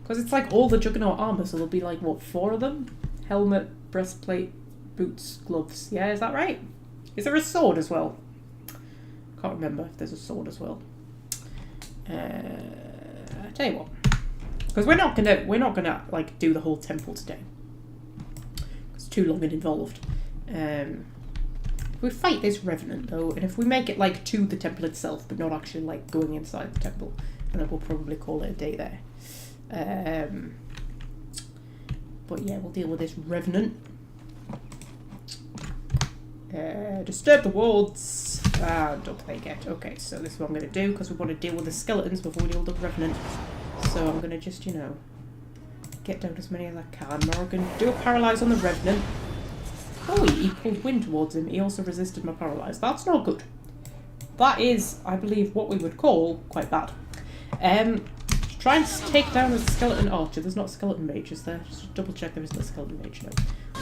Because it's like all the Juggernaut armor, so there'll be like, what, 4 of them? Helmet, breastplate, boots, gloves. Yeah, is that right? Is there a sword as well? Can't remember if there's a sword as well. I tell you what, because we're not gonna like do the whole temple today. It's too long and involved. If we fight this revenant though, and if we make it like to the temple itself, but not actually like going inside the temple, then we'll probably call it a day there. But yeah, we'll deal with this revenant. Disturb the wards. Don't they get? Okay, so this is what I'm going to do because we want to deal with the skeletons before we deal with the revenant. So I'm going to just, you know, get down as many as I can. Morrigan, do a paralyze on the revenant. Oh, he pulled wind towards him. He also resisted my paralyze. That's not good. That is, I believe, what we would call quite bad. Try and take down a skeleton archer. There's not a skeleton mage, is there? Just double check there isn't a skeleton mage. No.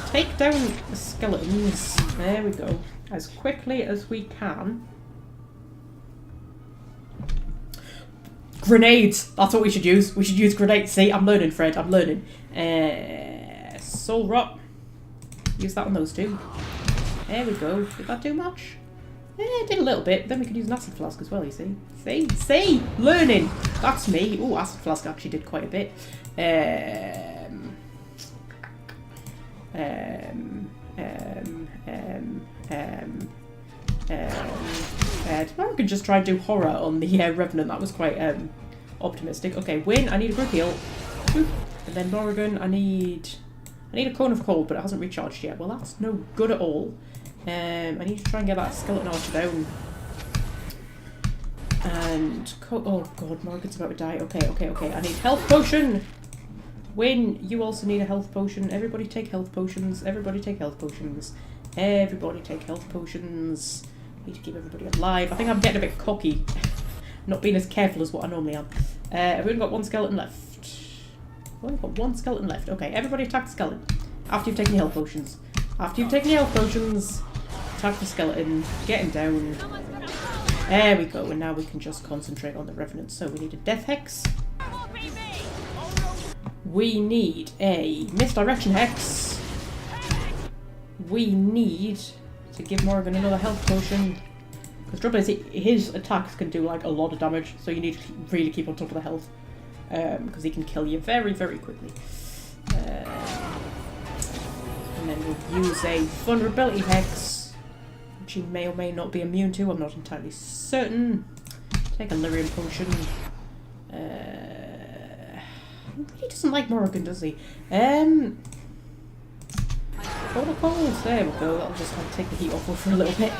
Take down the skeletons. There we go. As quickly as we can. Grenades! That's what we should use. We should use grenades. See, I'm learning, Fred. I'm learning. Soul Rot. Use that on those 2. There we go. Did that do much? Yeah, it did a little bit. Then we could use an acid flask as well, you see. See? Learning! That's me. Oh, acid flask actually did quite a bit. I could just try and do horror on the Revenant. That was quite optimistic. Okay, Win, I need a group heal. And then Morrigan, I need a cone of cold, but it hasn't recharged yet. Well, that's no good at all. I need to try and get that skeleton archer down. And oh god, Morrigan's about to die. Okay. I need health potion. Win, you also need a health potion. Everybody take health potions. Everybody take health potions. Everybody take health potions. Need to keep everybody alive. I think I'm getting a bit cocky. Not being as careful as what I normally am. We've only got 1 skeleton left. Well, we've got 1 skeleton left. Okay, everybody attack the skeleton. After you've taken your health potions. After you've taken your health potions, attack the skeleton. Get him down. There we go. And now we can just concentrate on the Revenant. So we need a Death Hex. We need a Misdirection Hex. We need to give Morrigan another health potion. Because the trouble is, his attacks can do like a lot of damage, so you need to really keep on top of the health. Because he can kill you very, very quickly. And then we'll use a Vulnerability Hex, which he may or may not be immune to, I'm not entirely certain. Take a Lyrium Potion. He doesn't like Morrigan, does he? Protocols, there we go. That'll just take the heat off for a little bit.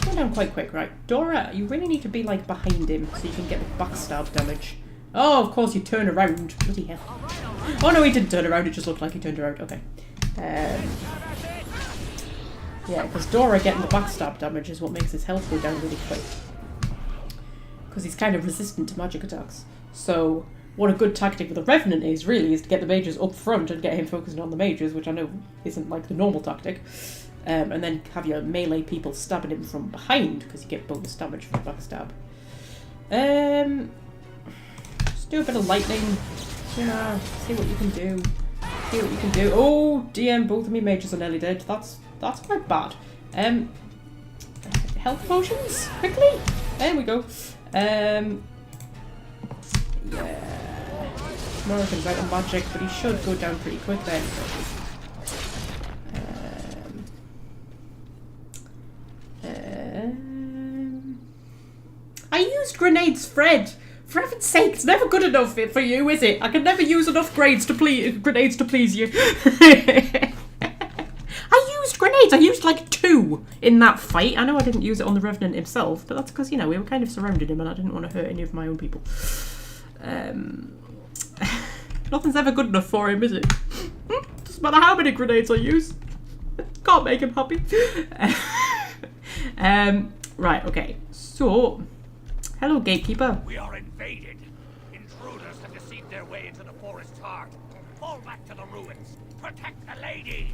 Go down quite quick, right? Dora, you really need to be like behind him so you can get the backstab damage. Oh, of course you turn around. Bloody hell. Oh no, he didn't turn around, it just looked like he turned around. Okay. Yeah, because Dora getting the backstab damage is what makes his health go down really quick. Because he's kind of resistant to magic attacks. So, what a good tactic with the Revenant is, really, is to get the mages up front and get him focusing on the mages, which I know isn't like the normal tactic. And then have your melee people stabbing him from behind, because you get bonus damage from the backstab. Just do a bit of lightning. Yeah, see what you can do. See what you can do. Oh, DM, both of me mages are nearly dead. That's quite bad. Health potions, quickly. There we go. Yeah. Morrigan's out of magic, but he should go down pretty quick then. I used grenades, Fred. For heaven's sake, it's never good enough for you, is it? I can never use enough grenades to please you. I used grenades. I used like 2 in that fight. I know I didn't use it on the Revenant himself, but that's because, you know, we were kind of surrounding him and I didn't want to hurt any of my own people. Nothing's ever good enough for him, is it? Doesn't matter how many grenades I use. Can't make him happy. Right, okay. So, hello, gatekeeper. We are invaded. Intruders have deceived their way into the forest's heart. Fall back to the ruins. Protect the lady.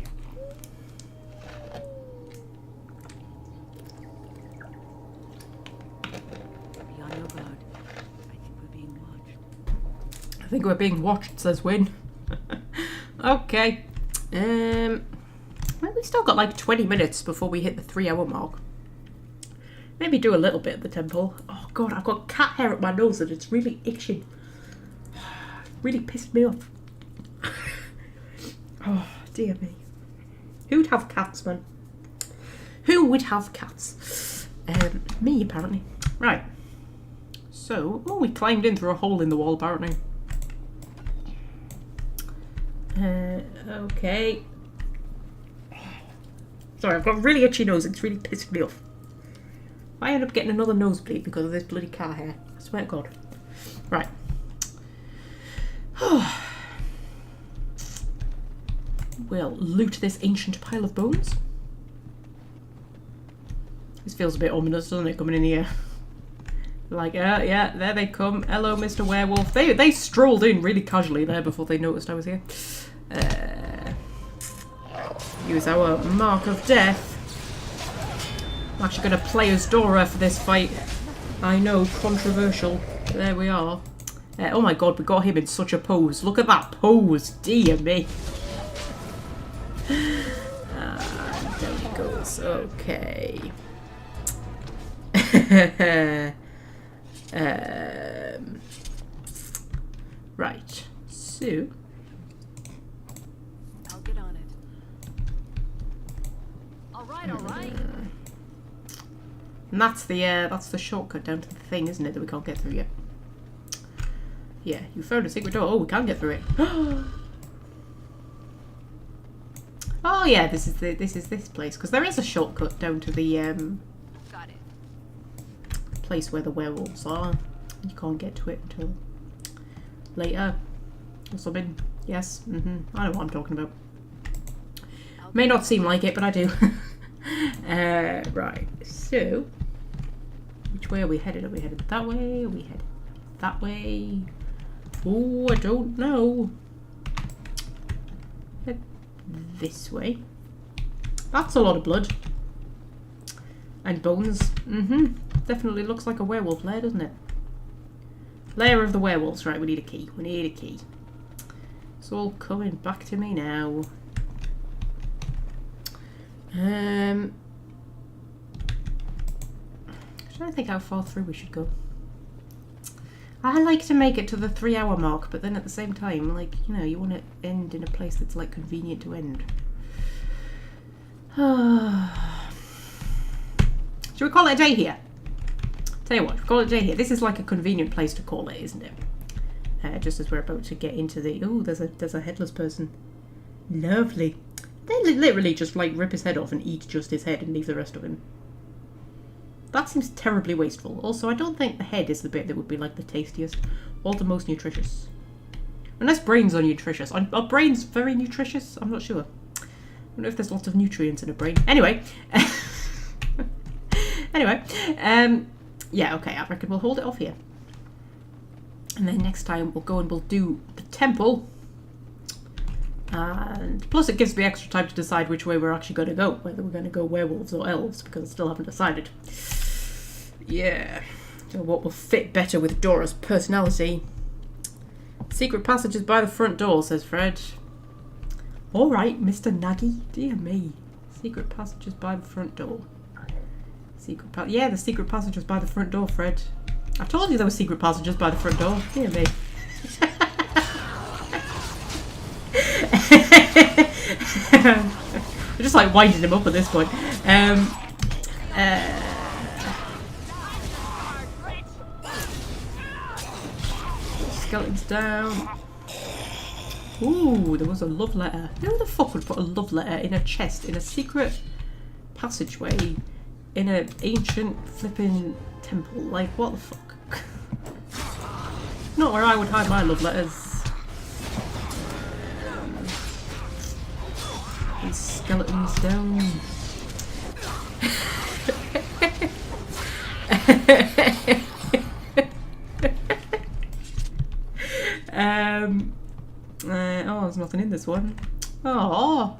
Be on your guard. I think we're being watched. I think we're being watched, says Win. Okay. Well, we've still got like 20 minutes before we hit the 3-hour mark. Maybe do a little bit at the temple. Oh god, I've got cat hair up my nose and it's really itching. Really pissed me off. Oh, dear me. Who'd have cats, man? Who would have cats? Me, apparently. Right. So, oh, we climbed in through a hole in the wall, apparently. Okay. Sorry, I've got a really itchy nose. It's really pissed me off. I end up getting another nosebleed because of this bloody cat hair. I swear to God. Right. We'll loot this ancient pile of bones. This feels a bit ominous, doesn't it, coming in here? Like, yeah, there they come. Hello, Mr. Werewolf. They strolled in really casually there before they noticed I was here. Use our Mark of Death. I'm actually going to play as Dora for this fight. I know, controversial. There we are. Oh my god, we got him in such a pose. Look at that pose. Dear me. Down he goes. Okay. Right. So. I'll get on it. All right. And that's the shortcut down to the thing, isn't it, that we can't get through yet? Yeah, you found a secret door. Oh, we can get through it. Oh yeah, this is this place, because there is a shortcut down to the Got it. place where the werewolves are. You can't get to it until later or something. Yes, I know what I'm talking about. May not seem like it, but I do. Right, so which way are we headed? Are we headed that way? Are we headed that way? Oh, I don't know. Head this way. That's a lot of blood. And bones. Definitely looks like a werewolf lair, doesn't it? Lair of the werewolves. Right, we need a key. We need a key. It's all coming back to me now. I'm trying to think how far through we should go. I like to make it to the 3-hour mark, but then at the same time, like, you know, you want to end in a place that's like convenient to end. Should we call it a day here? Tell you what, call it a day here. This is like a convenient place to call it, isn't it? Just as we're about to get into the... Oh, there's a headless person. Lovely. They literally just like rip his head off and eat just his head and leave the rest of him. That seems terribly wasteful. Also, I don't think the head is the bit that would be like the tastiest or the most nutritious. Unless brains are nutritious. Are brains very nutritious? I'm not sure. I don't know if there's lots of nutrients in a brain. Anyway. Yeah, okay, I reckon we'll hold it off here. And then next time we'll go and we'll do the temple. And plus it gives me extra time to decide which way we're actually going to go. Whether we're going to go werewolves or elves, because I still haven't decided. Yeah. So what will fit better with Dora's personality. Secret passages by the front door, says Fred. Alright, Mr. Nagy. Dear me. Secret passages by the front door. Yeah, the secret passages by the front door, Fred. I told you there were secret passages by the front door. Dear me. We're just like winding him up at this point. Skeletons down. Ooh, there was a love letter. Who the fuck would put a love letter in a chest in a secret passageway in an ancient flipping temple? Like, what the fuck? Not where I would hide my love letters. These skeletons down. Oh, there's nothing in this one. Oh,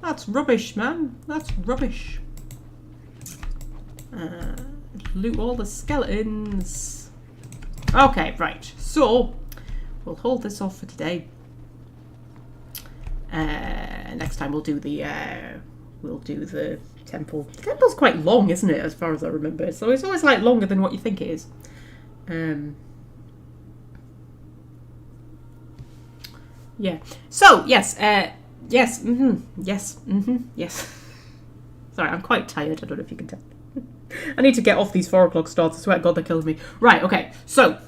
that's rubbish, man. That's rubbish. Loot all the skeletons. Okay, right. So we'll hold this off for today. Next time we'll do the temple. The temple's quite long, isn't it? As far as I remember, so it's always like longer than what you think it is. Yeah. So yes, yes, yes, yes. Sorry, I'm quite tired. I don't know if you can tell. I need to get off these 4 o'clock starts. I swear to God, they're killing me. Right. Okay. So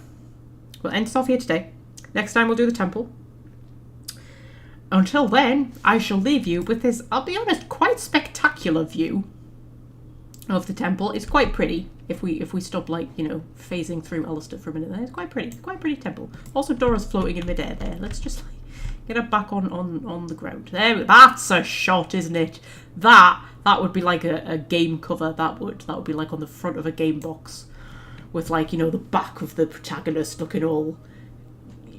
we'll end this off here today. Next time we'll do the temple. Until then, I shall leave you with this, I'll be honest, quite spectacular view of the temple. It's quite pretty. If we stop, like, you know, phasing through Alistair for a minute there. It's quite pretty. It's quite a pretty temple. Also, Dora's floating in midair there. Let's just, like, get her back on the ground. There, that's a shot, isn't it? That would be like a game cover. That would be like on the front of a game box. With, like, you know, the back of the protagonist looking all,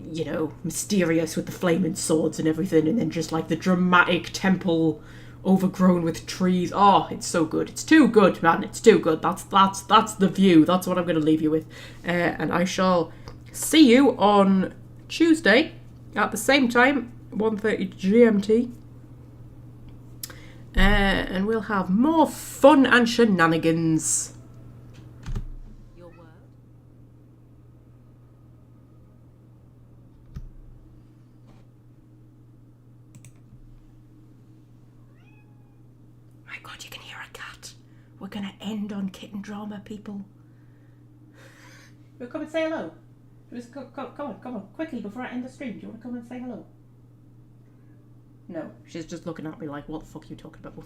you know, mysterious with the flaming swords and everything, and then just like the dramatic temple overgrown with trees. Oh, it's so good. It's too good, man. It's too good. That's the view. That's what I'm going to leave you with. And I shall see you on Tuesday at the same time, 1:30 GMT. And we'll have more fun and shenanigans. God, you can hear a cat. We're gonna end on kitten drama, people. You'll come and say hello. Just come on, quickly before I end the stream. Do you want to come and say hello? No, she's just looking at me like, what the fuck are you talking about?